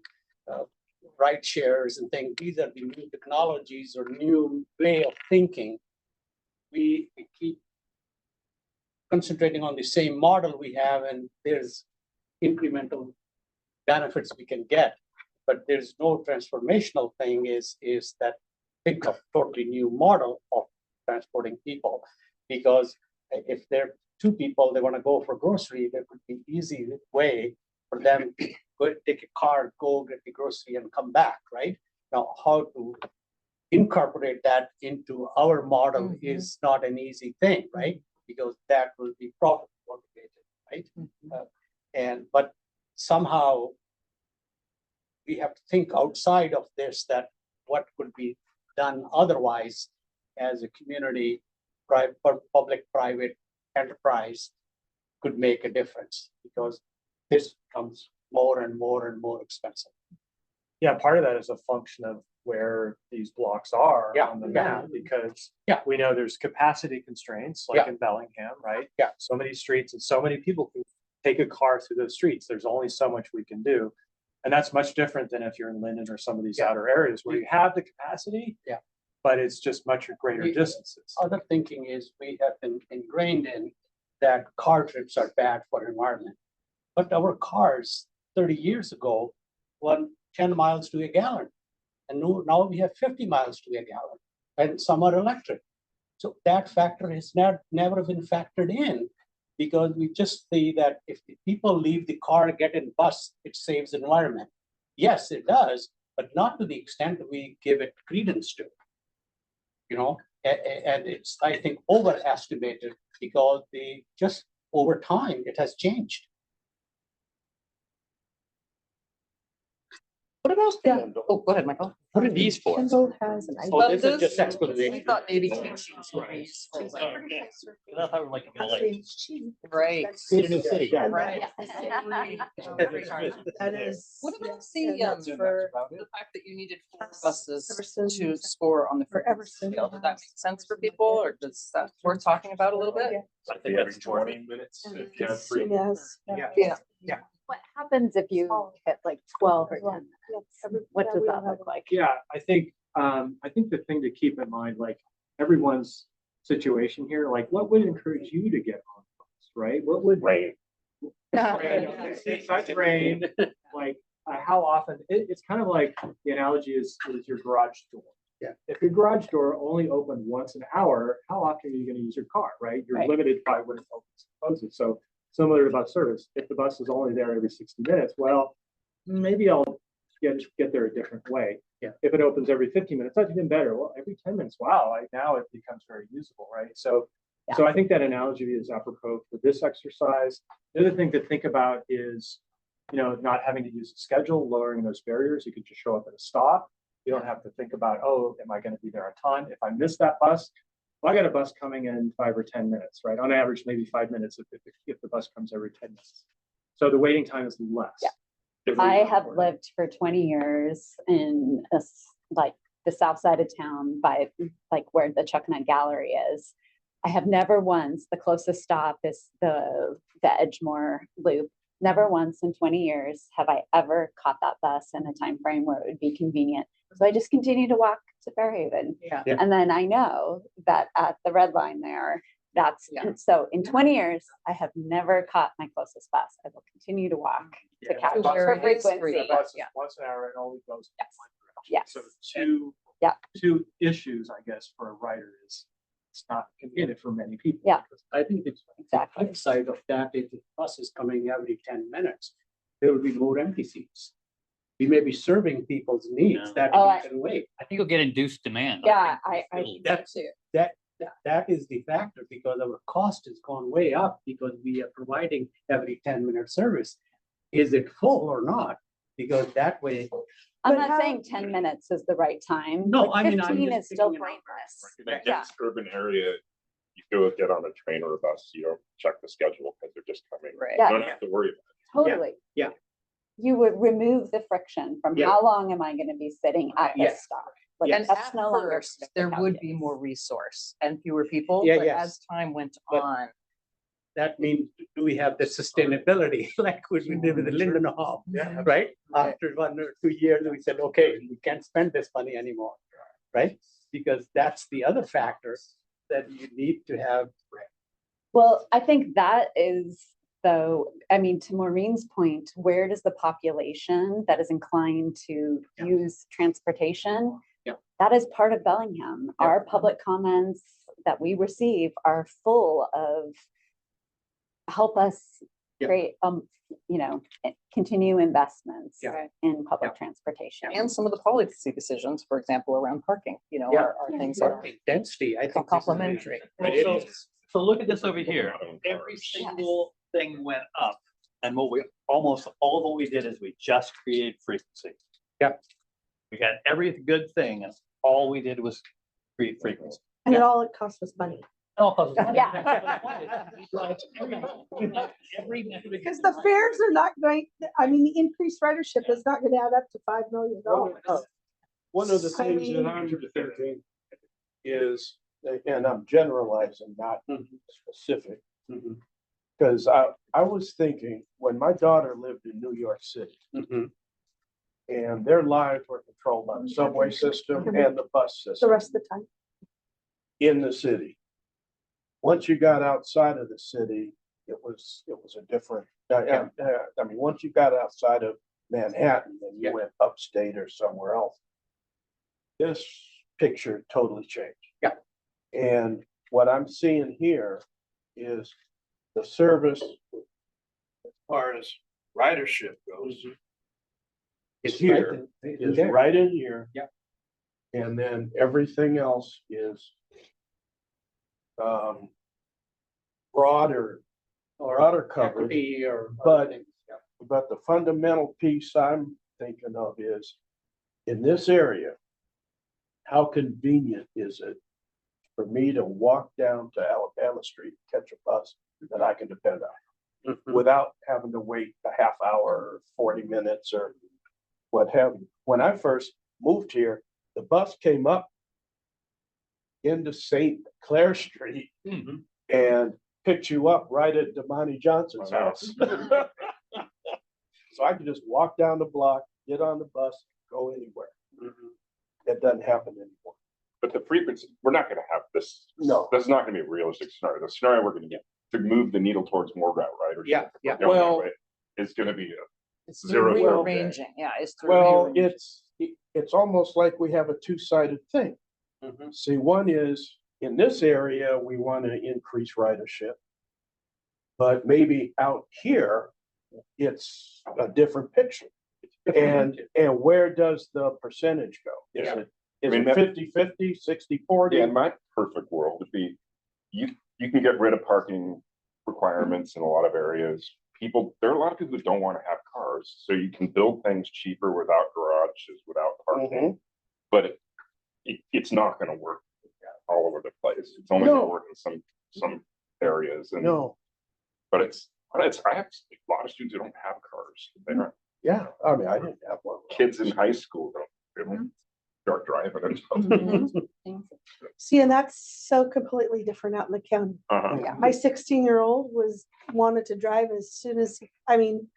S10: ride shares and things. These are the new technologies or new way of thinking. We keep concentrating on the same model we have, and there's incremental benefits we can get, but there's no transformational thing is that think of totally new model of transporting people. Because if there are 2 people, they want to go for grocery, there could be easy way for them to go take a car, go get the grocery and come back, right? Now, how to incorporate that into our model is not an easy thing, right? Because that will be profit motivated, right? But somehow we have to think outside of this, that what could be done otherwise as a community, public-private enterprise could make a difference, because this becomes more and more and more expensive.
S4: Yeah, part of that is a function of where these blocks are
S10: Yeah,
S4: on the
S10: yeah.
S4: map, because
S10: Yeah.
S4: we know there's capacity constraints, like
S10: Yeah.
S4: in Bellingham, right?
S10: Yeah.
S4: So many streets and so many people can take a car through those streets. There's only so much we can do. And that's much different than if you're in Linden or some of these
S10: Yeah.
S4: outer areas where you have the capacity.
S10: Yeah.
S4: But it's just much greater
S10: We-
S4: distances.
S10: Other thinking is we have been ingrained in that car trips are bad for environment. But our cars 30 years ago were 10 miles to a gallon. And now we have 50 miles to a gallon, and some are electric. So that factor has never been factored in, because we just see that if the people leave the car, get in bus, it saves the environment. Yes, it does, but not to the extent that we give it credence to. You know, and it's, I think, overestimated, because just over time, it has changed.
S12: What about the, oh, go ahead, Michael.
S13: What are these for?
S1: Kendall has an idea.
S10: Oh, this is
S12: Those-
S10: just
S12: We
S10: explanation.
S12: thought maybe cheat sheets would be useful.
S7: I thought we were like,
S12: Right.
S10: Right.
S1: That is.
S12: What about
S1: yes,
S12: the,
S1: and that's
S12: for
S1: for
S12: the fact that you needed 4
S1: Us,
S12: buses
S1: Everson,
S12: to score on the
S1: for Everson
S12: scale? Did that make
S1: House.
S12: sense for people, or does that worth talking about a little bit?
S2: I think every 20 minutes,
S1: And
S2: if you have
S1: as
S2: 3.
S1: soon as.
S12: Yeah.
S3: What happens if you hit like 12 or 10 minutes? What does that look like?
S4: Yeah, I think the thing to keep in mind, like everyone's situation here, like what would encourage you to get on the bus, right? What would
S2: Rain.
S4: Besides rain, like how often, it's kind of like the analogy is your garage door.
S10: Yeah.
S4: If your garage door only opened once an hour, how often are you gonna use your car, right? You're
S3: Right.
S4: limited by when it opens and closes. So similar to bus service, if the bus is only there every 60 minutes, well, maybe I'll get there a different way.
S10: Yeah.
S4: If it opens every 15 minutes, that's even better. Well, every 10 minutes, wow, now it becomes very usable, right? So I think that analogy is apropos for this exercise. The other thing to think about is, not having to use a schedule, lowering those barriers. You could just show up at a stop. You don't have to think about, oh, am I going to be there on time? If I miss that bus, well, I got a bus coming in 5 or 10 minutes, right? On average, maybe 5 minutes if the bus comes every 10 minutes. So the waiting time is less.
S3: Yeah. I have lived for 20 years in like the south side of town by like where the Chucknut Gallery is. I have never once, the closest stop is the Edgemore Loop. Never once in 20 years have I ever caught that bus in a time frame where it would be convenient. So I just continue to walk to Fairhaven.
S12: Yeah.
S3: And then I know that at the red line there,
S12: Yeah.
S3: so in 20 years, I have never caught my closest bus. I will continue to walk to catch
S12: To where
S3: for
S12: it is
S3: frequency.
S12: free.
S4: The bus is
S12: Yeah.
S4: once an hour and only goes in
S3: Yes.
S4: one direction.
S3: Yes.
S4: So two issues, I guess, for a rider is it's not convenient for many people.
S3: Yeah.
S10: I think the
S3: Exactly.
S10: flip side of that is if bus is coming every 10 minutes, there will be more empty seats. We may be serving people's needs that
S3: Oh,
S10: we can wait.
S7: I think you'll get induced demand.
S3: Yeah, I
S10: That's
S3: too.
S10: that is the factor, because our cost has gone way up because we are providing every 10-minute service. Is it full or not? Because that way,
S3: I'm
S1: But
S3: not
S1: how-
S3: saying 10 minutes is the right time.
S10: No,
S3: but
S10: I mean, I'm
S3: 15
S10: just
S3: is still
S10: picking a number.
S3: brainless.
S2: In a
S3: Yeah.
S2: dense urban area, you go get on a train or a bus, you don't check the schedule because they're just coming.
S12: Right.
S2: You
S3: Yeah.
S2: don't have to worry about
S3: Totally.
S10: Yeah.
S3: You would remove the friction from
S10: Yeah.
S3: how long am I going to be sitting at
S10: Yeah.
S3: this stop? Like
S12: And
S3: that's
S12: at
S3: no longer.
S12: first, there would be more resource and fewer people,
S10: Yeah,
S12: but
S10: yes.
S12: as time went
S10: But-
S12: on,
S10: that means, do we have the sustainability like we did with the Linden Hall?
S4: Yeah.
S10: Right? After 1 or 2 years, we said, okay, we can't spend this money anymore, right? Because that's the other factor that you need to have.
S3: Well, I think that is though, I mean, to Maureen's point, where does the population that is inclined to use transportation?
S10: Yeah.
S3: That is part of Bellingham.
S10: Yeah.
S3: Our public comments that we receive are full of help us
S10: Yeah.
S3: create, continue investments
S10: Yeah.
S3: in public
S10: Yeah.
S3: transportation.
S12: and some of the policy decisions, for example, around parking,
S10: Yeah.
S12: are things that are
S10: Density, I think. this is-
S12: complementary.
S10: But it is.
S7: So look at this over here.
S2: Not own
S7: Every
S2: cars.
S7: single thing went up. And almost all of what we did is we just created frequency.
S10: Yeah.
S7: We had every good thing and all we did was create frequency.
S1: And all it cost was money.
S7: All costs-
S1: Because the fares are not going, I mean, the increased ridership is not going to add up to $5 million.
S16: one of the
S1: I
S16: things
S1: mean-
S16: that I'm thinking is, and I'm generalizing, not specific. Because I was thinking, when my daughter lived in New York City, and their lives were controlled by the subway system and the bus
S1: The
S16: system
S1: rest of the time.
S16: in the city. Once you got outside of the city, it was a different, I mean, once you got outside of Manhattan and you went upstate or somewhere else, this picture totally changed.
S7: Yeah.
S16: And what I'm seeing here is the service as far as ridership goes. Is here, is right in here.
S7: Yeah.
S16: And then everything else is broader coverage.
S10: Equity or.
S16: But, but the fundamental piece I'm thinking of is, in this area, how convenient is it for me to walk down to Alabama Street, catch a bus that I can depend on, without having to wait a half hour or 40 minutes or what have you. When I first moved here, the bus came up into St. Clair Street and picked you up right at Damani Johnson's house. So I could just walk down the block, get on the bus, go anywhere. That doesn't happen anymore.
S2: But the frequency, we're not gonna have this.
S16: No.
S2: That's not gonna be a realistic scenario. The scenario we're gonna get to move the needle towards more route riders.
S16: Yeah, yeah.
S2: going that
S16: Well,
S2: way is gonna be
S12: It's
S2: Zero
S12: through
S2: sum
S12: rearranging, yeah, it's through.
S16: Well,
S12: rearranging.
S16: it's almost like we have a two-sided thing. See, one is, in this area, we want to increase ridership. But maybe out here, it's a different picture. And where does the percentage go?
S2: Yeah.
S16: Is
S2: I mean,
S16: it 50-50, 60-40?
S2: Yeah, in my perfect world would be, you can get rid of parking requirements in a lot of areas. There are a lot of people who don't want to have cars, so you can build things cheaper without garages, without parking. But it's not gonna work all over the place. It's only gonna work in some areas and. But I have a lot of students who don't have cars. They don't.
S16: Yeah, I mean, I didn't have one.
S2: Kids in high school don't start driving until.
S1: See, and that's so completely different out in the county.
S2: Uh-huh.
S1: My 16-year-old wanted to drive as soon as, I mean,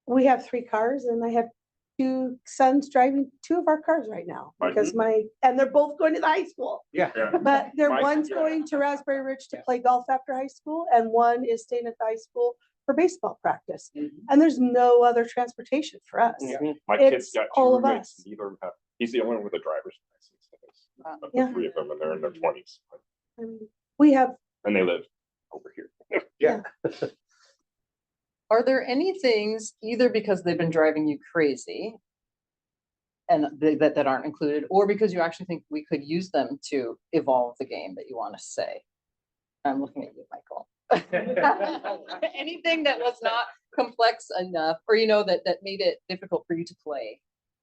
S1: we have 3 cars and I have 2 sons driving 2 of our cars right now because and they're both going to the high school.
S16: Yeah.
S1: But one's going to Raspberry Ridge to play golf after high school and one is staying at the high school for baseball practice. And there's no other transportation for us.
S2: My kid's
S1: It's
S2: got 2
S1: all of
S2: roommates.
S1: us.
S2: Neither of them have. He's the only one with a driver's license. Of
S1: Yeah.
S2: the 3 of them, and they're in their 20s,
S1: I mean, we have,
S2: and they live over here.
S16: Yeah.
S12: Are there any things, either because they've been driving you crazy and that aren't included, or because you actually think we could use them to evolve the game that you want to say? I'm looking at you, Michael. Anything that was not complex enough, or that made it difficult for you to play,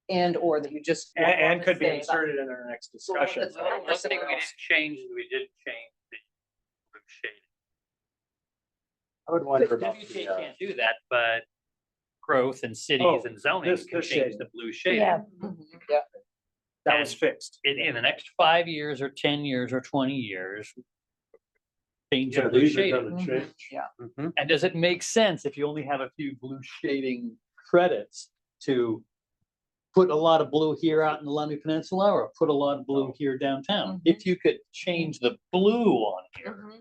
S12: and or that you just
S4: And could be
S12: say about-
S4: inserted in our next discussion.
S12: That's what I'm
S10: One thing
S12: listening
S10: we
S12: to.
S10: didn't change, we didn't change the blue shading.
S4: I would wonder about
S10: WTA
S4: the,
S10: can't do that, but growth and cities
S4: Oh,
S10: and zoning
S4: this
S10: can change
S4: shading.
S10: the blue shading.
S5: Yeah.
S12: Yeah.
S4: that was fixed.
S10: In the next 5 years or 10 years or 20 years. Change the
S16: Yeah,
S10: blue
S16: these are
S10: shading.
S16: gonna change.
S12: Yeah.
S10: And does it make sense if you only have a few blue shading credits to put a lot of blue here out in the Lummi Peninsula or put a lot of blue here downtown? If you could change the blue on here.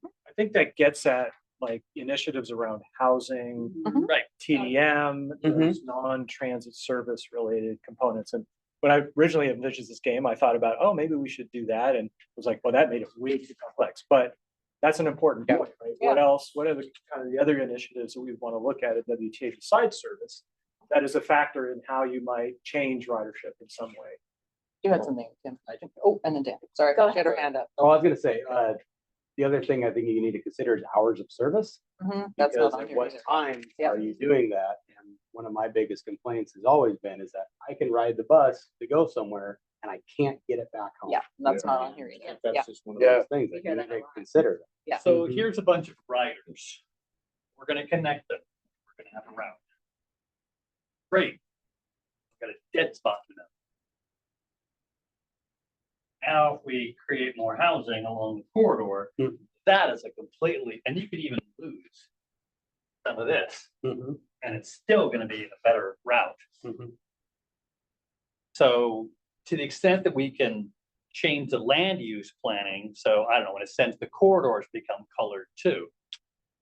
S4: I think that gets at like initiatives around housing,
S10: Right.
S4: TDM, those non-transit service related components. And when I originally envisioned this game, I thought about, oh, maybe we should do that. And was like, well, that made it way too complex. But that's an important point, right? What else? What are the kind of the other initiatives that we want to look at WTA besides service? That is a factor in how you might change ridership in some way.
S12: You had something, Tim. I think. Oh, and then Dan. Sorry,
S5: Go
S12: she had her hand up.
S17: Oh, I was gonna say, the other thing I think you need to consider is hours of service.
S12: That's
S17: Because
S12: not on
S17: at
S12: here
S17: what
S12: either.
S17: time
S12: Yep.
S17: are you doing that? And one of my biggest complaints has always been is that I can ride the bus to go somewhere and I can't get it back home.
S12: Yeah, that's not on here either. Yeah.
S17: That's just one of those things that
S12: hear
S17: you
S12: that
S17: need
S12: a
S17: to
S12: lot.
S17: consider.
S12: Yeah.
S10: So here's a bunch of riders. We're gonna connect them. We're gonna have a route. Great. Got a dead spot for them.
S7: Now, if we create more housing along the corridor, that is a completely, and you could even lose some of this, and it's still gonna be a better route. So to the extent that we can change the land use planning, so I don't know, in a sense, the corridors become colored too.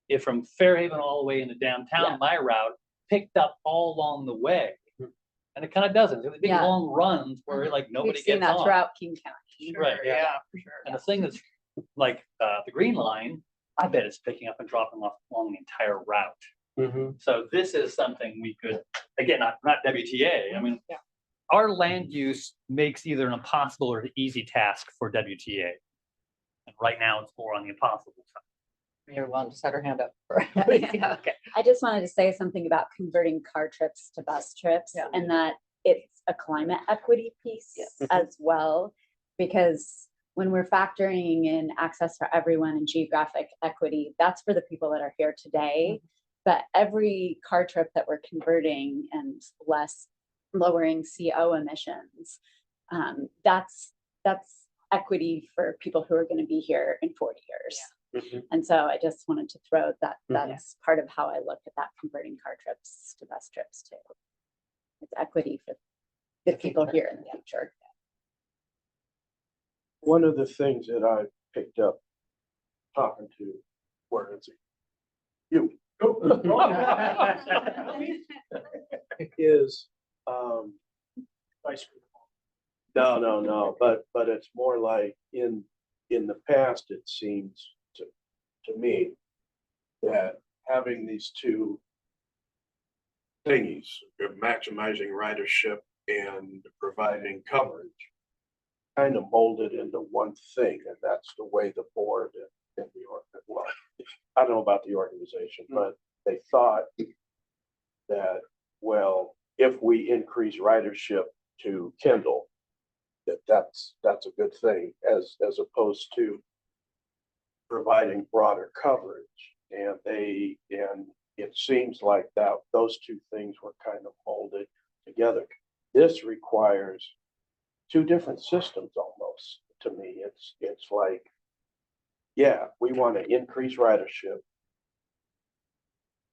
S7: If from Fairhaven all the way into downtown, my route picked up all along the way. And it kind of doesn't. There are big
S3: Yeah.
S7: long runs where like nobody
S3: We've seen
S7: gets
S3: that
S7: on.
S3: throughout King County.
S7: Right, yeah.
S12: For sure.
S7: And the thing that's like the green line, I bet it's picking up and dropping off along the entire route. So this is something we could, again, not WTA. I mean, our land use makes either an impossible or an easy task for WTA. And right now it's more on the impossible side.
S12: Mayor wanted to set her hand up.
S3: Okay. I just wanted to say something about converting car trips to bus trips and that it's a climate equity piece as well. Because when we're factoring in access for everyone and geographic equity, that's for the people that are here today. But every car trip that we're converting and lowering CO emissions, that's equity for people who are going to be here in 40 years. And so I just wanted to throw that, that's part of how I look at that, converting car trips to bus trips too. It's equity for the people here in the future.
S16: One of the things that I picked up talking to, where is it? You. Is, no, but it's more like in the past, it seems to me that having these two thingies, maximizing ridership and providing coverage, kind of molded into one thing, and that's the way the board and the well, I don't know about the organization, but they thought that, well, if we increase ridership to Kendall, that's a good thing, as opposed to providing broader coverage. And it seems like that those two things were kind of molded together. This requires two different systems almost. To me, it's like, yeah, we want to increase ridership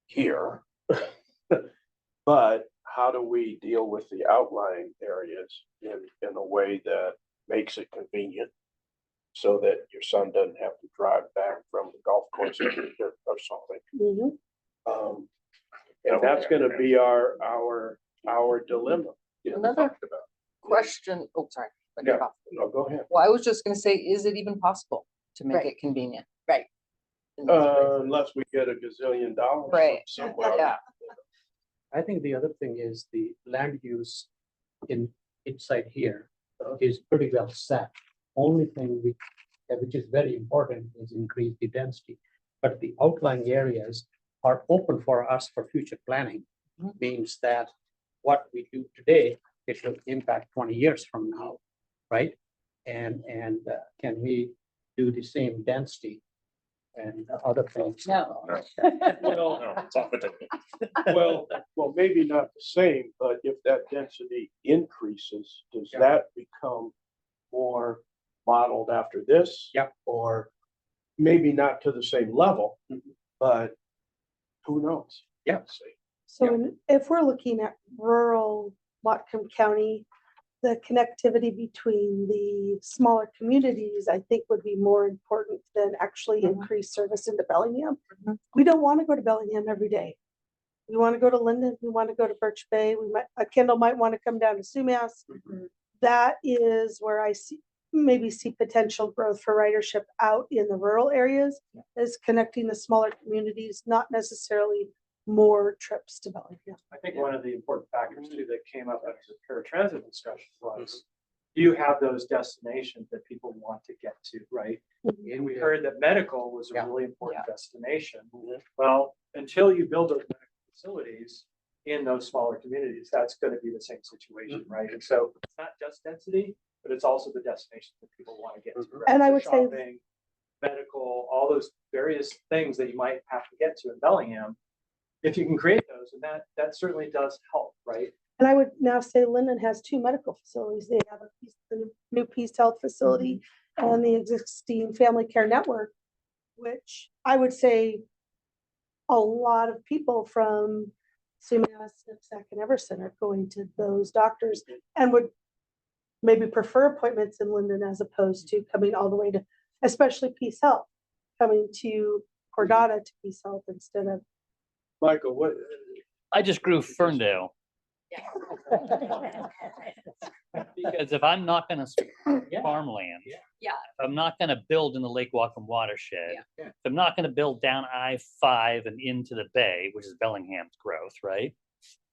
S16: here, but how do we deal with the outlying areas in a way that makes it convenient so that your son doesn't have to drive back from the golf course or something? And that's going to be our dilemma.
S12: Another question, oh, sorry.
S16: Yeah, no, go ahead.
S12: Well, I was just gonna say, is it even possible to make it convenient?
S3: Right.
S16: Unless we get a gazillion dollars from
S12: Right.
S16: somewhere.
S12: Yeah.
S10: I think the other thing is the land use inside here is pretty well set. Only thing which is very important is increase the density. But the outlying areas are open for us for future planning. Means that what we do today, it will impact 20 years from now, right? And can we do the same density and other things?
S3: No.
S16: Well, maybe not the same, but if that density increases, does that become more modeled after this?
S10: Yeah.
S16: Or maybe not to the same level, but who knows?
S10: Yeah.
S18: So if we're looking at rural Whatcom County, the connectivity between the smaller communities, I think, would be more important than actually increase service into Bellingham. We don't want to go to Bellingham every day. We want to go to Linden. We want to go to Birch Bay. Kendall might want to come down to Sumas. That is where I see potential growth for ridership out in the rural areas, is connecting the smaller communities, not necessarily more trips to Bellingham.
S4: I think one of the important factors too that came up as a paratransit discussion was, do you have those destinations that people want to get to, right? And we heard that medical was a really important destination. Well, until you build those medical facilities in those smaller communities, that's going to be the same situation, right? And so it's not just density, but it's also the destinations that people want to get to. Right?
S18: And I
S4: So
S18: would say
S4: shopping, medical, all those various things that you might have to get to in Bellingham. If you can create those, and that certainly does help, right?
S18: And I would now say Linden has two medical facilities. They have the new Peace Health facility and the existing family care network, which I would say a lot of people from Sumas, Nipsac, and Everson are going to those doctors and would maybe prefer appointments in Linden as opposed to coming all the way to, especially Peace Health, coming to Cordata to Peace Health instead of.
S16: Michael, what,
S19: I just grew Ferndale. Because if I'm not gonna farmland.
S9: Yeah.
S19: If I'm not gonna build in the Lake Whatcom watershed.
S16: Yeah.
S19: If I'm not gonna build down I-5 and into the bay, which is Bellingham's growth, right?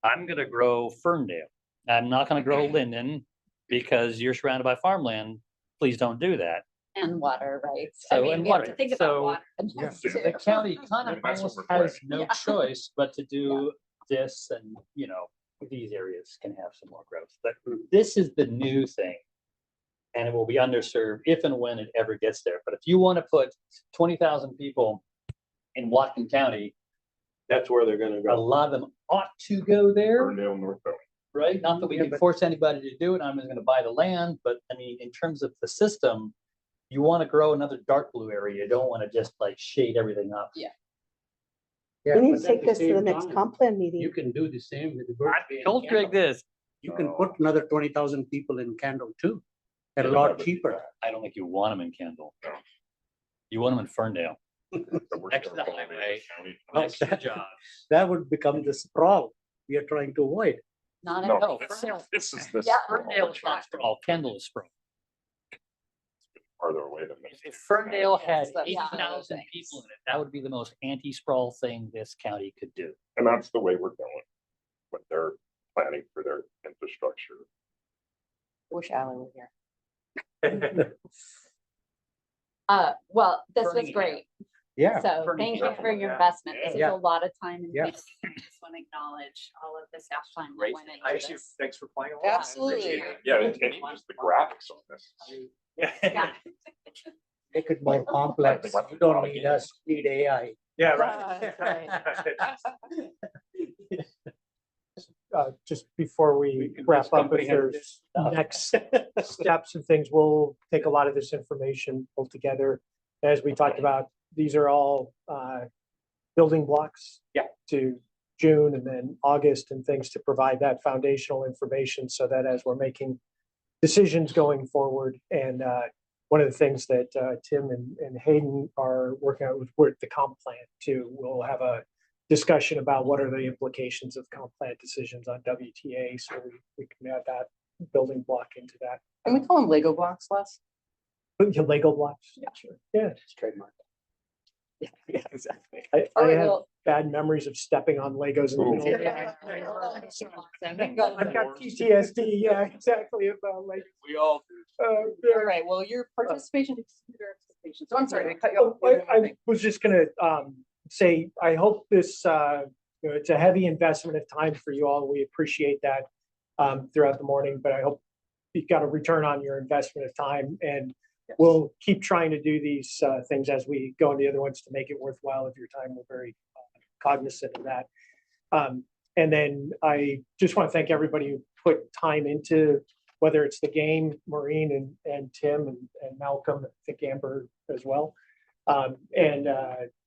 S19: I'm gonna grow Ferndale. I'm not gonna grow Linden because you're surrounded by farmland. Please don't do that.
S3: And water rights.
S19: So,
S3: I mean,
S19: and
S3: we have
S19: water.
S3: to think
S19: So,
S3: about water.
S2: Yeah.
S19: The county kind of
S2: That's what
S19: almost
S2: we're
S19: has
S2: planning.
S19: no
S3: Yeah.
S19: choice but to do this and, you know, these areas can have some more growth. But this is the new thing. And it will be underserved if and when it ever gets there. But if you want to put 20,000 people in Whatcom County,
S16: that's where they're gonna
S19: a
S16: go.
S19: lot of them ought to go there,
S2: Ferndale, North Valley.
S19: right? Not that we can force anybody to do it. I'm just going to buy the land. But I mean, in terms of the system, you want to grow another dark blue area. You don't want to just like shade everything up.
S12: Yeah.
S18: We need to take this to the next comp plan meeting.
S10: You can do the same with the.
S19: I told Greg this.
S10: You can put another 20,000 people in Kendall too, at a lot cheaper.
S19: I don't think you want them in Kendall. You want them in Ferndale. Next to the highway, next to the jobs.
S10: That would become the sprawl we are trying to avoid.
S3: Not
S2: No,
S3: enough.
S2: this is this.
S3: Yeah.
S19: Ferndale is not sprawl, Kendall is sprawl.
S2: Farther away than this.
S19: If Ferndale had
S3: Yes, that's
S19: 80,000
S3: things.
S19: people in it, that would be the most anti-sprawl thing this county could do.
S2: And that's the way we're going. When they're planning for their infrastructure.
S3: Wish Alan were here.
S6: Well, this was
S19: Burning.
S6: great.
S10: Yeah.
S6: So
S19: Burning.
S6: thank you for your investment. This is
S10: Yeah.
S6: a lot of time and
S10: Yeah.
S6: I just want to acknowledge all of the staff time that
S19: Great.
S6: went into this.
S19: Thanks for playing along.
S12: Absolutely.
S2: Yeah, and just the graphics on this.
S6: Yeah.
S10: Make it more complex. You don't need us, need AI.
S4: Yeah, just before we
S10: can
S4: wrap
S10: just
S4: up, if
S10: comprehend
S4: there's
S10: this.
S4: next steps and things, we'll take a lot of this information, pull together. As we talked about, these are all building blocks.
S10: Yeah.
S4: To June and then August and things to provide that foundational information so that as we're making decisions going forward. And one of the things that Tim and Hayden are working out with the comp plan too, we'll have a discussion about what are the implications of comp plan decisions on WTA. So we can add that building block into that.
S12: Can we call them Lego blocks, Les?
S4: Your Lego blocks.
S12: Yeah, sure.
S4: Yeah.
S10: It's trademark.
S4: Yeah, exactly. I
S6: All right,
S4: have
S6: well-
S4: bad memories of stepping on Legos in the
S2: Ooh.
S4: middle.
S6: Yeah.
S4: I've got PTSD. Yeah, exactly. About like,
S12: We all do. All right, well, your participation exceeded our expectations. So I'm sorry to cut you off.
S4: I was just gonna say, I hope this, it's a heavy investment of time for you all. We appreciate that throughout the morning, but I hope you got a return on your investment of time. And we'll keep trying to do these things as we go into the other ones to make it worthwhile of your time. We're very cognizant of that. And then I just want to thank everybody who put time into, whether it's the game, Maureen and Tim and Malcolm, I think Amber as well. And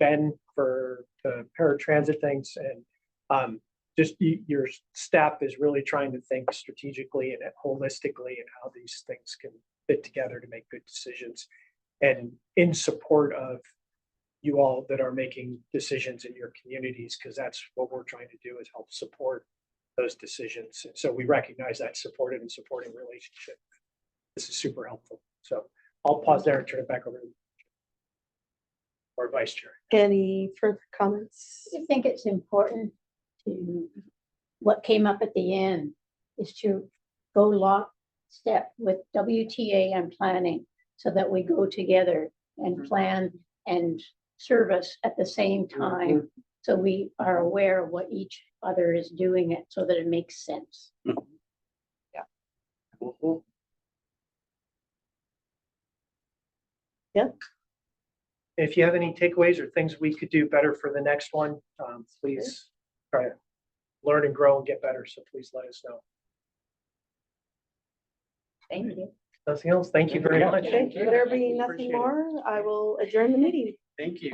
S4: Ben for the paratransit things. And just your staff is really trying to think strategically and holistically and how these things can fit together to make good decisions. And in support of you all that are making decisions in your communities, because that's what we're trying to do is help support those decisions. And so we recognize that supportive and supporting relationship. This is super helpful. So I'll pause there and turn it back over to our vice chair.
S18: Any further comments?
S15: I think it's important to, what came up at the end is to go lockstep with WTA and planning so that we go together and plan and service at the same time. So we are aware of what each other is doing it so that it makes sense.
S4: Yeah. If you have any takeaways or things we could do better for the next one, please try to learn and grow and get better. So please let us know.
S3: Thank you.
S4: Nothing else. Thank you very much.
S18: Okay, there being nothing more, I will adjourn the meeting.
S4: Thank you.